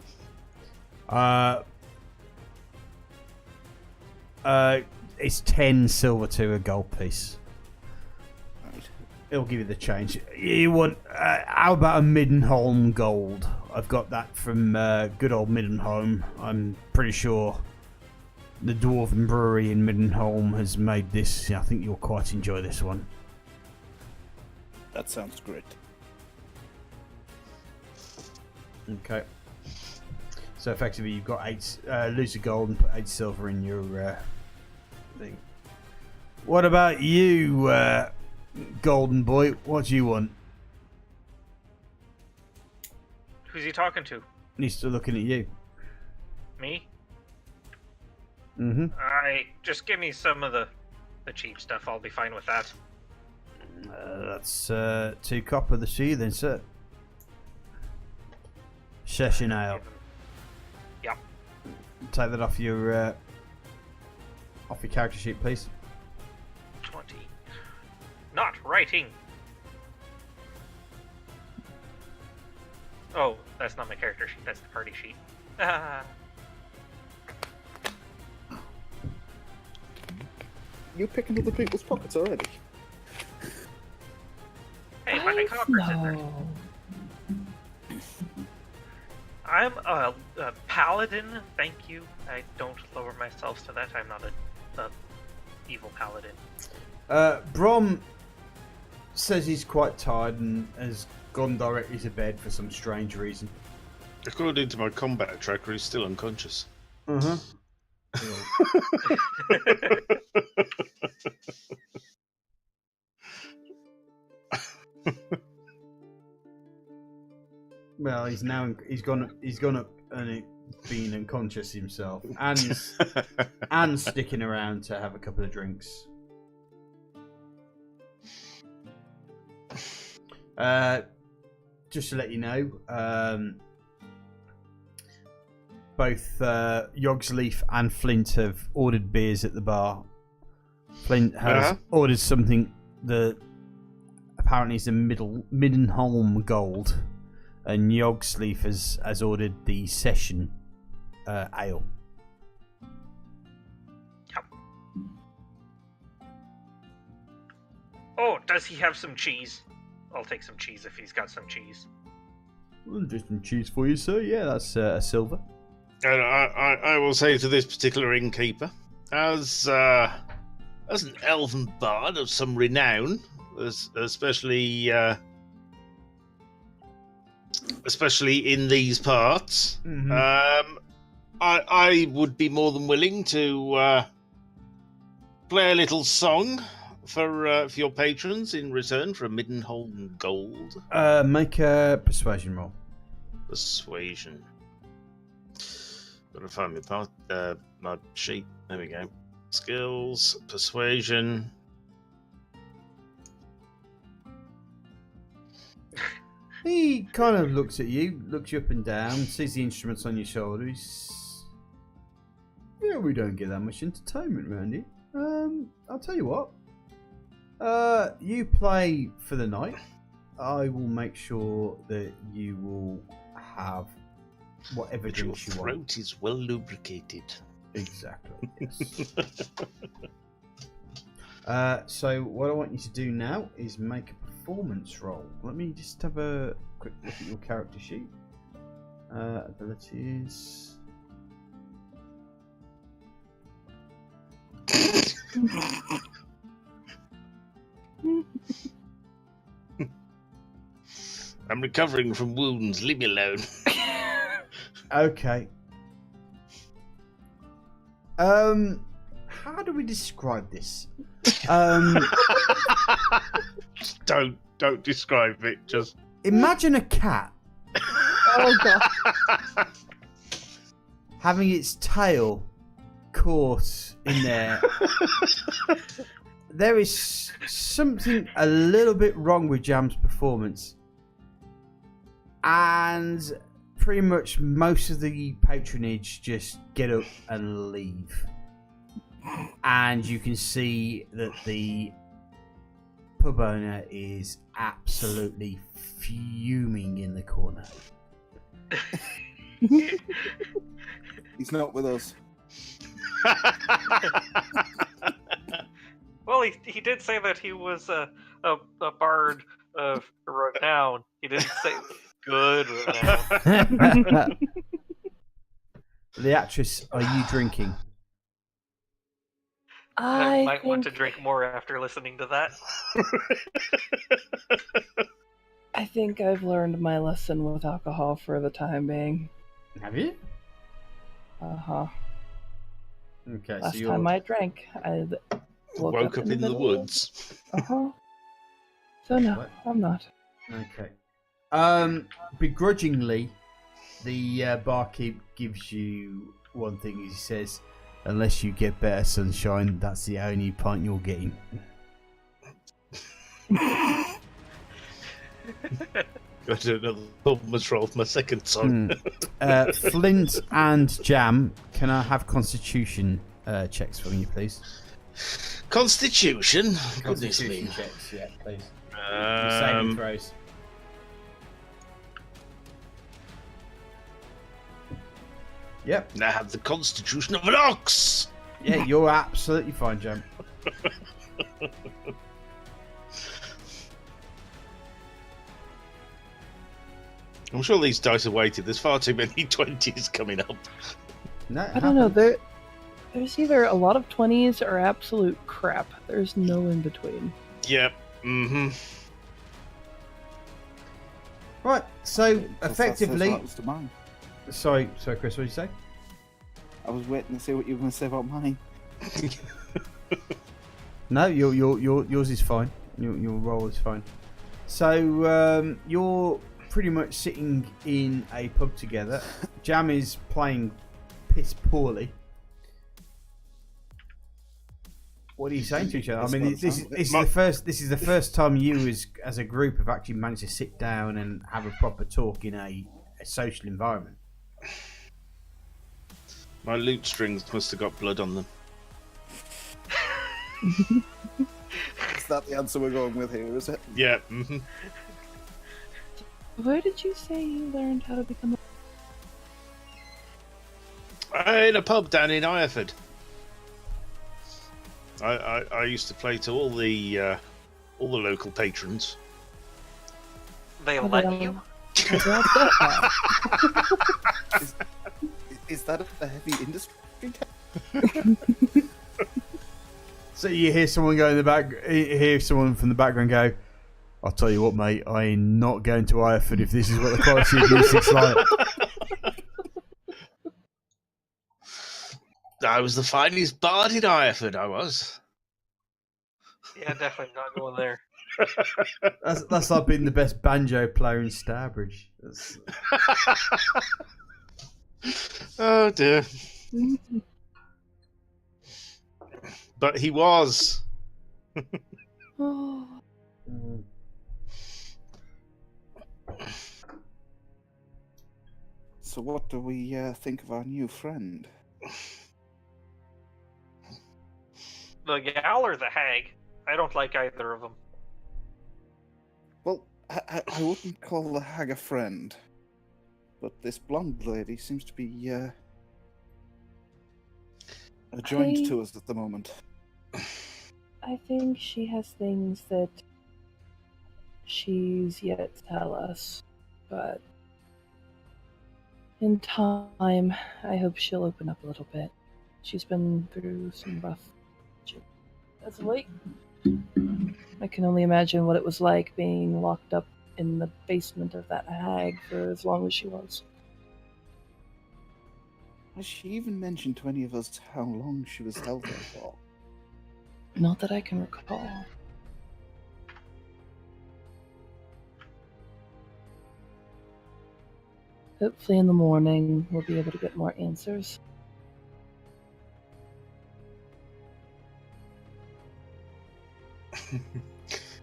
Speaker 1: It's 10 silver to a gold piece.
Speaker 5: Right.
Speaker 1: It'll give you the change. You want? How about a Middenholm gold? I've got that from good old Middenholm. I'm pretty sure the Dwarven Brewery in Middenholm has made this. I think you'll quite enjoy this one.
Speaker 5: That sounds great.
Speaker 1: Okay. So effectively, you've got 8 lose a gold and put 8 silver in your thing. What about you, golden boy? What do you want?
Speaker 4: Who's he talking to?
Speaker 1: He's still looking at you.
Speaker 4: Me?
Speaker 1: Mm-hmm.
Speaker 4: Just give me some of the cheap stuff. I'll be fine with that.
Speaker 1: That's 2 copper the she then, sir. Session ale.
Speaker 4: Yep.
Speaker 1: Take that off your character sheet, please.
Speaker 4: 20. Not writing. Oh, that's not my character sheet. That's the party sheet.
Speaker 5: You picking other people's pockets already?
Speaker 4: Hey, my copper's in there. I'm a paladin, thank you. I don't lower myself to that. I'm not a evil paladin.
Speaker 1: Brom says he's quite tired and has gone directly to bed for some strange reason.
Speaker 3: According to my combat tracker, he's still unconscious.
Speaker 1: Uh-huh. Well, he's gone up and been unconscious himself, and sticking around to have a couple of drinks. Just to let you know, both Yogsleaf and Flint have ordered beers at the bar. Flint has ordered something that apparently is a Middenholm Gold, and Yogsleaf has ordered the Session Ale.
Speaker 4: Yep. Oh, does he have some cheese? I'll take some cheese if he's got some cheese.
Speaker 1: Well, just some cheese for you, sir. Yeah, that's a silver.
Speaker 3: And I will say to this particular innkeeper, as an elven bard of some renown, especially in these parts, I would be more than willing to play a little song for your patrons in return for a midden gold.
Speaker 1: Make a persuasion roll.
Speaker 3: Persuasion. Gotta find my sheet. There we go. Skills, persuasion.
Speaker 1: He kind of looks at you, looks you up and down, sees the instruments on your shoulders. Yeah, we don't get that much entertainment around here. I'll tell you what. You play for the night. I will make sure that you will have whatever drinks you want.
Speaker 3: Your throat is well lubricated.
Speaker 1: Exactly. Yes. So what I want you to do now is make a performance roll. Let me just have a quick look at your character sheet. Abilities.
Speaker 3: I'm recovering from wounds. Leave me alone.
Speaker 1: Okay. How do we describe this?
Speaker 3: Don't describe it. Just
Speaker 1: imagine a cat.
Speaker 2: Oh god.
Speaker 1: Having its tail caught in there. There is something a little bit wrong with Jam's performance. And pretty much most of the patronage just get up and leave. And you can see that the pub owner is absolutely fuming in the corner.
Speaker 5: He's not with us.
Speaker 4: Well, he did say that he was a bard of renown. He didn't say good renown.
Speaker 1: The actress, are you drinking?
Speaker 4: I might want to drink more after listening to that.
Speaker 2: I think I've learned my lesson with alcohol for the time being.
Speaker 1: Have you?
Speaker 2: Uh-huh.
Speaker 1: Okay,
Speaker 2: Last
Speaker 1: so you're...
Speaker 2: time I drank, I
Speaker 3: woke up in the woods.
Speaker 2: Uh-huh. So no,
Speaker 1: What?
Speaker 2: I'm not.
Speaker 1: Okay. Begrudgingly, the barkeep gives you one thing. He says, unless you get better sunshine, that's the only pint you're getting.
Speaker 3: Got another performance roll for my second song.
Speaker 1: Flint and Jam, can I have constitution checks from you, please?
Speaker 3: Constitution? Goodness me.
Speaker 1: Constitution checks, yeah, please. Saving throws. Yep.
Speaker 3: Now have the constitution of an ox!
Speaker 1: Yeah, you're absolutely fine, Jam.
Speaker 3: I'm sure these dice are weighted. There's far too many 20s coming up.
Speaker 1: No,
Speaker 2: I don't know. There's either a lot of 20s or absolute crap. There's no in between.
Speaker 3: Yep. Mm-hmm.
Speaker 1: Right, so effectively...
Speaker 5: That was to mine.
Speaker 1: Sorry, Chris, what did you say?
Speaker 5: I was waiting to see what you were going to say about mine.
Speaker 1: No, yours is fine. Your roll is fine. So you're pretty much sitting in a pub together. Jam is playing piss poorly. What are you saying to each other? I mean, this is the first time you, as a group, have actually managed to sit down and have a proper talk in a social environment.
Speaker 3: My lute strings must have got blood on them.
Speaker 5: Is that the answer we're going with here, is it?
Speaker 3: Yeah. Mm-hmm.
Speaker 2: Where did you say you learned how to become
Speaker 3: In a pub down in Ireford. I used to play to all the all the local patrons.
Speaker 4: They let you?
Speaker 5: Is that a heavy industry?
Speaker 1: So you hear someone go in the back. You hear someone from the background go, "I'll tell you what, mate. I ain't not going to Ireford if this is what the quality of music's like."
Speaker 3: I was the finest bard in Ireford, I was.
Speaker 4: Yeah, definitely not going there.
Speaker 1: That's like being the best banjo player in Starbridge.
Speaker 3: Oh dear. But he was.
Speaker 5: So what do we think of our new friend?
Speaker 4: The gal or the hag? I don't like either of them.
Speaker 5: Well, I wouldn't call the hag a friend, but this blonde lady seems to be joined to us at the moment.
Speaker 2: I think she has things that she's yet to tell us, but in time, I hope she'll open up a little bit. She's been through some rough shit as of late. I can only imagine what it was like being locked up in the basement of that hag for as long as she was.
Speaker 5: Has she even mentioned to any of us how long she was held there for?
Speaker 2: Not that I can recall. Hopefully in the morning we'll be able to get more answers.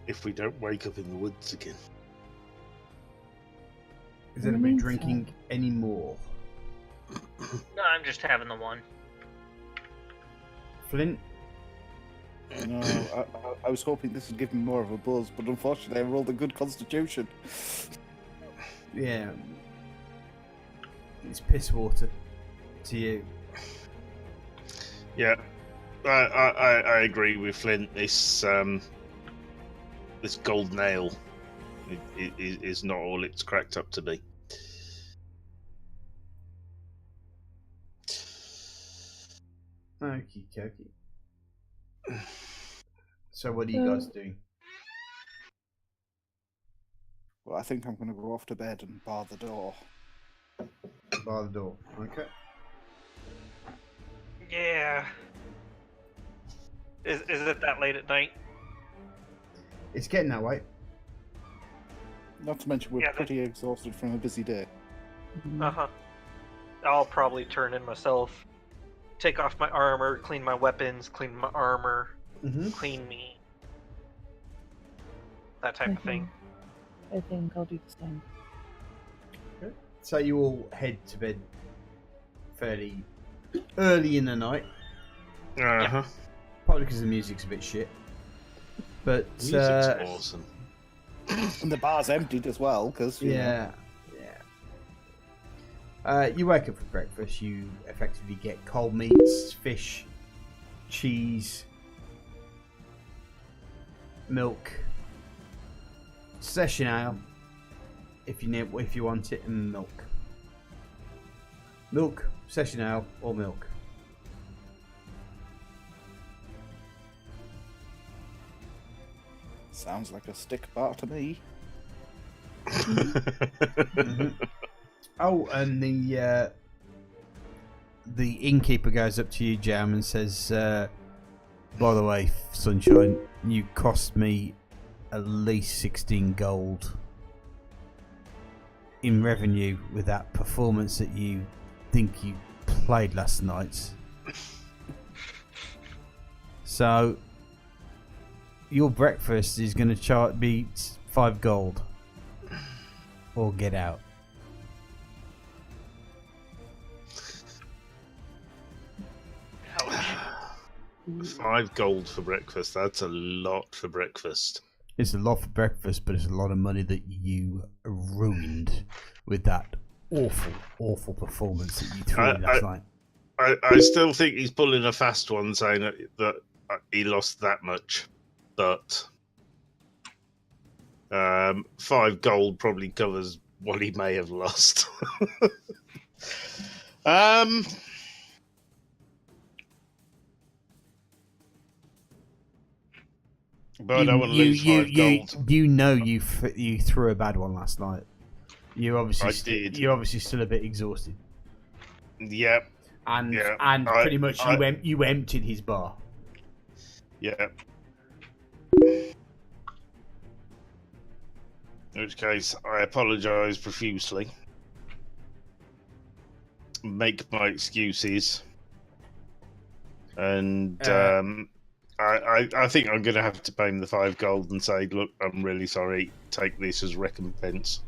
Speaker 3: If we don't wake up in the woods again.
Speaker 1: Is anybody drinking any more?
Speaker 4: No, I'm just having the one.
Speaker 1: Flint?
Speaker 5: No, I was hoping this would give me more of a buzz, but unfortunately I rolled a good constitution.
Speaker 1: Yeah. It's piss water to you.
Speaker 3: Yeah, I agree with Flint. This gold nail is not all it's cracked up to be.
Speaker 1: Okie dokie. So what are you guys doing?
Speaker 5: Well, I think I'm going to go off to bed and bar the door.
Speaker 1: Bar the door. Okay.
Speaker 4: Yeah. Is it that late at night?
Speaker 1: It's getting that way.
Speaker 5: Not to mention we're pretty exhausted from a busy day.
Speaker 4: Uh-huh. I'll probably turn in myself, take off my armor, clean my weapons, clean my armor, clean me. That type of thing.
Speaker 2: I think I'll do the same.
Speaker 1: Okay. So you all head to bed fairly early in the night.
Speaker 3: Uh-huh.
Speaker 1: Probably because the music's a bit shit. But
Speaker 3: music's awesome.
Speaker 5: And the bar's emptied as well, because you know.
Speaker 1: You wake up for breakfast. You effectively get cold meats, fish, cheese, milk, session ale, if you want it, and milk, session ale, or milk.
Speaker 5: Sounds like a stick bar to me.
Speaker 1: Oh, and the innkeeper goes up to you, Jam, and says, by the way, Sunshine, you cost me at least 16 gold in revenue with that performance that you think you played last night. So, your breakfast is going to be 5 gold. Or get out.
Speaker 4: Ouch.
Speaker 3: 5 gold for breakfast. That's a lot for breakfast.
Speaker 1: It's a lot for breakfast, but it's a lot of money that you ruined with that awful performance that you threw in last night.
Speaker 3: I still think he's pulling a fast one saying that he lost that much, but 5 gold probably covers what he may have lost. But I don't want to lose 5 gold.
Speaker 1: You know you threw a bad one last night. You obviously
Speaker 3: I did.
Speaker 1: You're obviously still a bit exhausted.
Speaker 3: Yep.
Speaker 1: And pretty much you emptied his bar.
Speaker 3: Yeah. In which case, I apologise profusely. Make my excuses. And I think I'm going to have to pay him the 5 gold and say, look, I'm really sorry. Take this as recompense.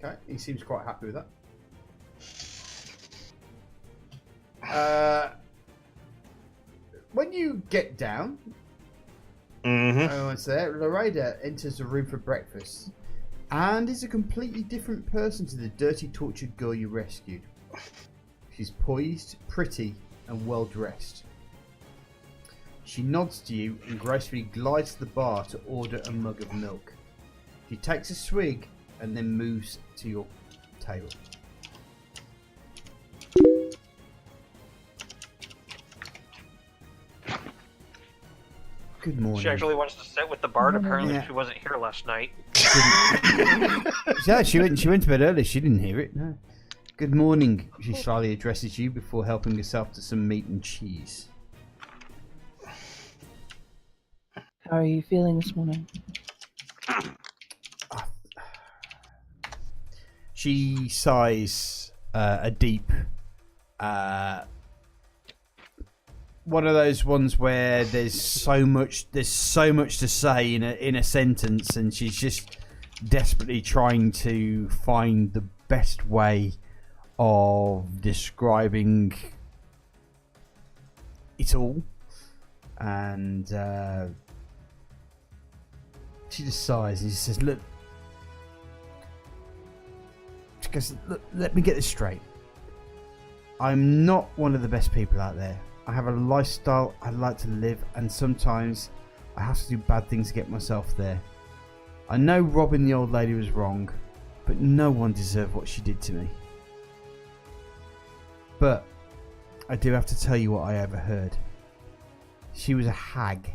Speaker 1: Okay, he seems quite happy with that. When you get down, once there, Loreda enters the room for breakfast and is a completely different person to the dirty, tortured girl you rescued. She's poised, pretty, and well dressed. She nods to you and gracefully glides to the bar to order a mug of milk. She takes a swig and then moves to your table. Good morning.
Speaker 4: She actually wants to sit with the bard. Apparently, she wasn't here last night.
Speaker 1: Yeah, she went to bed early. She didn't hear it. No. Good morning. She slyly addresses you before helping herself to some meat and cheese.
Speaker 2: How are you feeling this morning?
Speaker 1: She sighs a deep, one of those ones where there's so much to say in a sentence, and she's just desperately trying to find the best way of describing it all, and she just sighs and she says, "Look." She goes, "Look, let me get this straight. I'm not one of the best people out there. I have a lifestyle I like to live, and sometimes I have to do bad things to get myself there. I know robbing the old lady was wrong, but no one deserved what she did to me. But I do have to tell you what I overheard. She was a hag.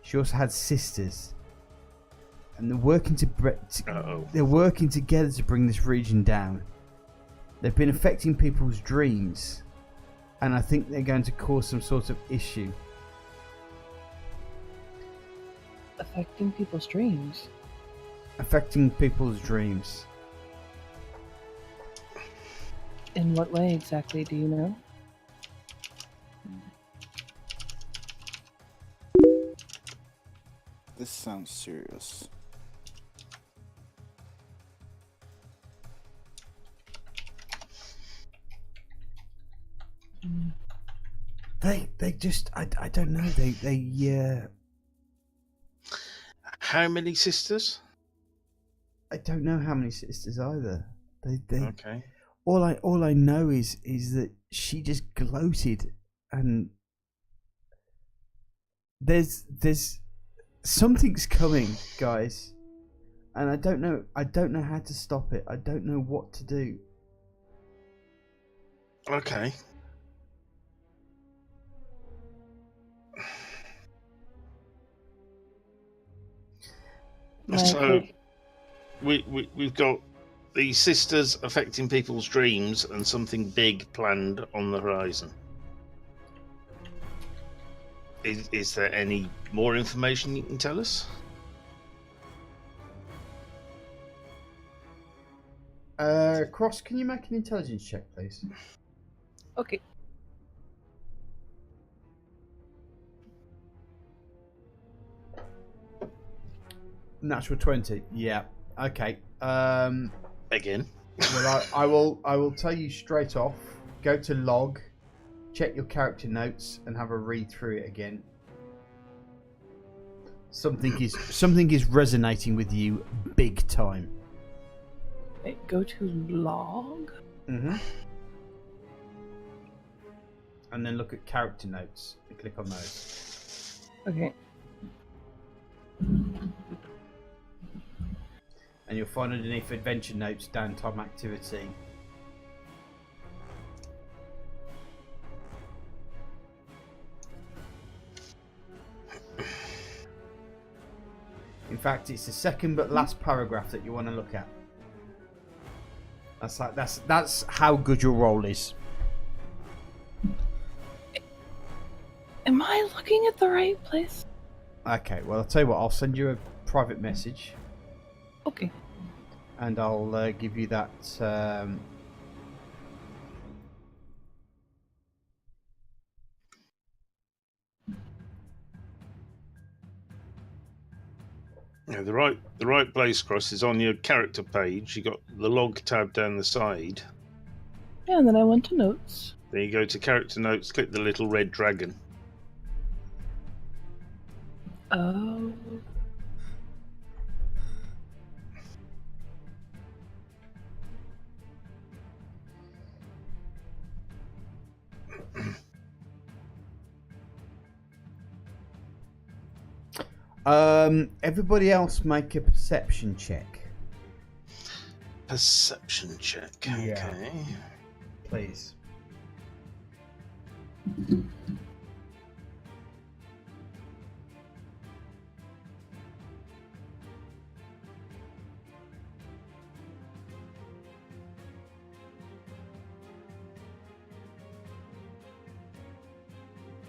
Speaker 1: She also had sisters, and they're working together to bring this region down. They've been affecting people's dreams, and I think they're going to cause some sort of issue."
Speaker 2: Affecting people's dreams?
Speaker 1: Affecting people's dreams.
Speaker 2: In what way exactly, do you know?
Speaker 5: This sounds serious.
Speaker 1: They just I don't know, they
Speaker 3: How many sisters?
Speaker 1: I don't know how many sisters either. They
Speaker 3: Okay.
Speaker 1: all I know is that she just gloated, and there's something's coming, guys, and I don't know how to stop it. I don't know what to do.
Speaker 3: Okay. So we've got the sisters affecting people's dreams and something big planned on the horizon. Is there any more information you can tell us?
Speaker 1: Cross, can you make an intelligence check, please?
Speaker 2: Okay.
Speaker 1: Natural 20. Yeah. Okay.
Speaker 3: Again.
Speaker 1: Well, I will tell you straight off. Go to log, check your character notes, and have a read through it again. Something is resonating with you big time.
Speaker 2: Okay, go to log.
Speaker 1: Mm-hmm. And then look at character notes and click on those.
Speaker 2: Okay.
Speaker 1: And you'll find underneath adventure notes, downtime activity. In fact, it's the second but last paragraph that you want to look at. That's how good your roll is.
Speaker 2: Am I looking at the right place?
Speaker 1: Okay, well, I'll tell you what, I'll send you a private message.
Speaker 2: Okay.
Speaker 1: And I'll give you that.
Speaker 3: Yeah, the right place, Cross, is on your character page. You got the log tab down the side.
Speaker 2: Yeah, and then I went to notes.
Speaker 3: Then you go to character notes, click the little red dragon.
Speaker 2: Oh.
Speaker 1: Everybody else make a perception check.
Speaker 3: Perception check.
Speaker 1: Yeah.
Speaker 3: Okay.
Speaker 1: Please.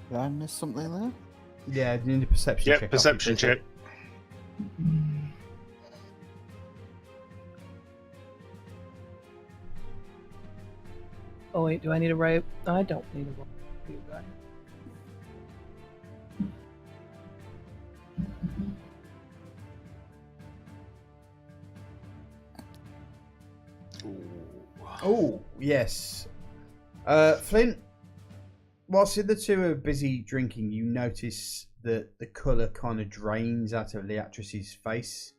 Speaker 5: Did I miss something there?
Speaker 1: Yeah, you need a perception check.
Speaker 3: Yep, perception check.
Speaker 2: Oh wait, do I need to write? I don't need to write. You guys.
Speaker 1: Oh, yes. Flint, whilst the other two are busy drinking, you notice that the colour kind of drains out of Leatrice's face,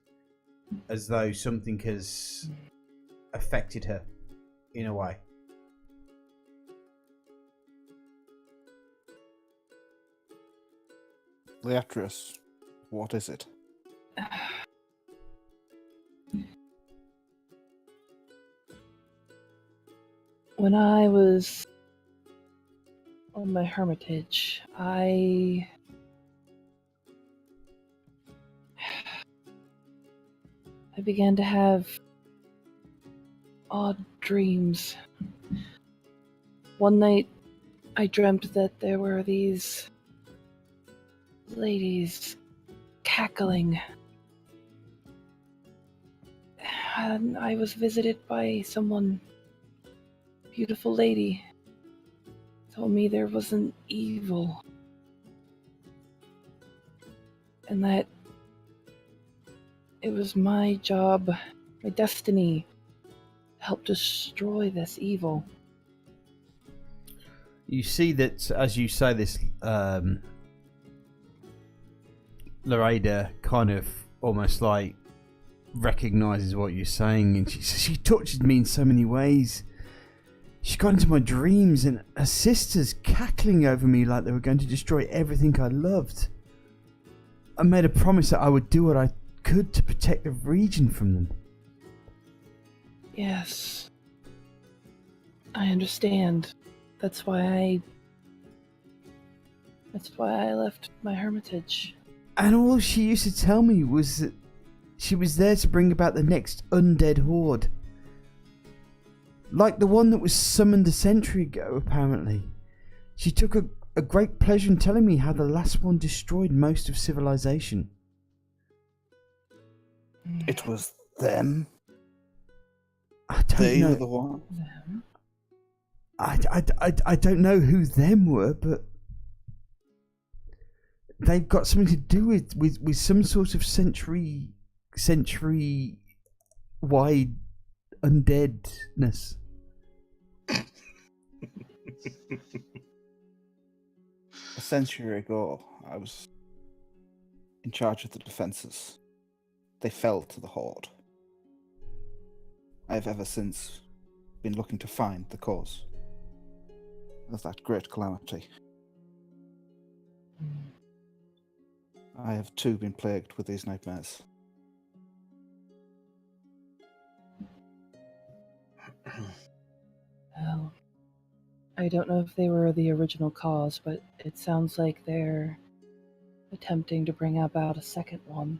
Speaker 1: as though something has affected her in a way.
Speaker 5: Leatrice, what is it?
Speaker 2: When I was on my hermitage, I began to have odd dreams. One night, I dreamt that there were these ladies cackling. And I was visited by someone, beautiful lady, told me there wasn't evil. And that it was my job, my destiny, to help destroy this evil.
Speaker 1: You see that as you say this, Loreda kind of almost like recognizes what you're saying, and she says, "She tortured me in so many ways. She got into my dreams, and her sisters cackling over me like they were going to destroy everything I loved. I made a promise that I would do what I could to protect the region from them."
Speaker 2: Yes. I understand. That's why I left my hermitage.
Speaker 1: And all she used to tell me was that she was there to bring about the next undead horde. Like the one that was summoned a century ago, apparently. She took a great pleasure in telling me how the last one destroyed most of civilization.
Speaker 5: It was them.
Speaker 1: I don't
Speaker 5: They
Speaker 1: know.
Speaker 5: were the one.
Speaker 2: Them?
Speaker 1: I don't know who them were, but they've got something to do with some sort of century wide undeadness.
Speaker 5: A century ago, I was in charge of the defences. They fell to the Horde. I have ever since been looking to find the cause of that great calamity. I have too been plagued with these nightmares.
Speaker 2: I don't know if they were the original cause, but it sounds like they're attempting to bring about a second one.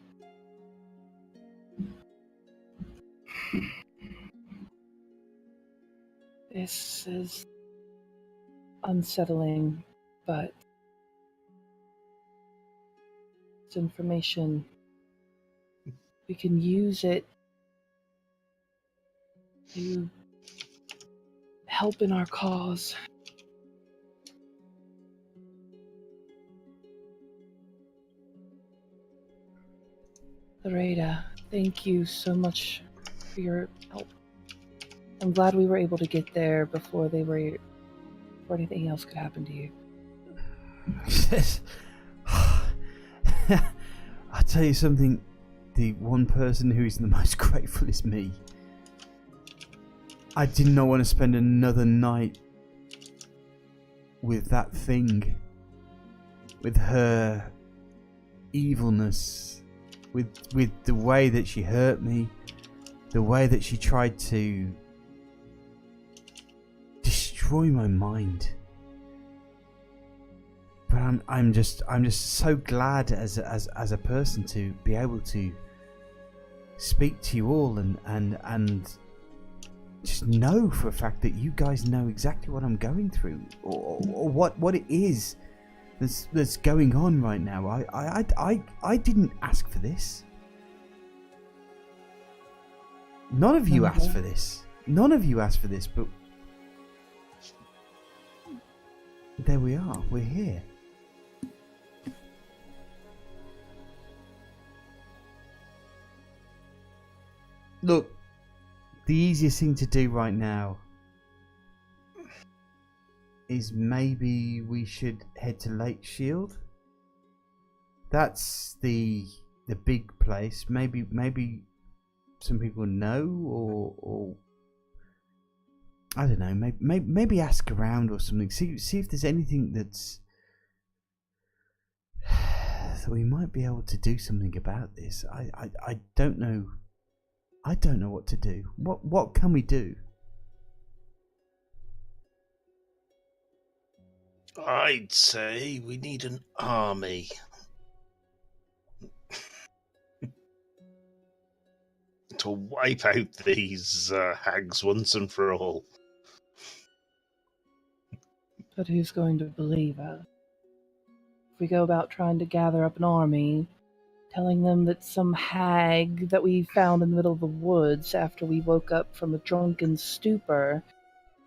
Speaker 2: This is unsettling, but it's information. We can use it to help in our cause. Loretta, thank you so much for your help. I'm glad we were able to get there before anything else could happen to you.
Speaker 1: I'll tell you something, the one person who is the most grateful is me. I did not want to spend another night with that thing, with her evilness, with the way that she hurt me, the way that she tried to destroy my mind. But I'm just so glad as a person to be able to speak to you all and just know for a fact that you guys know exactly what I'm going through or what it is that's going on right now. I didn't ask for this. None of you asked for this. None of you asked for this, but there we are. We're here. Look, the easiest thing to do right now is maybe we should head to Lake Shield. That's the big place. Maybe some people know, or I don't know. Maybe ask around or something. See if there's anything that we might be able to do something about this. I don't know. I don't know what to do. What can we do?
Speaker 3: I'd say we need an army. To wipe out these hags once and for all.
Speaker 2: But who's going to believe us? If we go about trying to gather up an army, telling them that some hag that we found in the middle of the woods after we woke up from a drunken stupor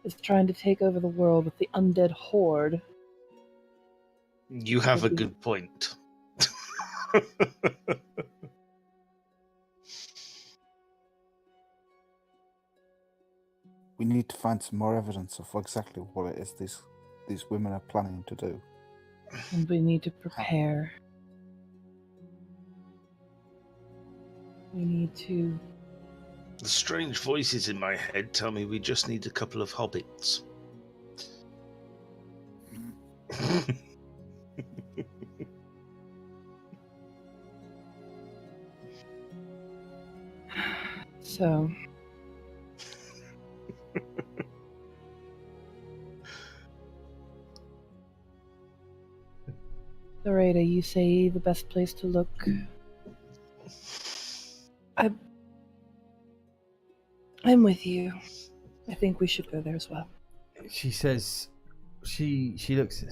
Speaker 2: is trying to take over the world with the undead horde.
Speaker 3: You have a good point.
Speaker 5: We need to find some more evidence of exactly what it is these women are planning to do.
Speaker 2: And we need to prepare. We need to...
Speaker 3: The strange voices in my head tell me we just need a couple of hobbits.
Speaker 2: So... Loretta, you say the best place to look... I'm with you. I think we should go there as well.
Speaker 1: She says, she looks.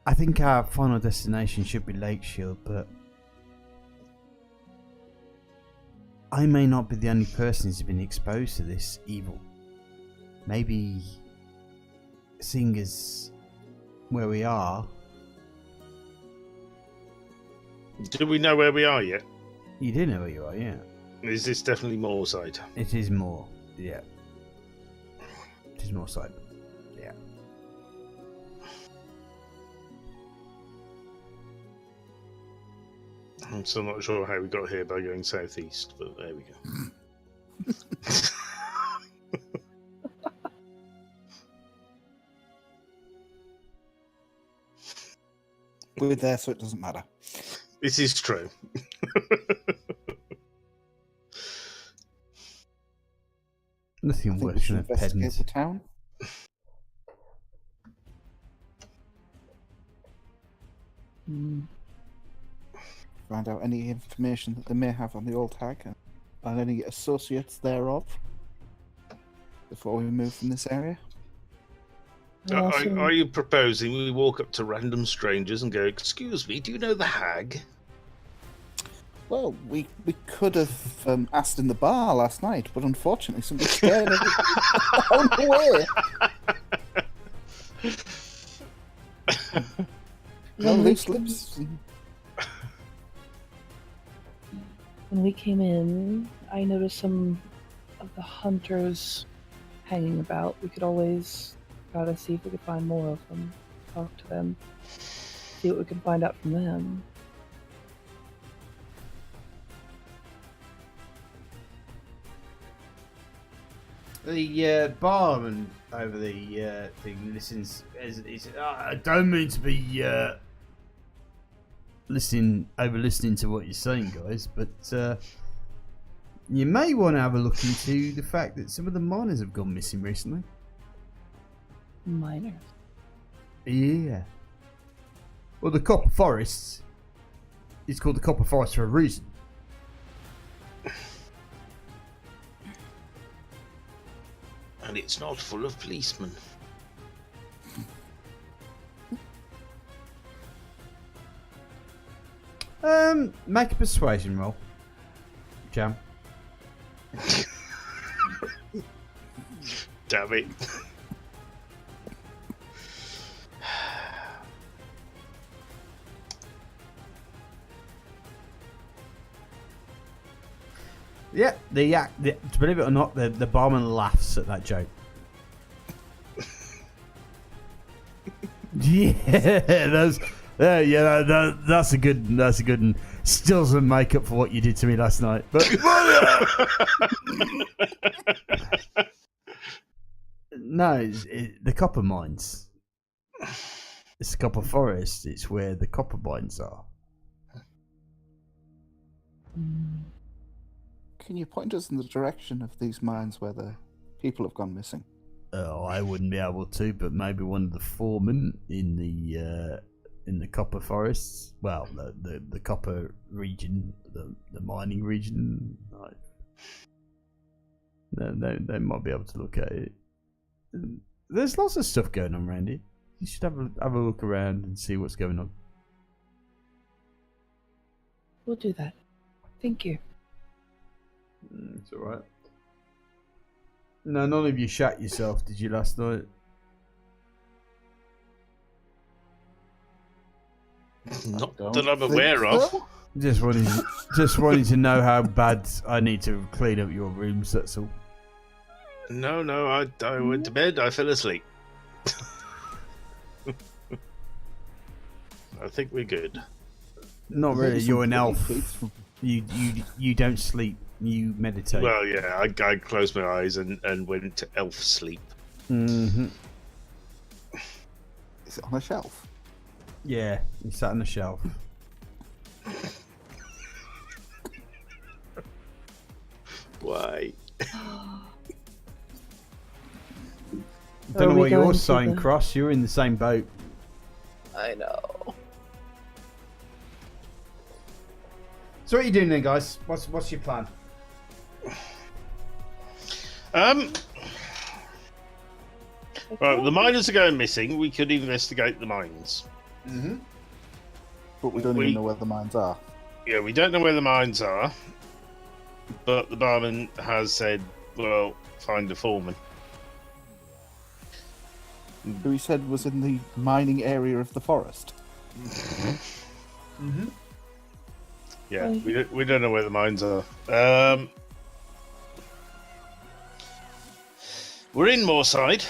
Speaker 1: I think our final destination should be Lake Shield, but I may not be the only person who's been exposed to this evil. Maybe, seeing as where we are.
Speaker 3: Do we know where we are yet?
Speaker 1: You do know where you are, yeah.
Speaker 3: Is this definitely Moorside?
Speaker 1: It is more, yeah. It is Moorside, yeah.
Speaker 3: I'm still not sure how we got here by going southeast, but there we go.
Speaker 5: We're there, so it doesn't matter.
Speaker 3: This is true.
Speaker 1: Nothing
Speaker 5: think we
Speaker 1: worse
Speaker 5: should
Speaker 1: than a
Speaker 5: investigate
Speaker 1: pedant.
Speaker 5: the town. Find out any information that they may have on the old hag and any associates thereof before we move from this area.
Speaker 3: Are you proposing we walk up to random strangers and go, "Excuse me, do you know the hag?"
Speaker 5: Well, we could have asked in the bar last night, but unfortunately somebody scared everyone away. No loose lips.
Speaker 2: When we came in, I noticed some of the hunters hanging about. We could always try to see if we could find more of them, talk to them, see what we can find out from them.
Speaker 1: The barman over the thing listens. I don't mean to be listening to what you're saying, guys, but you may want to have a look into the fact that some of the miners have gone missing recently.
Speaker 2: Miners?
Speaker 1: Yeah. Well, the Copper Forest is called the Copper Forest for a reason.
Speaker 3: And it's not full of policemen.
Speaker 1: Make a persuasion roll, Jam.
Speaker 3: Damn it.
Speaker 1: Yeah, believe it or not, the barman laughs at that joke. That's a good one. Still doesn't make up for what you did to me last night. But no, the copper mines. It's the Copper Forest. It's where the copper mines are.
Speaker 5: Can you point us in the direction of these mines where the people have gone missing?
Speaker 1: I wouldn't be able to, but maybe one of the foremen in the copper forests. Well, the copper region, the mining region. They might be able to look at it. There's lots of stuff going on around here. You should have a look around and see what's going on.
Speaker 2: We'll do that. Thank you.
Speaker 1: It's alright. No, none of you shat yourself, did you, last night?
Speaker 3: Not that I'm aware of.
Speaker 5: So?
Speaker 1: Just wanted to know how bad I need to clean up your rooms, that's all.
Speaker 3: No, I went to bed. I fell asleep. I think we're good.
Speaker 1: Not really, you're an elf. You don't sleep, you meditate.
Speaker 3: Well, yeah, I closed my eyes and went to elf sleep.
Speaker 1: Mm-hmm.
Speaker 5: Is it on a shelf?
Speaker 1: Yeah, you sat on the shelf.
Speaker 3: Why?
Speaker 1: I don't know what you're
Speaker 2: going to
Speaker 1: saying,
Speaker 2: the-
Speaker 1: Cross. You're in the same boat.
Speaker 2: I know.
Speaker 1: So what are you doing then, guys? What's your plan?
Speaker 3: Right, the miners are going missing. We could investigate the mines.
Speaker 1: Mm-hmm.
Speaker 5: But we don't even know where the mines are.
Speaker 3: Yeah, we don't know where the mines are, but the barman has said, well, find a foreman.
Speaker 5: Who he said was in the mining area of the forest.
Speaker 1: Mm-hmm.
Speaker 3: Yeah, we don't know where the mines are. We're in Moorside.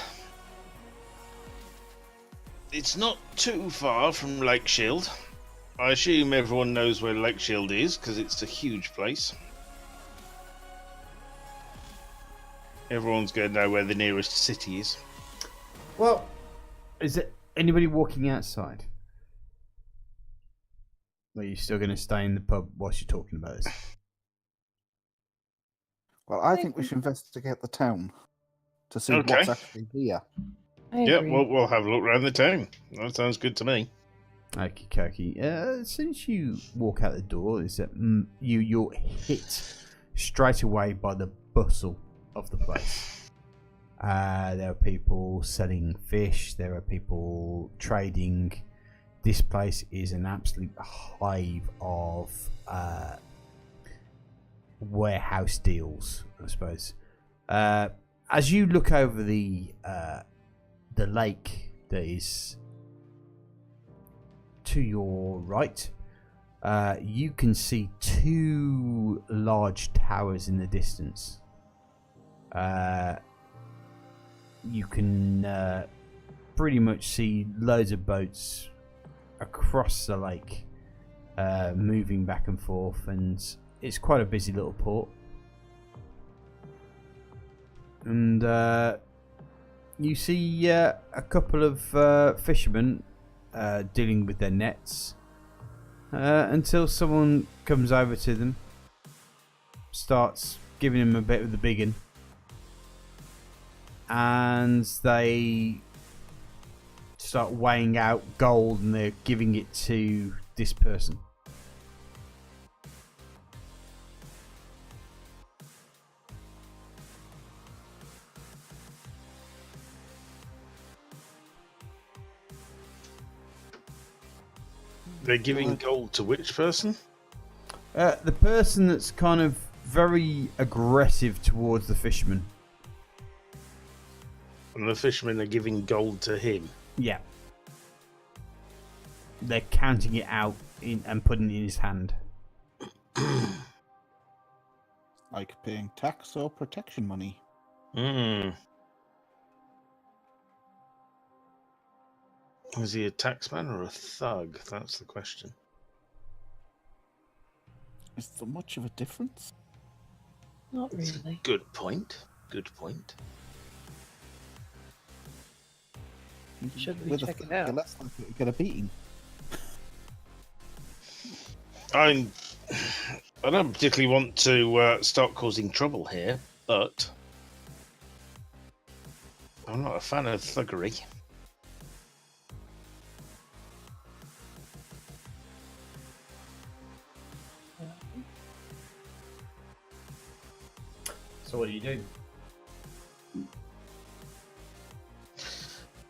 Speaker 3: It's not too far from Lake Shield. I assume everyone knows where Lake Shield is because it's a huge place. Everyone's going to know where the nearest city is.
Speaker 1: Well, is there anybody walking outside? Or are you still going to stay in the pub whilst you're talking about this?
Speaker 5: Well, I think we should investigate the town to see
Speaker 3: Okay.
Speaker 5: what's actually here.
Speaker 2: I
Speaker 3: Yeah,
Speaker 2: agree.
Speaker 3: we'll have a look around the town. That sounds good to me.
Speaker 1: Okie dokie. As soon as you walk out the door, is that you're hit straight away by the bustle of the place. There are people selling fish. There are people trading. This place is an absolute hive of warehouse deals, I suppose. As you look over the lake that is to your right, you can see two large towers in the distance. You can pretty much see loads of boats across the lake, moving back and forth, and it's quite a busy little port. And you see a couple of fishermen dealing with their nets until someone comes over to them, starts giving them a bit of the big un, and they start weighing out gold and they're giving it to this person.
Speaker 3: They're giving gold to which person?
Speaker 1: The person that's kind of very aggressive towards the fisherman.
Speaker 3: And the fishermen are giving gold to him.
Speaker 1: Yeah. They're counting it out and putting it in his hand.
Speaker 5: Like paying tax or protection money.
Speaker 3: Hmm. Is he a taxman or a thug? That's the question.
Speaker 5: Is there much of a difference?
Speaker 2: Not really.
Speaker 3: Good point. Good point.
Speaker 2: Should we
Speaker 5: With
Speaker 2: check
Speaker 5: a
Speaker 2: it
Speaker 5: thug,
Speaker 2: out?
Speaker 5: you're less likely to get a beating.
Speaker 3: I don't particularly want to start causing trouble here, but I'm not a fan of thuggery.
Speaker 1: So what do you do?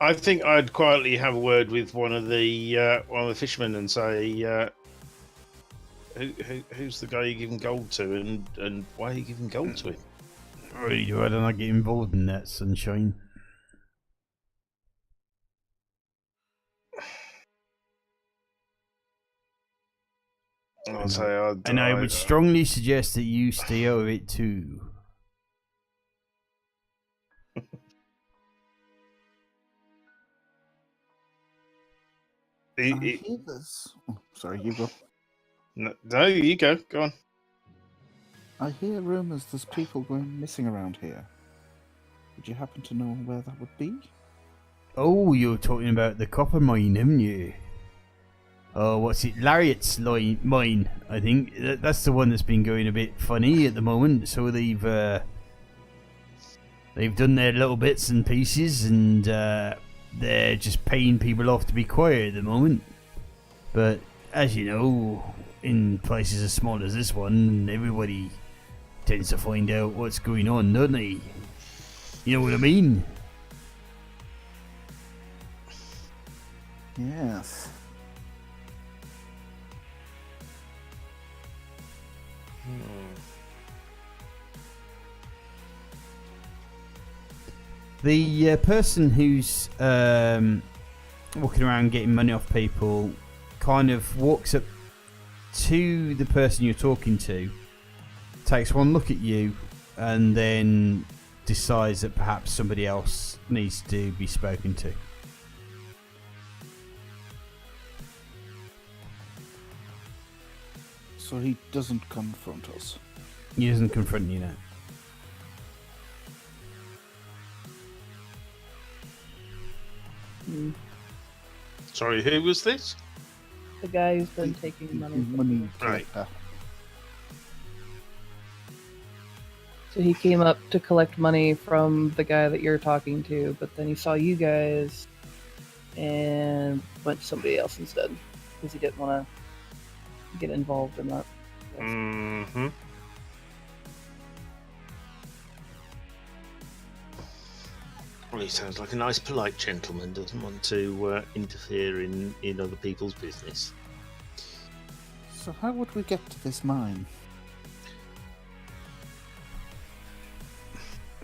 Speaker 3: I think I'd quietly have a word with one of the fishermen and say, who's the guy you're giving gold to, and why are you giving gold to him?
Speaker 1: Really, I don't get involved in that, sunshine.
Speaker 3: I'll say,
Speaker 1: And I would strongly suggest that you stay out of it too.
Speaker 5: I hear there's... Oh, sorry, you go.
Speaker 3: No, you go. Go on.
Speaker 5: I hear rumours there's people going missing around here. Would you happen to know where that would be?
Speaker 1: Oh, you're talking about the copper mine, haven't you? Oh, what's it? Lariat's mine, I think. That's the one that's been going a bit funny at the moment. So they've done their little bits and pieces, and they're just paying people off to be quiet at the moment. But as you know, in places as small as this one, everybody tends to find out what's going on, don't they? You know what I mean?
Speaker 5: Yes.
Speaker 1: The person who's walking around getting money off people kind of walks up to the person you're talking to, takes one look at you, and then decides that perhaps somebody else needs to be spoken to.
Speaker 5: So he doesn't confront us.
Speaker 1: He doesn't confront you now.
Speaker 3: Sorry, who was this?
Speaker 2: The guy who's been taking money.
Speaker 5: Money
Speaker 3: Right.
Speaker 5: collector.
Speaker 2: So he came up to collect money from the guy that you're talking to, but then he saw you guys and went to somebody else instead because he didn't want to get involved in that.
Speaker 3: Mm-hmm. Well, he sounds like a nice, polite gentleman. Doesn't want to interfere in other people's business.
Speaker 5: So how would we get to this mine?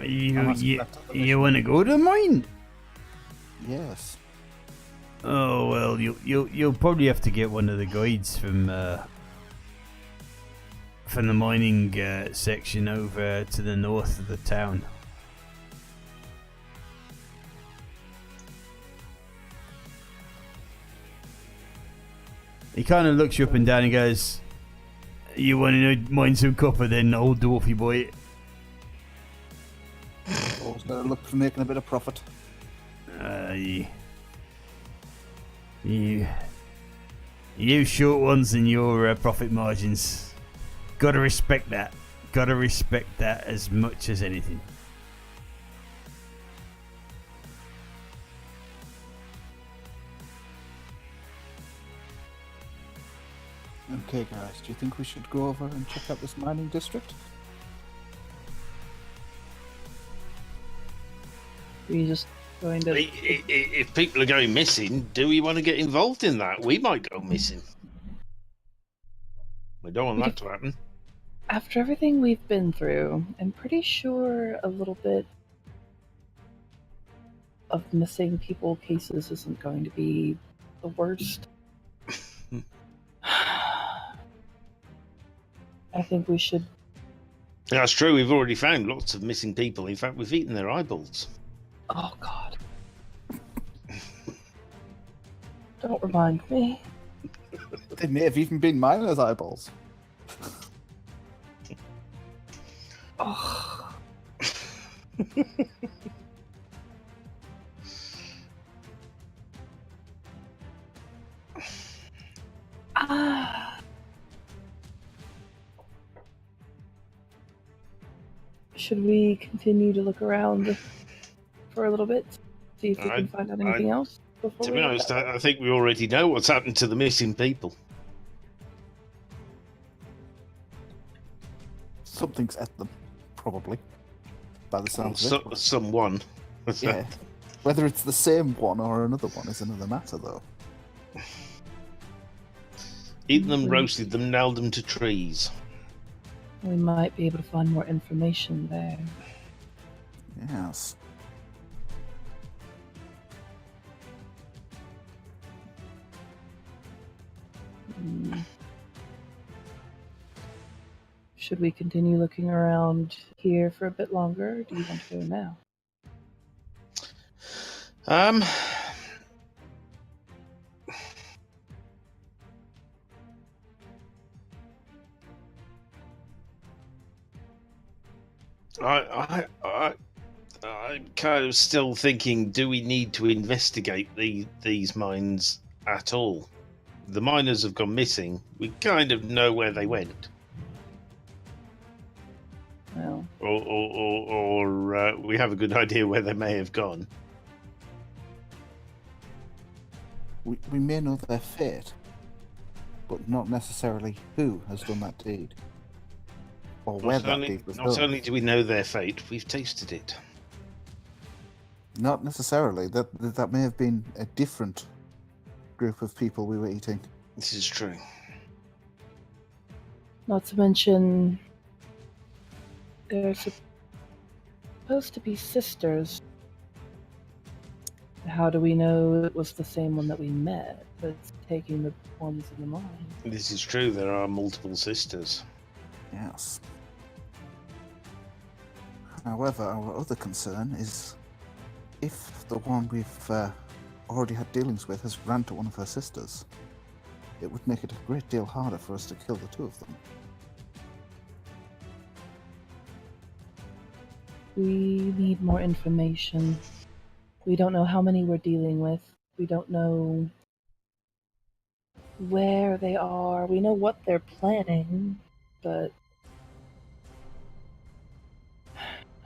Speaker 1: You want to go to mine?
Speaker 5: Yes.
Speaker 1: Oh well, you'll probably have to get one of the guides from the mining section over to the north of the town. He kind of looks you up and down and goes, "You want to mine some copper, then, old dwarfy boy?"
Speaker 5: Always gotta look for making a bit of profit.
Speaker 1: You short ones and your profit margins. Gotta respect that. Gotta respect that as much as anything.
Speaker 5: Okay, guys, do you think we should go over and check out this mining district?
Speaker 2: Are you just going to...
Speaker 3: If people are going missing, do we want to get involved in that? We might go missing. We don't want that to happen.
Speaker 2: After everything we've been through, I'm pretty sure a little bit of missing people cases isn't going to be the worst. I think we should...
Speaker 3: Yeah, that's true. We've already found lots of missing people. In fact, we've eaten their eyeballs.
Speaker 2: Oh, God. Don't remind me.
Speaker 5: They may have even been miners' eyeballs.
Speaker 2: Oh. Should we continue to look around for a little bit? See if we can find out anything else?
Speaker 3: To be honest, I think we already know what's happened to the missing people.
Speaker 5: Something's at them, probably. By the sounds of it.
Speaker 3: Someone.
Speaker 5: Yeah. Whether it's the same one or another one is another matter, though.
Speaker 3: Eaten them, roasted them, nailed them to trees.
Speaker 2: We might be able to find more information there.
Speaker 5: Yes.
Speaker 2: Should we continue looking around here for a bit longer, or do you want to go now?
Speaker 3: I'm kind of still thinking, do we need to investigate these mines at all? The miners have gone missing. We kind of know where they went.
Speaker 2: Well,
Speaker 3: or we have a good idea where they may have gone.
Speaker 5: We may know their fate, but not necessarily who has done that deed. Or where that deed was done.
Speaker 3: Not only do we know their fate, we've tasted it.
Speaker 5: Not necessarily. That may have been a different group of people we were eating.
Speaker 3: This is true.
Speaker 2: not to mention they're supposed to be sisters. How do we know it was the same one that we met that's taking the ones in the mine?
Speaker 3: This is true. There are multiple sisters.
Speaker 5: Yes. However, our other concern is if the one we've already had dealings with has ran to one of her sisters, it would make it a great deal harder for us to kill the two of them.
Speaker 2: We need more information. We don't know how many we're dealing with. We don't know where they are. We know what they're planning, but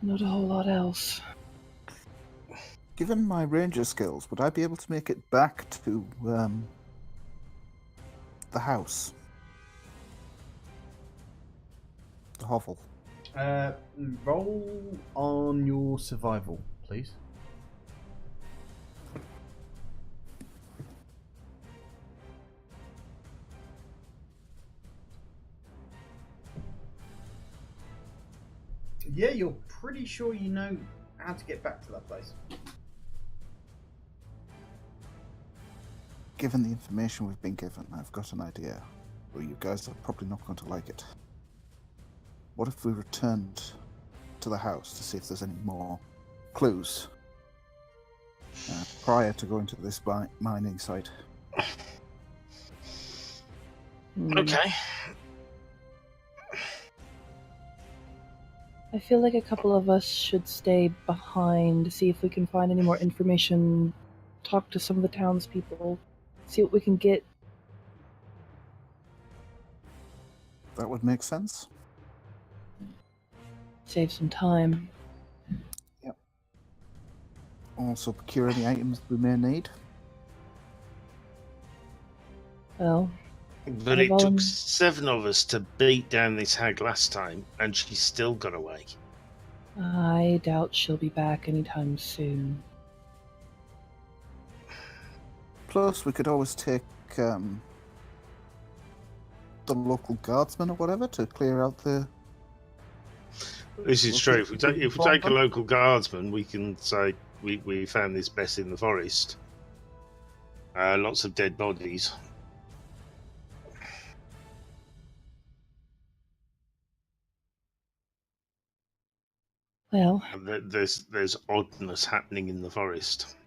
Speaker 2: Not a whole lot else.
Speaker 5: Given my ranger skills, would I be able to make it back to the house? The hovel.
Speaker 1: Roll on your survival, please. Yeah, you're pretty sure you know how to get back to that place.
Speaker 5: Given the information we've been given, I've got an idea. Well, you guys are probably not going to like it. What if we returned to the house to see if there's any more clues prior to going to this mining site?
Speaker 3: Okay.
Speaker 2: I feel like a couple of us should stay behind to see if we can find any more information, talk to some of the townspeople, see what we can get.
Speaker 5: That would make sense.
Speaker 2: Save some time.
Speaker 5: Also procure any items we may need.
Speaker 2: Well,
Speaker 3: But it took 7 of us to beat down this hag last time, and she still got away.
Speaker 2: I doubt she'll be back anytime soon.
Speaker 5: Plus, we could always take the local guardsmen or whatever to clear out the...
Speaker 3: This is true. If we take a local guardsman, we can say we found this mess in the forest. Lots of dead bodies.
Speaker 2: Well,
Speaker 3: And there's oddness happening in the forest.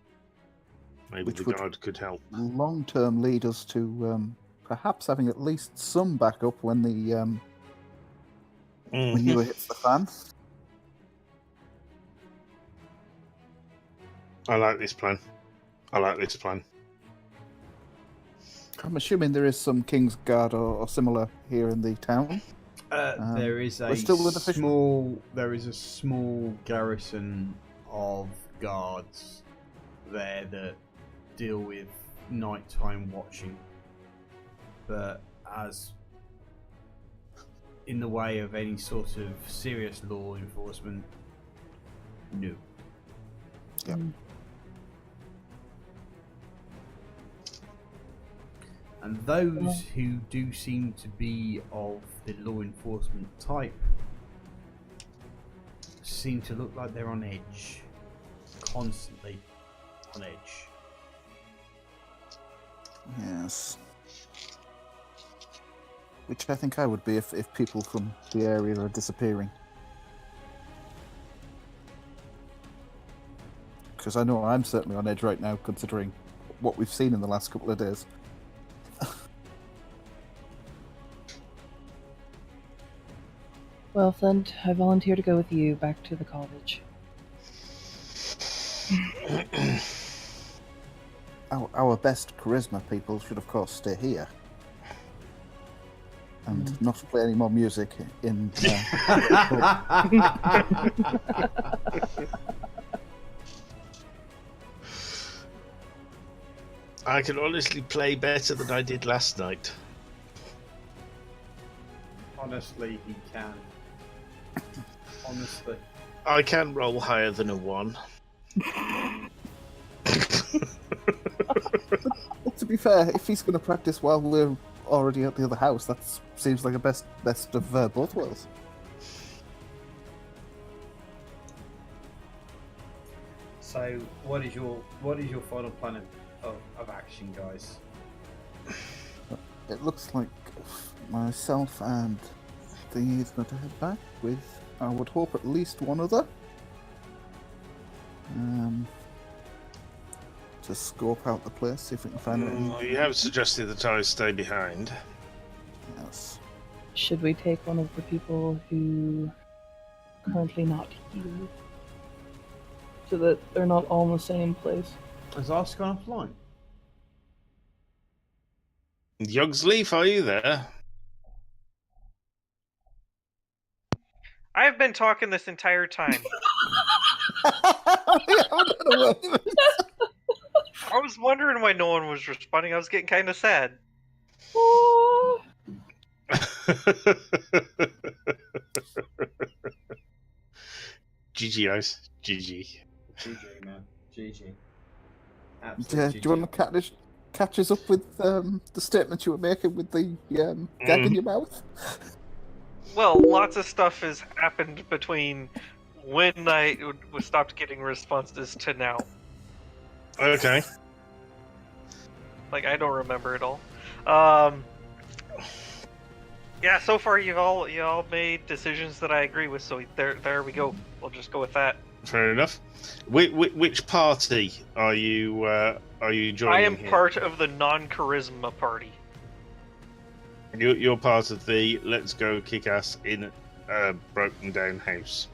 Speaker 3: Maybe
Speaker 5: Which
Speaker 3: the
Speaker 5: would-
Speaker 3: guard could help.
Speaker 5: long-term lead us to perhaps having at least some backup when the manure hits the fan.
Speaker 3: I like this plan.
Speaker 5: I'm assuming there is some King's Guard or similar here in the town.
Speaker 1: There is
Speaker 5: we're still with the
Speaker 1: a small garrison of guards there that deal with nighttime watching, but as in the way of any sort of serious law enforcement, no.
Speaker 5: Yep.
Speaker 1: And those who do seem to be of the law enforcement type seem to look like they're on edge. Constantly on edge.
Speaker 5: Yes. Which I think I would be if people from the area are disappearing. Because I know I'm certainly on edge right now, considering what we've seen in the last couple of days.
Speaker 2: well, Flint, I volunteer to go with you back to the college.
Speaker 5: Our best charisma people should, of course, stay here. And not play any more music in...
Speaker 3: I can honestly play better than I did last night.
Speaker 1: Honestly, he can. Honestly.
Speaker 3: I can roll higher than a 1.
Speaker 5: Well, to be fair, if he's going to practice while we're already at the other house, that seems like a best of both worlds.
Speaker 1: So, what is your final plan of action, guys?
Speaker 5: It looks like myself and Thingy is going to head back with, I would hope, at least one other. To scope out the place, see if we can find any...
Speaker 3: You have suggested that I stay behind.
Speaker 5: Yes.
Speaker 2: Should we take one of the people who are currently not here? So that they're not all in the same place.
Speaker 1: Has Ask gone offline?
Speaker 3: Yogsleaf, are you there?
Speaker 4: I've been talking this entire time. I was wondering why no one was responding. I was getting kind of sad.
Speaker 2: Oh,
Speaker 3: GG, Ice. GG.
Speaker 1: GG, man. GG.
Speaker 5: Do you want to catch us up with the statement you were making with the gag in your mouth?
Speaker 4: Well, lots of stuff has happened between when I stopped getting responses to now.
Speaker 3: Okay.
Speaker 4: Like, I don't remember it all. Yeah, so far you all made decisions that I agree with, so there we go. We'll just go with that.
Speaker 3: Fair enough. Which party are you joining?
Speaker 4: I am
Speaker 3: here?
Speaker 4: part of the non-charisma party.
Speaker 3: You're part of the let's go kick ass in a broken down house.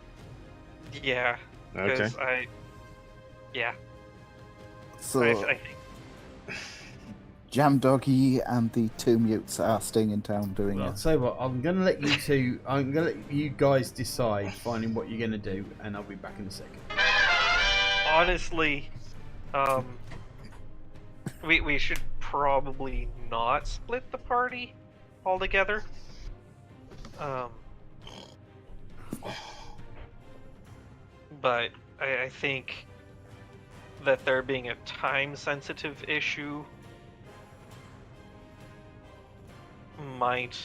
Speaker 4: Yeah.
Speaker 3: Okay.
Speaker 5: So
Speaker 4: I think.
Speaker 5: Jam Doggy and the two mutes are staying in town doing
Speaker 1: Well,
Speaker 5: it.
Speaker 1: I'll tell you what, I'm gonna let you guys decide finding what you're gonna do, and I'll be back in a second.
Speaker 4: Honestly, we should probably not split the party altogether. But I think that there being a time-sensitive issue might.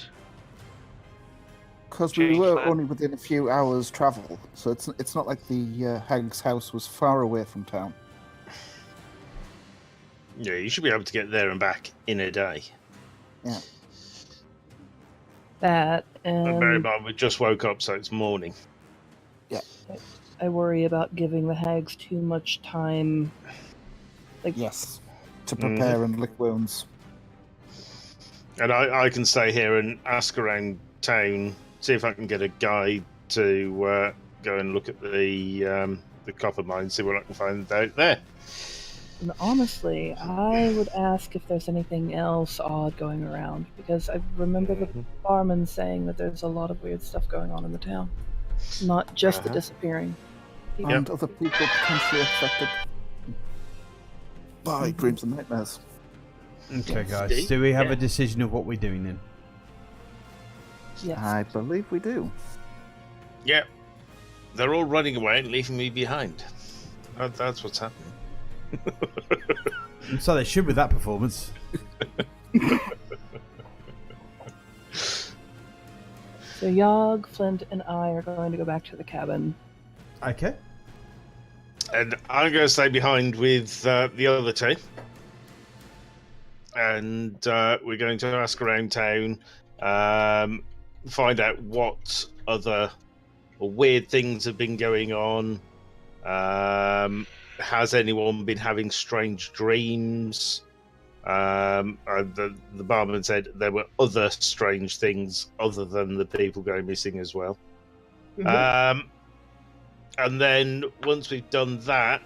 Speaker 5: Because we
Speaker 4: change
Speaker 5: were
Speaker 4: that.
Speaker 5: only within a few hours' travel, so it's not like the Hag's house was far away from town.
Speaker 3: Yeah, you should be able to get there and back in a day.
Speaker 5: Yeah.
Speaker 2: that
Speaker 3: And bear in
Speaker 2: and
Speaker 3: mind, we just woke up, so it's morning.
Speaker 2: I worry about giving the hags too much time. Like,
Speaker 5: Yes. To prepare and lick wounds.
Speaker 3: And I can stay here and ask around town, see if I can get a guide to go and look at the copper mine, see what I can find out there.
Speaker 2: and honestly, I would ask if there's anything else odd going around, because I remember the barman saying that there's a lot of weird stuff going on in the town, not just the disappearing people.
Speaker 5: And other people potentially affected by dreams and nightmares.
Speaker 1: Okay, guys.
Speaker 3: Steve?
Speaker 1: Do we have
Speaker 4: Yeah.
Speaker 1: a decision of what we're doing then?
Speaker 2: Yes.
Speaker 5: I believe we do.
Speaker 3: Yeah, they're all running away and leaving me behind. That's what's happening.
Speaker 1: And so they should with that performance.
Speaker 2: So Yogg, Flint, and I are going to go back to the cabin.
Speaker 1: Okay.
Speaker 3: And I'm going to stay behind with the other two. And we're going to ask around town, find out what other weird things have been going on. Has anyone been having strange dreams? The barman said there were other strange things other than the people going missing as well. And then once we've done that,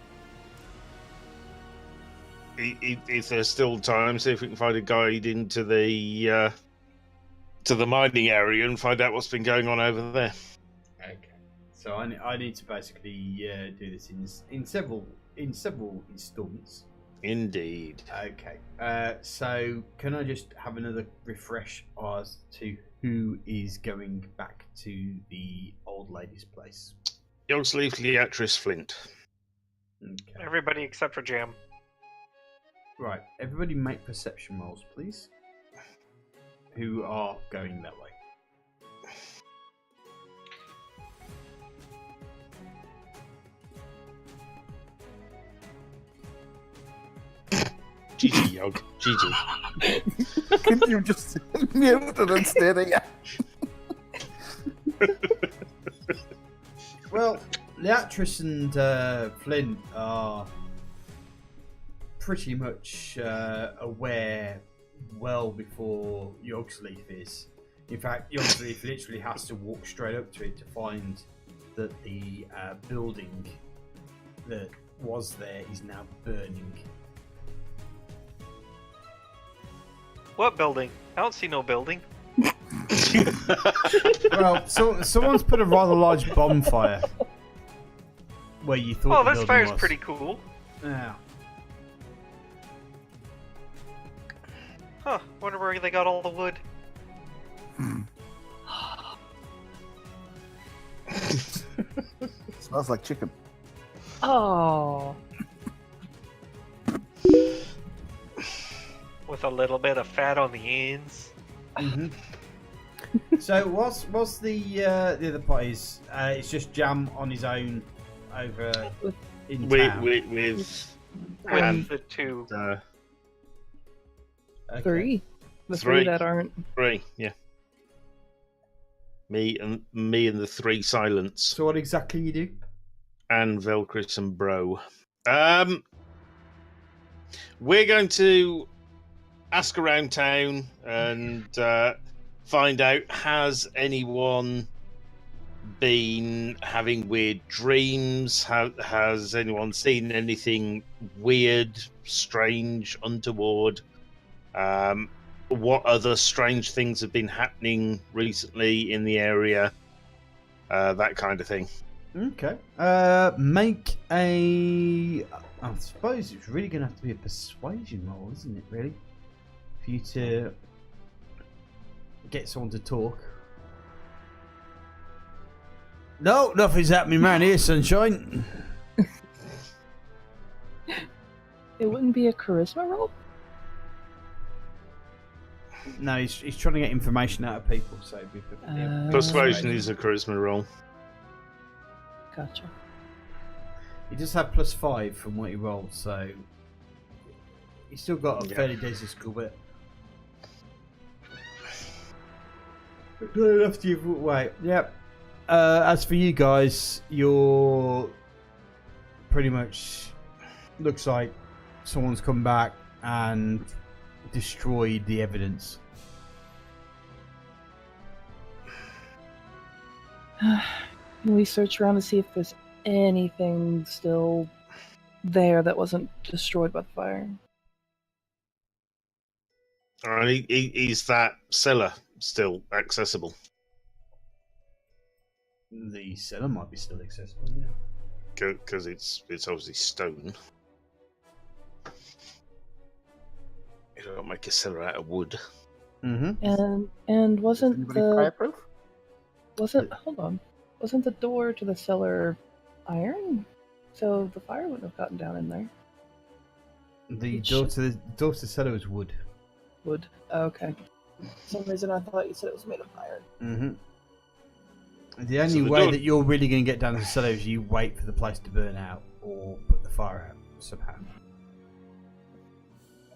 Speaker 3: if there's still time, see if we can find a guide into the mining area and find out what's been going on over there.
Speaker 1: Okay. So I need to basically do this in several installments.
Speaker 3: Indeed.
Speaker 1: Okay. So can I just have another refresh as to who is going back to the old lady's place?
Speaker 3: Yogsleaf, Leatrice, Flint.
Speaker 1: Okay.
Speaker 4: Everybody except for Jam.
Speaker 1: Right. Everybody make perception rolls, please. Who are going that way?
Speaker 3: GG, Yog. GG.
Speaker 5: Couldn't you just mute it and stay there?
Speaker 1: Well, Leatrice and Flint are pretty much aware well before Yogsleaf is. In fact, Yogsleaf literally has to walk straight up to it to find that the building that was there is now burning.
Speaker 4: What building? I don't see no building.
Speaker 1: Well, someone's put a rather large bonfire where you thought.
Speaker 4: Oh,
Speaker 1: the
Speaker 4: this
Speaker 1: building
Speaker 4: fire's
Speaker 1: was.
Speaker 4: pretty cool.
Speaker 1: Yeah.
Speaker 4: Huh, wonder where they got all the wood.
Speaker 5: Smells like chicken.
Speaker 2: Oh.
Speaker 4: With a little bit of fat on the ends.
Speaker 1: Mm-hmm. So what's the other part is? It's just Jam on his own over in town.
Speaker 4: With the two.
Speaker 1: Okay.
Speaker 2: 3. The
Speaker 3: Three.
Speaker 2: 3 that aren't.
Speaker 3: 3, yeah. Me and the 3 silents.
Speaker 1: So what exactly you do?
Speaker 3: And Velcris and Bro. We're going to ask around town and find out, has anyone been having weird dreams? Has anyone seen anything weird, strange, untoward? What other strange things have been happening recently in the area? That kind of thing.
Speaker 1: Okay. Make a. I suppose it's really going to have to be a persuasion roll, isn't it? Really, for you to get someone to talk. No, nothing's happening around here, sunshine.
Speaker 2: It wouldn't be a charisma roll?
Speaker 1: No, he's trying to get information out of people. So
Speaker 3: Persuasion is a charisma roll.
Speaker 2: Gotcha.
Speaker 1: He does have +5 from what he rolled, so he's still got a fairly decent skill bit. Good enough to give away. Yep. As for you guys, you're pretty much looks like someone's come back and destroyed the evidence.
Speaker 2: Can we search around to see if there's anything still there that wasn't destroyed by the fire?
Speaker 3: Alright, is that cellar still accessible?
Speaker 1: The cellar might be still accessible, yeah.
Speaker 3: Because it's obviously stone. You don't make a cellar out of wood.
Speaker 1: Mm-hmm.
Speaker 2: And wasn't
Speaker 5: Anybody
Speaker 2: the
Speaker 5: fireproof?
Speaker 2: wasn't the door to the cellar iron? So the fire wouldn't have gotten down in there.
Speaker 1: The door to the cellar is wood.
Speaker 2: Wood. Oh, okay. For some reason I thought you said it was made of iron.
Speaker 1: Mm-hmm. The only way that you're really going to get down to the cellar is you wait for the place to burn out or put the fire out somehow.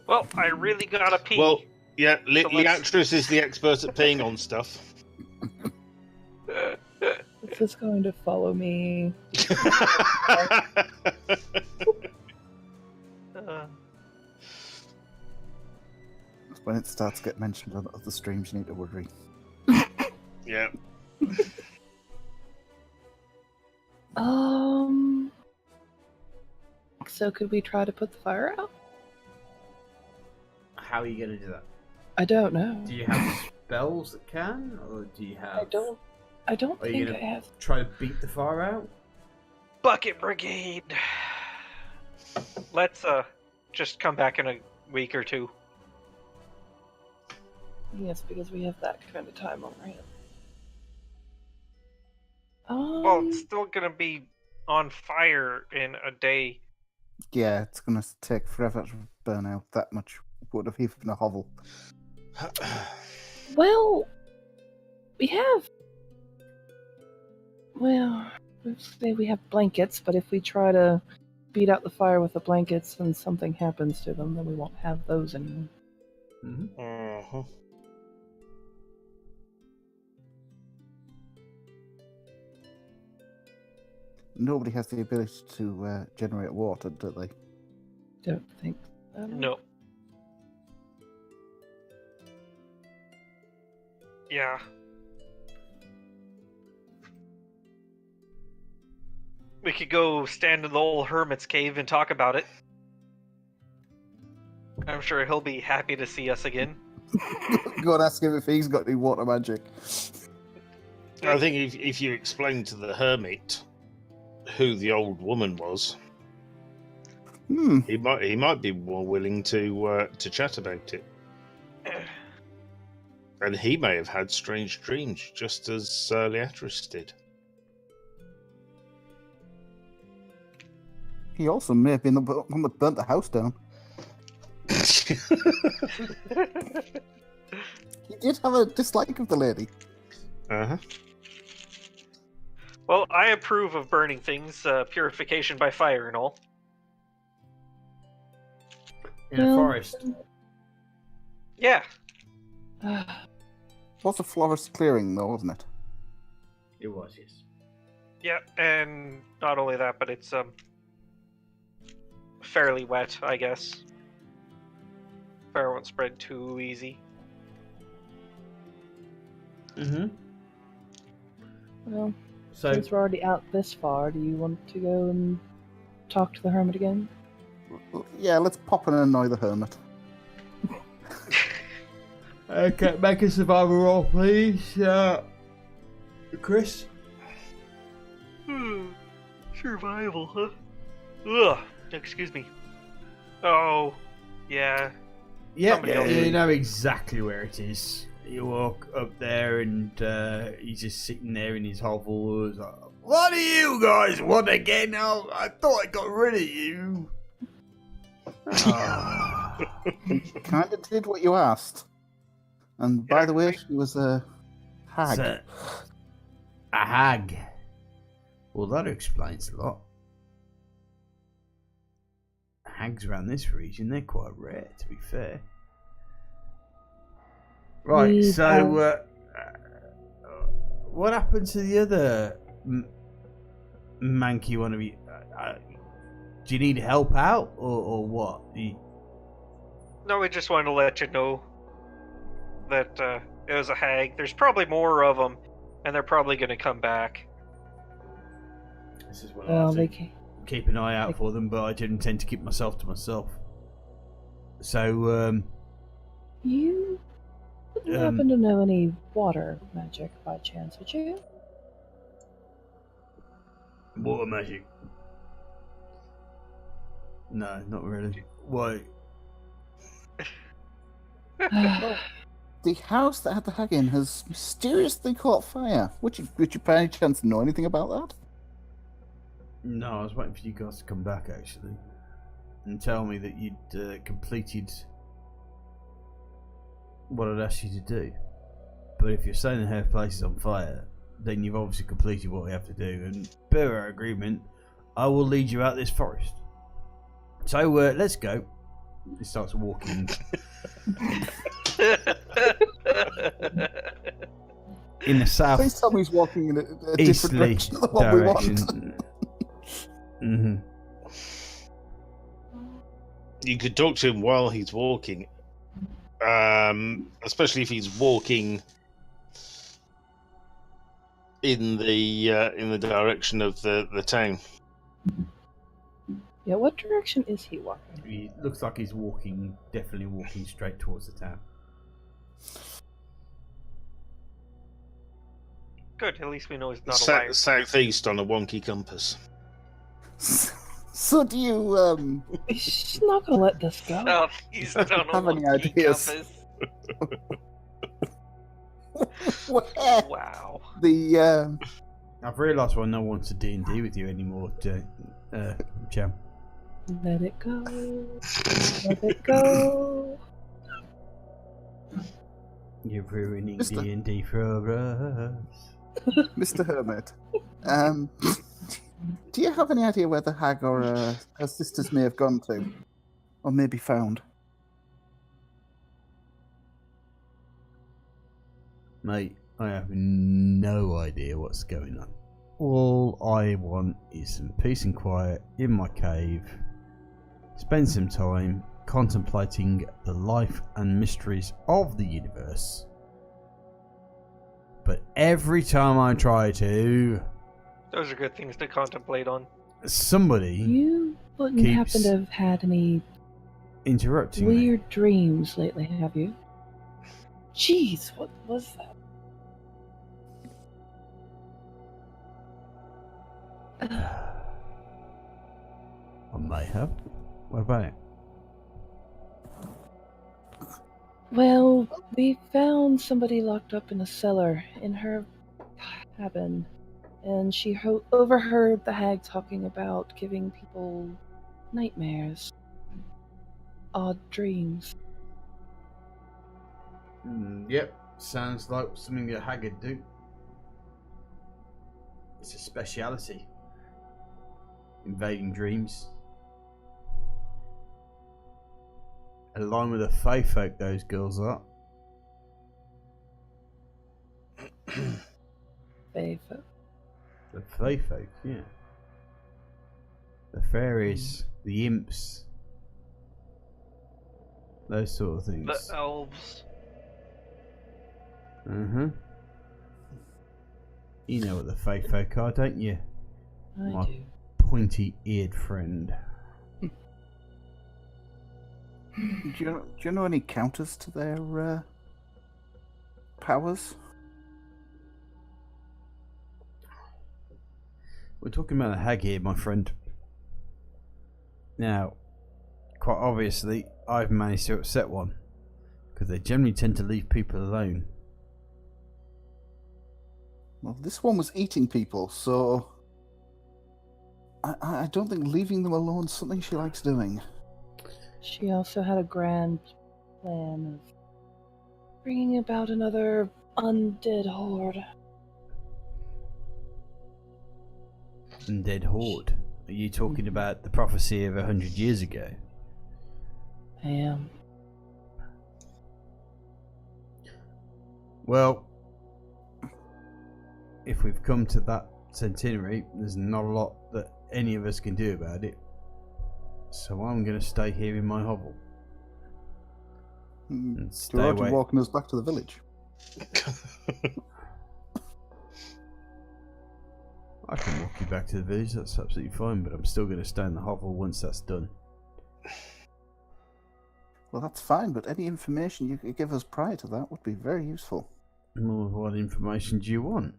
Speaker 4: Well, I really gotta pee.
Speaker 3: Well, yeah,
Speaker 4: So let's-
Speaker 3: Leactress is the expert at peeing on stuff.
Speaker 2: Is this going to follow me?
Speaker 5: When it starts to get mentioned on other streams, you need to worry.
Speaker 3: Yeah.
Speaker 2: So could we try to put the fire out?
Speaker 1: How are you going to do that?
Speaker 2: I don't know.
Speaker 1: Do you have spells that can, or do you have?
Speaker 2: I don't
Speaker 1: Are you
Speaker 2: think I
Speaker 1: gonna
Speaker 2: have.
Speaker 1: try to beat the fire out?
Speaker 4: Bucket Brigade. Let's just come back in a week or two.
Speaker 2: Yes, because we have that kind of time on our hands.
Speaker 4: Well, it's still gonna be on fire in a day.
Speaker 5: Yeah, it's going to take forever to burn out that much wood of even a hovel.
Speaker 2: Well, we have. Well, let's say we have blankets, but if we try to beat out the fire with the blankets and something happens to them, then we won't have those anymore.
Speaker 1: Mm-hmm.
Speaker 3: Uh-huh.
Speaker 5: Nobody has the ability to generate water, do they?
Speaker 2: Don't think so.
Speaker 4: No. Yeah. We could go stand in the old hermit's cave and talk about it. I'm sure he'll be happy to see us again.
Speaker 5: Go and ask him if he's got any water magic.
Speaker 3: I think if you explain to the hermit who the old woman was, he might be more willing to chat about it. And he may have had strange dreams, just as Leatris did.
Speaker 5: He also may have been the one that burnt the house down. He did have a dislike of the lady.
Speaker 3: Uh-huh.
Speaker 4: Well, I approve of burning things, purification by fire and all.
Speaker 1: In a forest.
Speaker 4: Yeah.
Speaker 5: Was a florist clearing, though, wasn't it?
Speaker 1: It was, yes.
Speaker 4: Yeah, and not only that, but it's fairly wet, I guess. Fire won't spread too easy.
Speaker 1: Mm-hmm.
Speaker 2: Well,
Speaker 1: So,
Speaker 2: since we're already out this far, do you want to go and talk to the hermit again?
Speaker 5: Yeah, let's pop in and annoy the hermit.
Speaker 1: okay, make a survival roll, please. Chris?
Speaker 4: Survival, huh? Ugh, excuse me. Oh, yeah.
Speaker 1: Yeah,
Speaker 4: Somebody else.
Speaker 1: you know exactly where it is. You walk up there and he's just sitting there in his hovel. He's like, what do you guys want again? Oh, I thought I got rid of you.
Speaker 5: Kind of did what you asked. And by the way, she was a hag.
Speaker 1: So, a hag. Well, that explains a lot. Hags around this region, they're quite rare, to be fair. Right, so what happened to the other manky one of you? Do you need help out, or what?
Speaker 4: No, we just wanted to let you know that it was a hag. There's probably more of them, and they're probably going to come back.
Speaker 1: This is what I have to
Speaker 2: they
Speaker 1: keep an eye out for them, but I didn't intend to keep myself to myself. So,
Speaker 2: you wouldn't happen to know any water magic by chance, would you?
Speaker 1: Water magic? No, not really. Why?
Speaker 5: The house that had the hag in has mysteriously caught fire. Would you by any chance know anything about that?
Speaker 1: No, I was waiting for you guys to come back, actually, and tell me that you'd completed what I'd asked you to do. But if you're saying the her place is on fire, then you've obviously completed what we have to do, and per our agreement, I will lead you out this forest. So, let's go. He starts walking. In the south.
Speaker 5: Please tell me he's walking in a different
Speaker 1: easterly
Speaker 5: direction than what we want.
Speaker 1: Mm-hmm.
Speaker 3: You could talk to him while he's walking, especially if he's walking in the direction of the town.
Speaker 2: Yeah, what direction is he walking?
Speaker 1: He looks like he's definitely walking straight towards the town.
Speaker 4: Good, at least we know he's not a liar.
Speaker 3: Southeast on a wonky compass.
Speaker 5: So do you
Speaker 2: She's not gonna let this go.
Speaker 4: Southeast on a
Speaker 5: have any
Speaker 4: wonky
Speaker 5: ideas?
Speaker 4: compass.
Speaker 5: where
Speaker 4: Wow.
Speaker 5: the
Speaker 1: I've realised why no one wants to D&D with you anymore, Jam.
Speaker 2: Let it go. Let it go.
Speaker 1: You're ruining
Speaker 5: Mr.
Speaker 1: D&D for us.
Speaker 5: Mr. Hermit, do you have any idea where the hag or her sisters may have gone to, or may be found?
Speaker 1: Mate, I have no idea what's going on. All I want is some peace and quiet in my cave. Spend some time contemplating the life and mysteries of the universe. But every time I try to,
Speaker 4: Those are good things to contemplate on.
Speaker 1: somebody
Speaker 2: You wouldn't
Speaker 1: Keeps
Speaker 2: happen to have had any
Speaker 1: interrupting me.
Speaker 2: weird dreams lately, have you? Jeez, what was that?
Speaker 1: I may have. What about it?
Speaker 2: Well, we found somebody locked up in a cellar in her cabin, and she overheard the hag talking about giving people nightmares, odd dreams.
Speaker 1: Yep, sounds like something a hag would do. It's a speciality. Invading dreams. Along with the Fae folk, those girls are.
Speaker 2: Fae folk.
Speaker 1: The Fae folk, yeah. The fairies, the imps, those sort of things.
Speaker 4: The elves.
Speaker 1: You know what the Fae folk are, don't you?
Speaker 2: I do.
Speaker 1: Pointy-eared friend.
Speaker 5: Do you know any counters to their powers?
Speaker 1: We're talking about a hag here, my friend. Now, quite obviously, I've managed to upset one, because they generally tend to leave people alone.
Speaker 5: Well, this one was eating people, so I don't think leaving them alone is something she likes doing.
Speaker 2: She also had a grand plan of bringing about another undead horde.
Speaker 1: Undead horde? Are you talking about the prophecy of 100 years ago?
Speaker 2: I am.
Speaker 1: Well, if we've come to that centenary, there's not a lot that any of us can do about it. So I'm going to stay here in my hovel. And stay
Speaker 5: You're already
Speaker 1: away.
Speaker 5: walking us back to the village.
Speaker 1: I can walk you back to the village, that's absolutely fine, but I'm still going to stay in the hovel once that's done.
Speaker 5: Well, that's fine, but any information you could give us prior to that would be very useful.
Speaker 1: Well, what information do you want?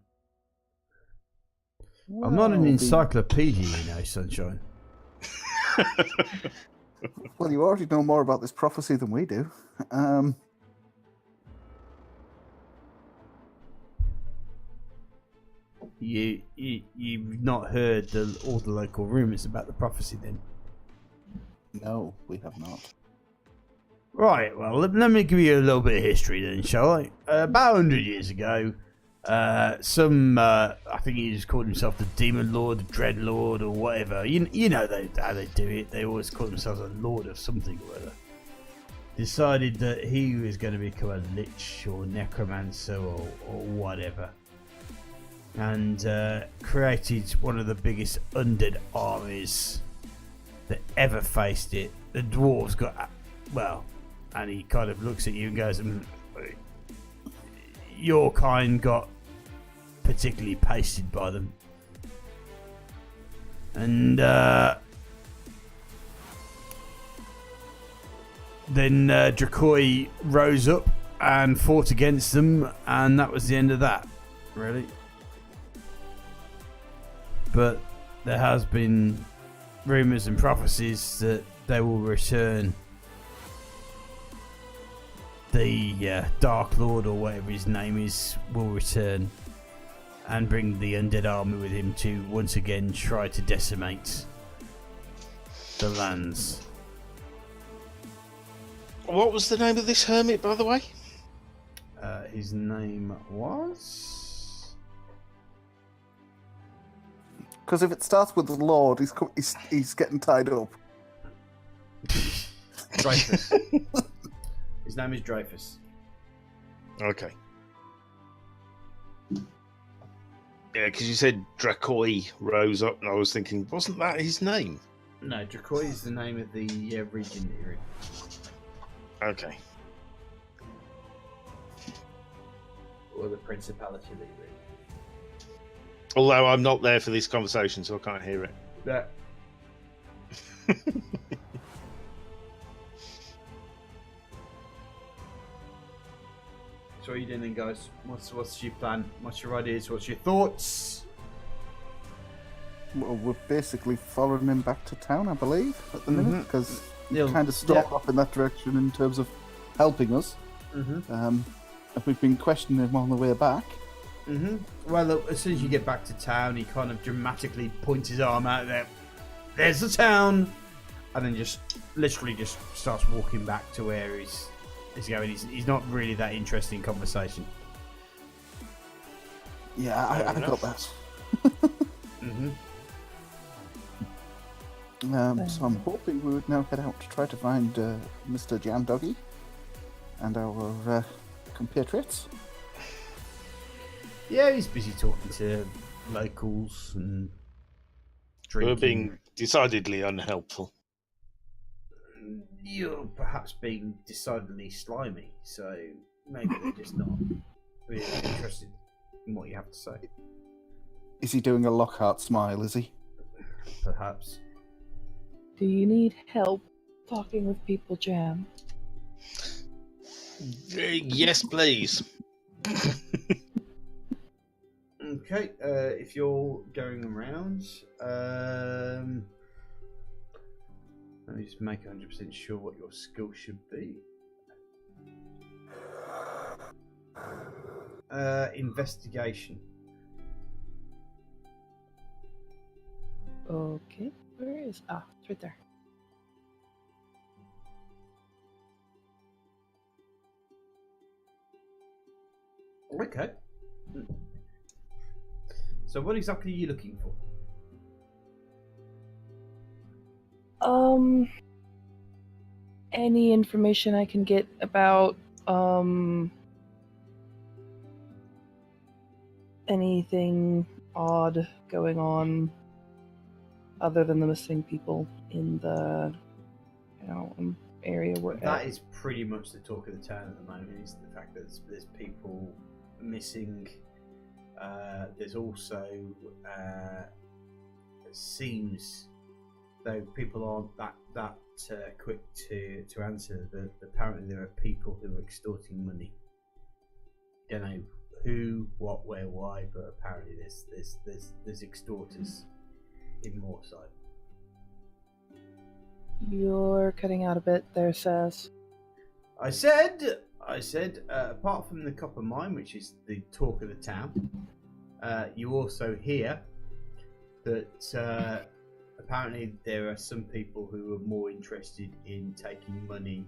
Speaker 1: I'm not an encyclopedia, you know, Sunshine.
Speaker 5: Well, you already know more about this prophecy than we do.
Speaker 1: You've not heard all the local rumours about the prophecy, then?
Speaker 5: No, we have not.
Speaker 1: Right, well, let me give you a little bit of history then, shall I? About 100 years ago, I think he just called himself the Demon Lord, the Dread Lord, or whatever. You know how they do it. They always call themselves a Lord of something or other. Decided that he was going to become a Lich or Necromancer or whatever. And created one of the biggest undead armies that ever faced it. The dwarves got, well, and he kind of looks at you and goes, your kind got particularly pasted by them. And then Drakoi rose up and fought against them, and that was the end of that, really. But there has been rumours and prophecies that they will return. The Dark Lord, or whatever his name is, will return and bring the undead army with him to once again try to decimate the lands.
Speaker 3: What was the name of this hermit, by the way?
Speaker 1: His name was...
Speaker 5: Because if it starts with the Lord, he's getting tied up.
Speaker 1: Dreyfus. His name is Dreyfus.
Speaker 3: Okay. Yeah, because you said Drakoi rose up, and I was thinking, wasn't that his name?
Speaker 1: No, Drakoi is the name of the region that you're in.
Speaker 3: Okay.
Speaker 1: Or the principality that you're in.
Speaker 3: Although I'm not there for this conversation, so I can't hear it.
Speaker 1: Yeah. So what are you doing then, guys? What's your plan? What's your ideas? What's your thoughts?
Speaker 5: Well, we're basically following him back to town, I believe, at the minute, because he
Speaker 1: He'll-
Speaker 5: kind of stalked
Speaker 1: yeah.
Speaker 5: off in that direction in terms of helping us. And we've been questioning him on the way back.
Speaker 1: Well, look, as soon as you get back to town, he kind of dramatically points his arm out there. There's the town, and then just literally just starts walking back to where he's going. He's not really that interested in conversation.
Speaker 5: Yeah, I got that. So I'm hoping we would now head out to try to find Mr. Jam Doggy and our compatriots.
Speaker 1: Yeah, he's busy talking to locals and
Speaker 3: We're
Speaker 1: drinking.
Speaker 3: being decidedly unhelpful.
Speaker 1: You're perhaps being decidedly slimy, so maybe they're just not really interested in what you have to say.
Speaker 5: Is he doing a Lockhart smile, is he?
Speaker 1: Perhaps.
Speaker 2: Do you need help talking with people, Jam?
Speaker 3: Yes, please.
Speaker 1: Okay, if you're going around, let me just make 100% sure what your skill should be. Investigation.
Speaker 2: Okay, where is... Ah, it's right there.
Speaker 1: Okay. So what exactly are you looking for?
Speaker 2: Any information I can get about, anything odd going on other than the missing people in the, area where...
Speaker 1: That is pretty much the talk of the town at the moment, is the fact that there's people missing. There's also, it seems, though people aren't that quick to answer, that apparently there are people who are extorting money. Don't know who, what, where, why, but apparently there's extorters in Moorside.
Speaker 2: You're cutting out a bit there, Saz.
Speaker 1: I said, apart from the copper mine, which is the talk of the town, you also hear that apparently there are some people who are more interested in taking money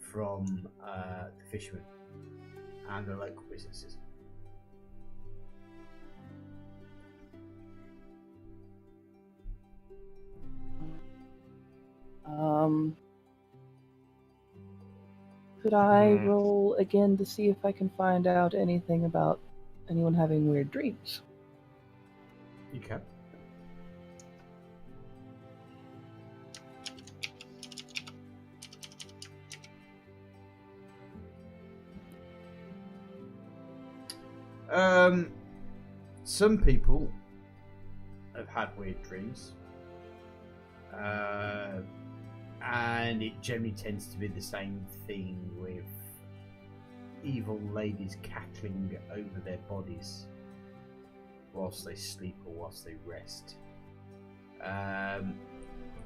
Speaker 1: from the fishermen and the local businesses.
Speaker 2: Could I roll again to see if I can find out anything about anyone having weird dreams?
Speaker 1: You can. Some people have had weird dreams. And it generally tends to be the same thing with evil ladies cackling over their bodies whilst they sleep or whilst they rest.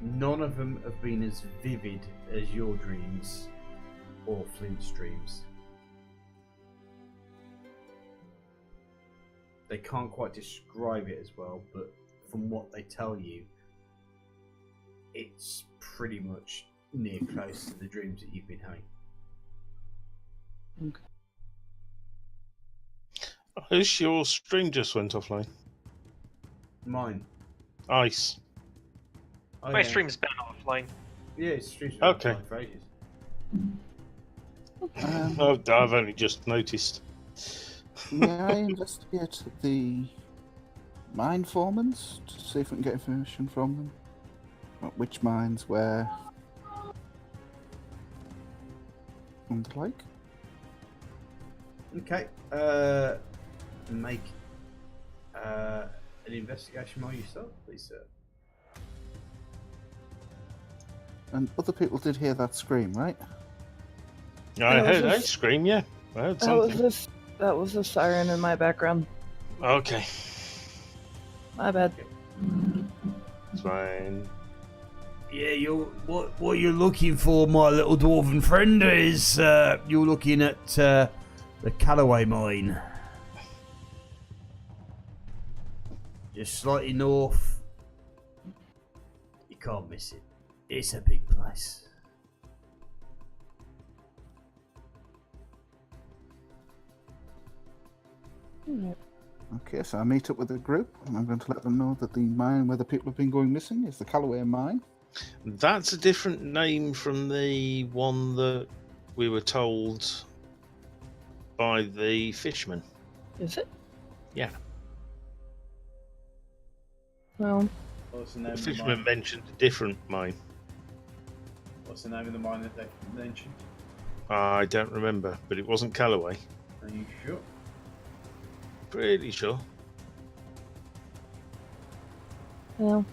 Speaker 1: None of them have been as vivid as your dreams or Flint's dreams. They can't quite describe it as well, but from what they tell you, it's pretty much near close to the dreams that you've been having.
Speaker 2: Okay.
Speaker 3: Is your stream just went offline?
Speaker 1: Mine.
Speaker 3: Ice.
Speaker 1: Oh,
Speaker 4: My
Speaker 1: yeah.
Speaker 4: stream's been offline.
Speaker 1: Yeah, it's stream's been
Speaker 3: Okay.
Speaker 1: offline for ages.
Speaker 3: I've only just noticed.
Speaker 5: May I investigate the mine foremans to see if we can get information from them? Which mines, where, and the like?
Speaker 1: Okay. Make an investigation roll yourself, please, sir.
Speaker 5: And other people did hear that scream, right?
Speaker 3: I
Speaker 2: Yeah,
Speaker 3: heard
Speaker 2: this
Speaker 3: a
Speaker 2: is-
Speaker 3: scream, yeah. I heard
Speaker 2: That was
Speaker 3: something.
Speaker 2: that was a siren in my background.
Speaker 3: Okay,
Speaker 2: My bad.
Speaker 3: it's fine.
Speaker 1: Yeah, what you're looking for, my little dwarven friend, is you're looking at the Callaway mine. Just slightly north. You can't miss it. It's a big place.
Speaker 2: Alright.
Speaker 5: Okay, so I meet up with the group, and I'm going to let them know that the mine where the people have been going missing is the Callaway mine.
Speaker 3: That's a different name from the one that we were told by the fisherman.
Speaker 2: Is it?
Speaker 3: Yeah.
Speaker 2: Well,
Speaker 1: What's the name
Speaker 3: The
Speaker 1: of the
Speaker 3: fisherman
Speaker 1: mine?
Speaker 3: mentioned a different mine.
Speaker 1: What's the name of the mine that they mentioned?
Speaker 3: I don't remember, but it wasn't Callaway.
Speaker 1: Are you sure?
Speaker 3: Pretty sure.
Speaker 2: well,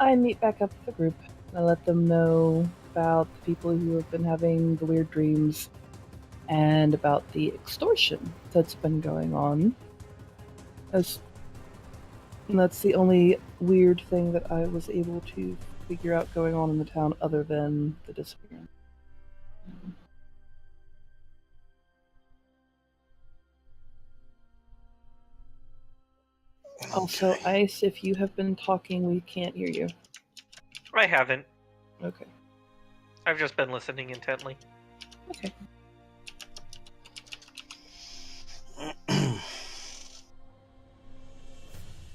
Speaker 2: I meet back up with the group. I let them know about the people who have been having the weird dreams and about the extortion that's been going on. And that's the only weird thing that I was able to figure out going on in the town other than the disappearance. Also,
Speaker 3: Okay.
Speaker 2: Ice, if you have been talking, we can't hear you.
Speaker 4: I haven't.
Speaker 2: Okay.
Speaker 4: I've just been listening intently.
Speaker 2: Okay.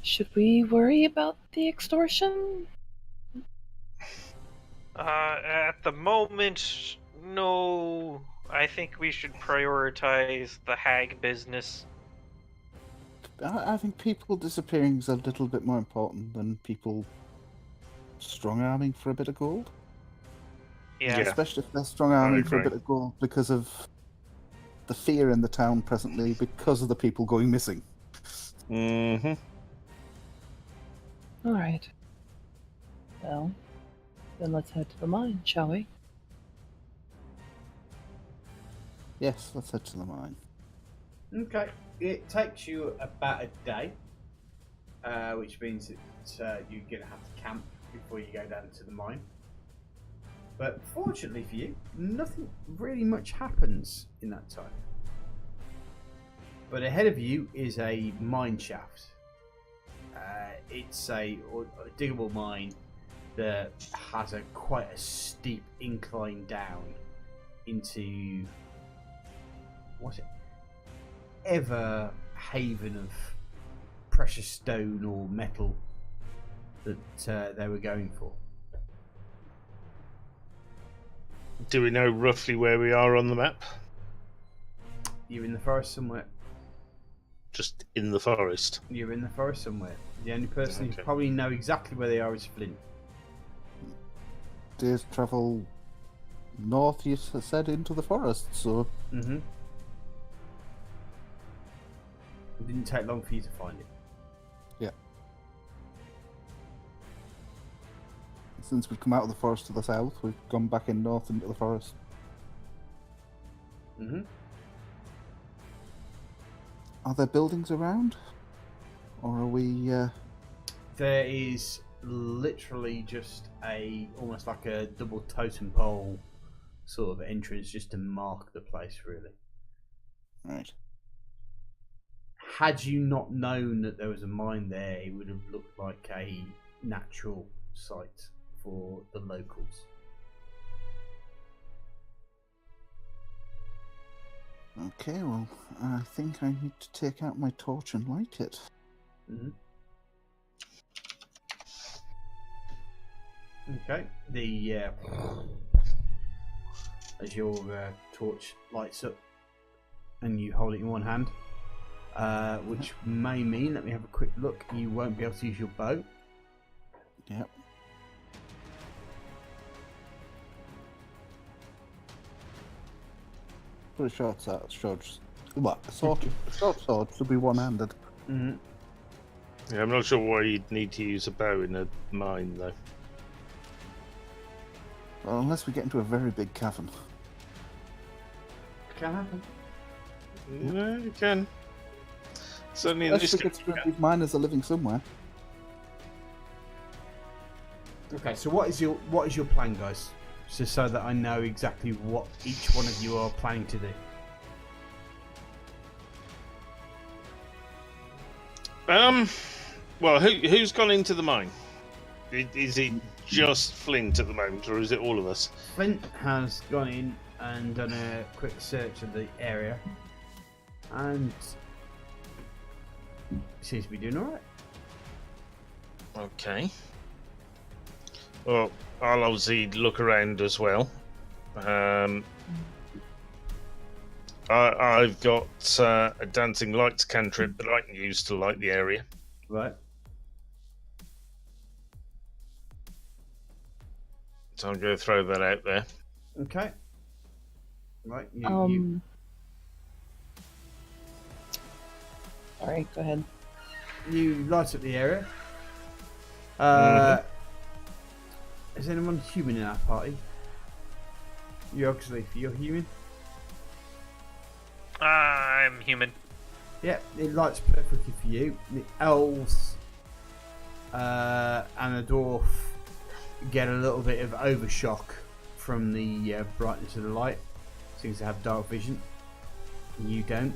Speaker 2: Should we worry about the extortion?
Speaker 4: At the moment, no. I think we should prioritize the hag business.
Speaker 5: I think people disappearing is a little bit more important than people strong-arming for a bit of gold.
Speaker 4: Yeah.
Speaker 3: Yeah.
Speaker 5: Especially if they're strong-arming for a
Speaker 3: agree.
Speaker 5: bit of gold because of the fear in the town presently because of the people going missing.
Speaker 3: Mm-hmm.
Speaker 2: Alright. Well, then let's head to the mine, shall we?
Speaker 5: Yes, let's head to the mine.
Speaker 1: Okay. It takes you about a day, which means that you're going to have to camp before you go down to the mine. But fortunately for you, nothing really much happens in that time. But ahead of you is a mine shaft. It's a diggable mine that has quite a steep incline down into ever haven of precious stone or metal that they were going for.
Speaker 3: Do we know roughly where we are on the map?
Speaker 1: You're in the forest somewhere.
Speaker 3: Just in the forest.
Speaker 1: You're in the forest somewhere. The only person who
Speaker 3: Okay.
Speaker 1: probably know exactly where they are is Flint.
Speaker 5: Days travel north, you said, into the forest, so
Speaker 1: Mm-hmm. It didn't take long for you to find it.
Speaker 5: since we've come out of the forest to the south, we've gone back in north into the forest.
Speaker 1: Mm-hmm.
Speaker 5: Are there buildings around? Or are we...
Speaker 1: There is literally just almost like a double totem pole sort of entrance just to mark the place, really.
Speaker 5: Right.
Speaker 1: Had you not known that there was a mine there, it would have looked like a natural site for the locals.
Speaker 5: Okay, well, I think I need to take out my torch and light it.
Speaker 1: Mm-hmm. Okay. As your torch lights up and you hold it in one hand, which may mean, let me have a quick look, you won't be able to use your bow.
Speaker 5: Yep. Pretty sure it's a short sword should be one-handed.
Speaker 1: Mm-hmm.
Speaker 3: Yeah, I'm not sure why you'd need to use a bow in a mine, though.
Speaker 5: Well, unless we get into a very big cavern.
Speaker 1: Can happen.
Speaker 3: No, you can. Certainly in this
Speaker 5: Especially considering these miners are living somewhere.
Speaker 1: Okay, so what is your plan, guys? Just so that I know exactly what each one of you are planning to do.
Speaker 3: Well, who's gone into the mine? Is it just Flint at the moment, or is it all of us?
Speaker 1: Flint has gone in and done a quick search of the area, and seems to be doing all right.
Speaker 3: Okay. Well, I'll obviously look around as well. I've got a dancing lights cantrip that I can use to light the area.
Speaker 1: Right.
Speaker 3: So I'll go throw that out there.
Speaker 1: Okay. Right.
Speaker 2: Sorry, go ahead.
Speaker 1: You light up the area. Is anyone human in our party? You're human?
Speaker 4: I'm human.
Speaker 1: Yeah, it lights perfectly for you. The elves and the dwarf get a little bit of overshock from the brightness of the light. Seems to have dark vision. You don't.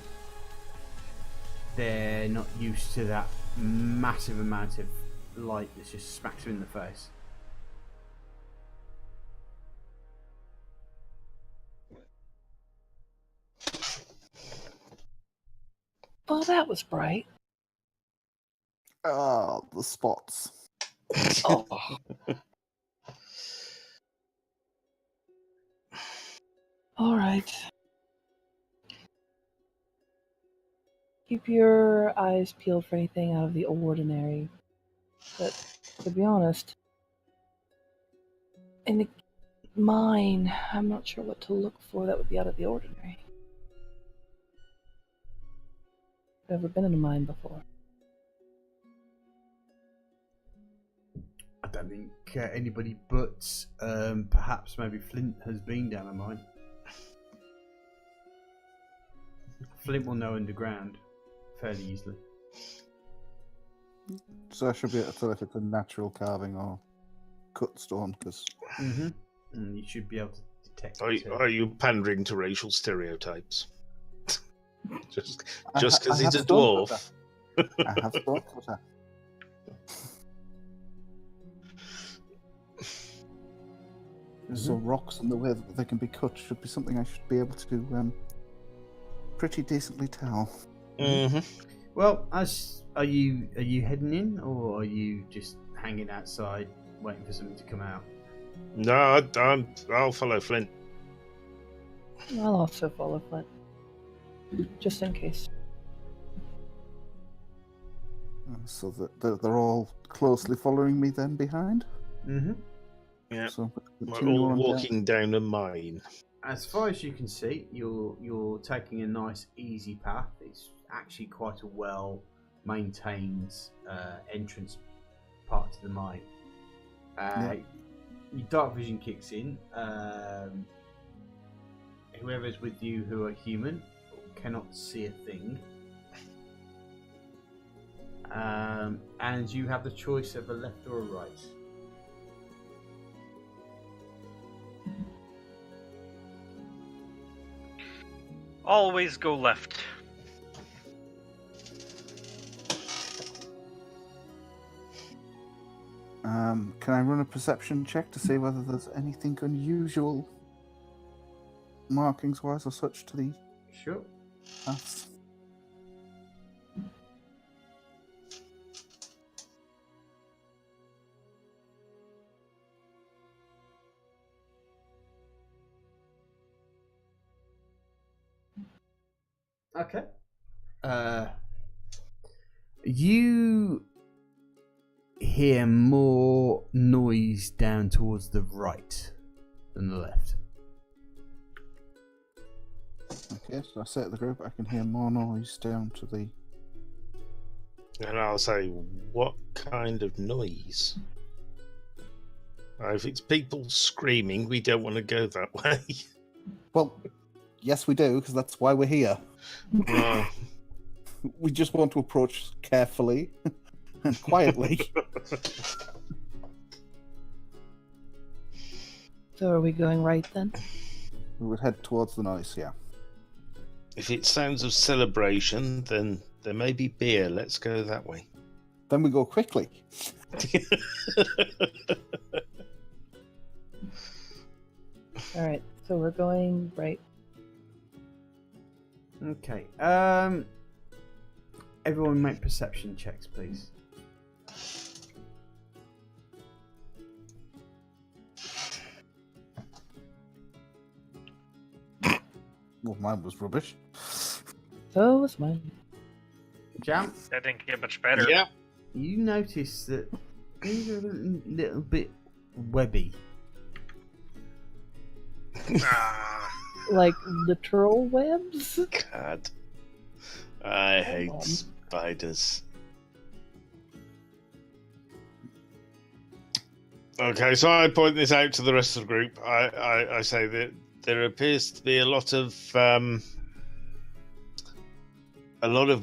Speaker 1: They're not used to that massive amount of light that just smacks them in the face.
Speaker 2: Well, that was bright.
Speaker 5: Oh, the spots.
Speaker 2: Oh. All right. Keep your eyes peeled for anything out of the ordinary. But to be honest, in the mine, I'm not sure what to look for that would be out of the ordinary. I've never been in a mine before.
Speaker 1: I don't think anybody but perhaps maybe Flint has been down a mine. Flint will know underground fairly easily.
Speaker 5: So I should be able to tell if it's a natural carving or cut stone, because...
Speaker 1: Mm-hmm. And you should be able to detect it.
Speaker 3: Are you pandering to racial stereotypes? just because he's a dwarf.
Speaker 5: I have stone cutter. So rocks and the way that they can be cut should be something I should be able to pretty decently tell.
Speaker 3: Mm-hmm.
Speaker 1: Well, are you heading in, or are you just hanging outside waiting for something to come out?
Speaker 3: No, I'll follow Flint.
Speaker 2: I'll also follow Flint. Just in case.
Speaker 5: So that they're all closely following me then behind?
Speaker 1: Mm-hmm.
Speaker 3: Yeah,
Speaker 5: So
Speaker 3: we're all walking down a mine.
Speaker 1: As far as you can see, you're taking a nice easy path. It's actually quite a well maintained entrance part to the mine. Your dark vision kicks in. Whoever's with you who are human cannot see a thing. And you have the choice of a left or a right.
Speaker 4: Always go left.
Speaker 5: Can I run a perception check to see whether there's anything unusual markings-wise or such to the
Speaker 1: Sure.
Speaker 5: paths?
Speaker 1: Okay. You hear more noise down towards the right than the left.
Speaker 5: Okay, so I say to the group, I can hear more noise down to the...
Speaker 3: And I'll say, what kind of noise? If it's people screaming, we don't want to go that way.
Speaker 5: Well, Yes, we do, because that's why we're here.
Speaker 3: Well,
Speaker 5: We just want to approach carefully and quietly.
Speaker 2: So are we going right then?
Speaker 5: We would head towards the noise, yeah.
Speaker 3: if it sounds of celebration, then there may be beer. Let's go that way.
Speaker 5: Then we go quickly.
Speaker 2: All right, so we're going right.
Speaker 1: Okay. Everyone make perception checks, please.
Speaker 5: Well, mine was rubbish.
Speaker 2: So was mine.
Speaker 1: Jam,
Speaker 4: That didn't get much better.
Speaker 3: Yeah.
Speaker 1: you notice that things are a little bit webby.
Speaker 4: Ah,
Speaker 2: Like literal webs?
Speaker 3: God. I hate
Speaker 2: on.
Speaker 3: spiders. Okay, so I point this out to the rest of the group. I say that there appears to be a lot of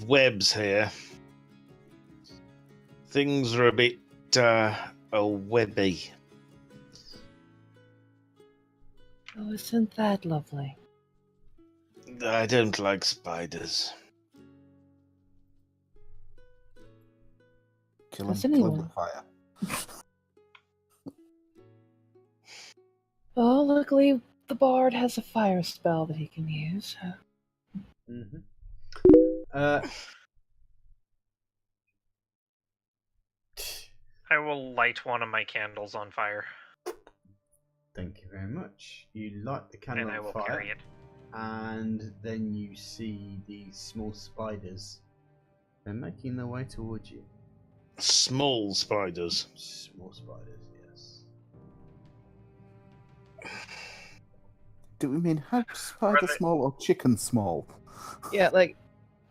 Speaker 3: webs here. Things are a bit webby.
Speaker 2: Oh, isn't that lovely?
Speaker 3: I don't like spiders.
Speaker 5: Kill him,
Speaker 2: Does
Speaker 5: kill him
Speaker 2: anyone?
Speaker 5: with fire.
Speaker 2: Oh, luckily the bard has a fire spell that he can use.
Speaker 1: Mm-hmm.
Speaker 4: I will light one of my candles on fire,
Speaker 1: Thank you very much. You light the candle
Speaker 4: and I
Speaker 1: on
Speaker 4: will
Speaker 1: fire,
Speaker 4: carry it.
Speaker 1: and then you see these small spiders. They're making their way towards you.
Speaker 3: Small spiders.
Speaker 1: Small spiders, yes.
Speaker 5: Do we mean how spider
Speaker 4: Right.
Speaker 5: small or chicken small?
Speaker 2: Yeah, like,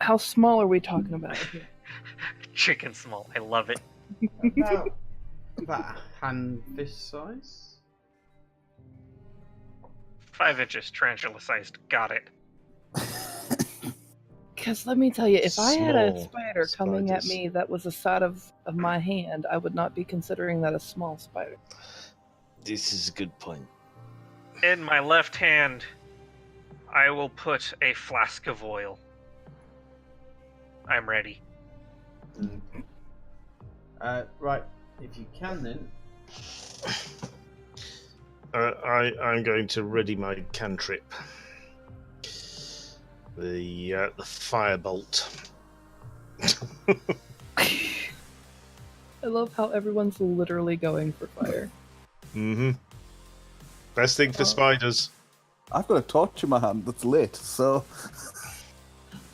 Speaker 2: how small are we talking about here?
Speaker 4: Chicken small. I love it.
Speaker 1: About a hand fist size.
Speaker 4: 5 inches, tarantula sized. Got it.
Speaker 2: Because let me tell you, if I had a
Speaker 3: Small
Speaker 2: spider coming at
Speaker 3: spiders.
Speaker 2: me that was the size of my hand, I would not be considering that a small spider.
Speaker 3: This is a good point.
Speaker 4: In my left hand, I will put a flask of oil. I'm ready.
Speaker 1: Right, if you can then.
Speaker 3: I'm going to ready my cantrip. The firebolt.
Speaker 2: I love how everyone's literally going for fire.
Speaker 3: Mm-hmm. Best thing for spiders.
Speaker 5: I've got a torch in my hand that's lit, so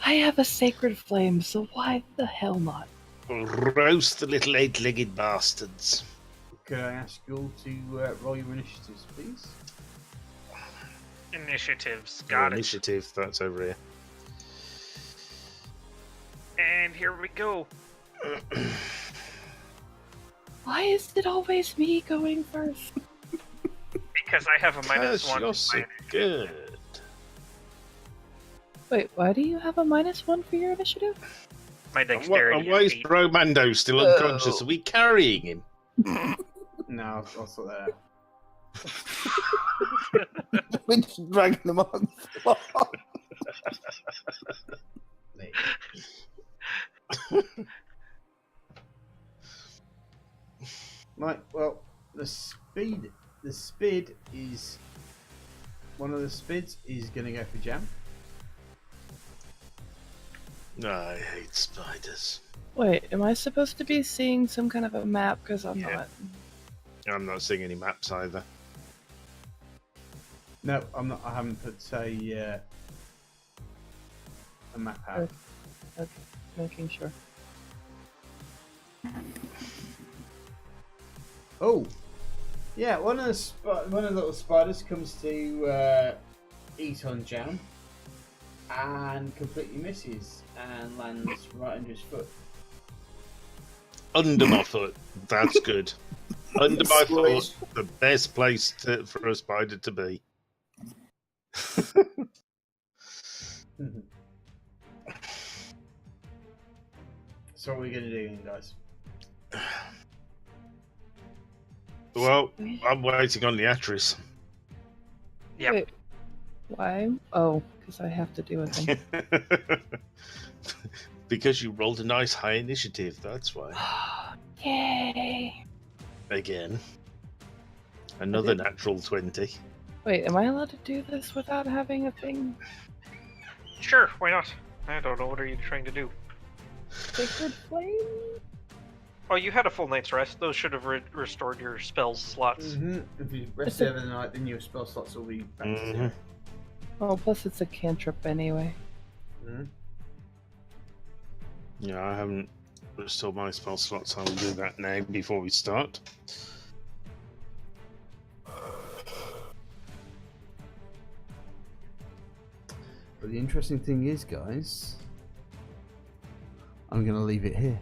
Speaker 2: I have a sacred flame, so why the hell not?
Speaker 3: Roast the little 8-legged bastards.
Speaker 1: Could I ask you all to roll your initiatives, please?
Speaker 4: Initiatives.
Speaker 3: Or
Speaker 4: Got it.
Speaker 3: initiative, that's over here.
Speaker 4: And here we go.
Speaker 2: Why is it always me going first?
Speaker 4: Because I have a minus
Speaker 3: Because
Speaker 4: one.
Speaker 3: you're
Speaker 4: to
Speaker 3: so
Speaker 4: my-
Speaker 3: good.
Speaker 2: Wait, why do you have a -1 for your initiative?
Speaker 4: My
Speaker 3: And
Speaker 4: dexterity.
Speaker 3: why
Speaker 4: is
Speaker 3: is
Speaker 4: 8.
Speaker 3: Bromando still unconscious? Are we carrying him?
Speaker 1: No, I'll sort that out.
Speaker 5: we're just dragging them on the floor.
Speaker 1: Right, well, the spid is... One of the spids is going to go for Jam.
Speaker 3: I hate spiders.
Speaker 2: Wait, am I supposed to be seeing some kind of a map? Because I'm
Speaker 3: Yeah.
Speaker 2: not.
Speaker 3: I'm not seeing any maps either.
Speaker 1: No, I'm not. I haven't put a map out.
Speaker 2: Okay, making sure.
Speaker 1: Oh, yeah. One of the little spiders comes to eat on Jam, and completely misses and lands right under his foot.
Speaker 3: Under my foot. That's good. Under my foot, the best place for a spider to be.
Speaker 1: So what are we going to do then, guys?
Speaker 3: Well, I'm waiting on the Atris.
Speaker 4: Yep.
Speaker 2: Wait, why? Oh, because I have to do a thing.
Speaker 3: Because you rolled a nice high initiative, that's why.
Speaker 2: Yay!
Speaker 3: Again. Another natural 20.
Speaker 2: Wait, am I allowed to do this without having a thing?
Speaker 4: Sure, why not? I don't know. What are you trying to do?
Speaker 2: Sacred Flame?
Speaker 4: Oh, you had a full night's rest. Those should have restored your spells slots.
Speaker 1: If you rest over the night, then your spell slots will be back to zero.
Speaker 2: Oh, plus it's a cantrip anyway.
Speaker 3: Yeah, I haven't restored my spell slots. I'll do that now before we start.
Speaker 1: But the interesting thing is, guys, I'm going to leave it here.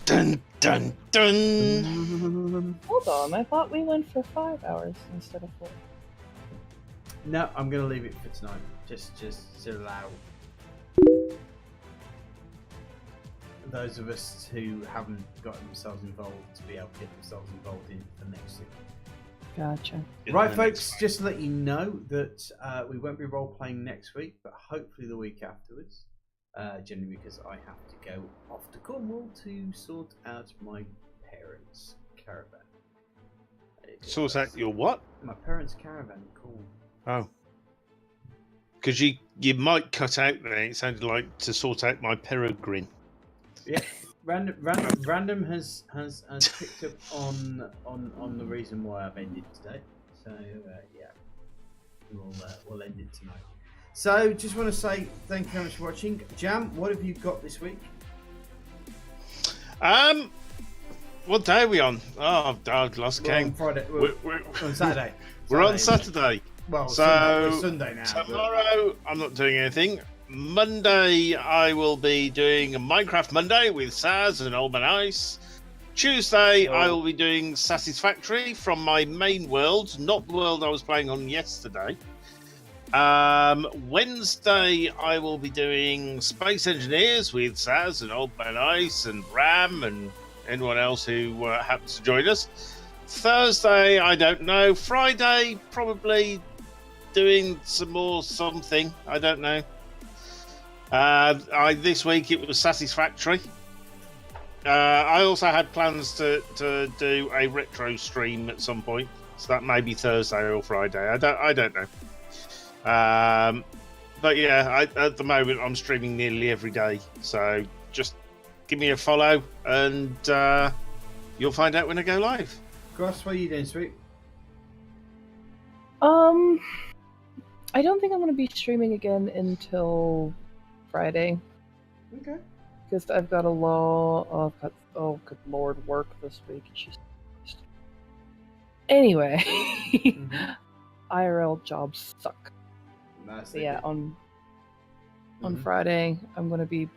Speaker 3: Dun dun dun!
Speaker 2: Hold on, I thought we went for 5 hours instead of 4.
Speaker 1: No, I'm going to leave it for tonight. Just to allow those of us who haven't got themselves involved to be able to get themselves involved in for next week.
Speaker 2: Gotcha.
Speaker 1: Right, folks, just to let you know that we won't be role-playing next week, but hopefully the week afterwards, generally because I have to go off to Cornwall to sort out my parents' caravan.
Speaker 3: Sort out your what?
Speaker 1: My parents' caravan in Cornwall.
Speaker 3: Oh. Because you might cut out there, it sounded like to sort out my peregrine.
Speaker 1: Yeah, random has picked up on the reason why I've ended today. So yeah, we'll end it tonight. So just want to say thank you very much for watching. Jam, what have you got this week?
Speaker 3: What day are we on? Oh, I've lost
Speaker 1: We're
Speaker 3: count.
Speaker 1: on Friday.
Speaker 3: We're
Speaker 1: on Saturday.
Speaker 3: We're on Saturday.
Speaker 1: Well,
Speaker 3: So
Speaker 1: Sunday now.
Speaker 3: Tomorrow, I'm not doing anything. Monday, I will be doing a Minecraft Monday with Saz and Old Man Ice. Tuesday, I will be doing Satisfactory from my main world, not the world I was playing on yesterday. Wednesday, I will be doing Space Engineers with Saz and Old Man Ice and Ram and anyone else who happens to join us. Thursday, I don't know. Friday, probably doing some more something. I don't know. This week it was Satisfactory. I also had plans to do a retro stream at some point, so that may be Thursday or Friday. I don't know. But yeah, at the moment I'm streaming nearly every day, so just give me a follow and you'll find out when I go live.
Speaker 1: Gross, what are you doing, sweet?
Speaker 2: I don't think I'm going to be streaming again until Friday.
Speaker 1: Okay.
Speaker 2: Because I've got oh good lord, work this week. Jesus Christ. Anyway, IRL jobs suck. So yeah, on Friday, I'm going to be...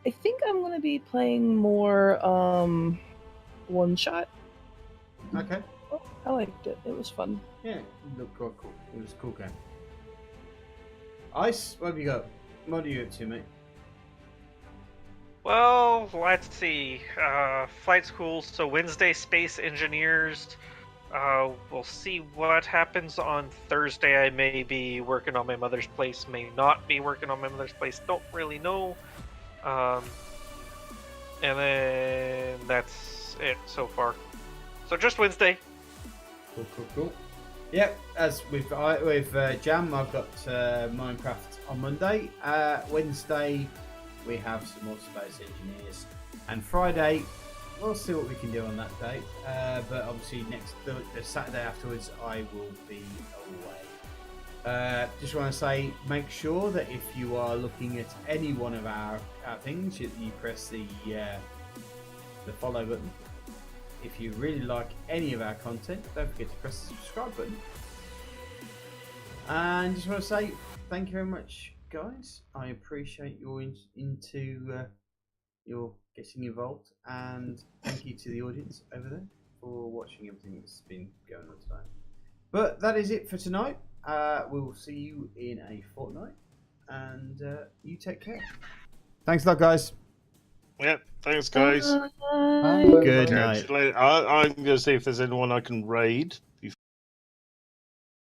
Speaker 2: I think I'm going to be playing more one shot.
Speaker 1: Okay.
Speaker 2: Oh, I liked it. It was fun.
Speaker 1: Yeah, it looked quite cool. It was a cool game. Ice, what have you got? What are you up to, mate?
Speaker 4: Well, let's see. Flight school, so Wednesday, Space Engineers. We'll see what happens on Thursday. I may be working on my mother's place, may not be working on my mother's place. Don't really know. And then that's it so far. So just Wednesday.
Speaker 1: Cool. Yep, as with Jam, I've got Minecraft on Monday. Wednesday, we have some more Space Engineers. And Friday, we'll see what we can do on that day. But obviously, the Saturday afterwards, I will be away. Just want to say, make sure that if you are looking at any one of our things, you press the follow button. If you really like any of our content, don't forget to press the subscribe button. And just want to say thank you very much, guys. I appreciate your your getting involved, and thank you to the audience over there for watching everything that's been going on tonight. But that is it for tonight. We'll see you in a fortnight, and you take care. Thanks a lot, guys.
Speaker 3: Yep, thanks, guys.
Speaker 2: Bye.
Speaker 1: Good
Speaker 3: Catch
Speaker 1: night.
Speaker 3: you later. I'm going to see if there's anyone I can raid.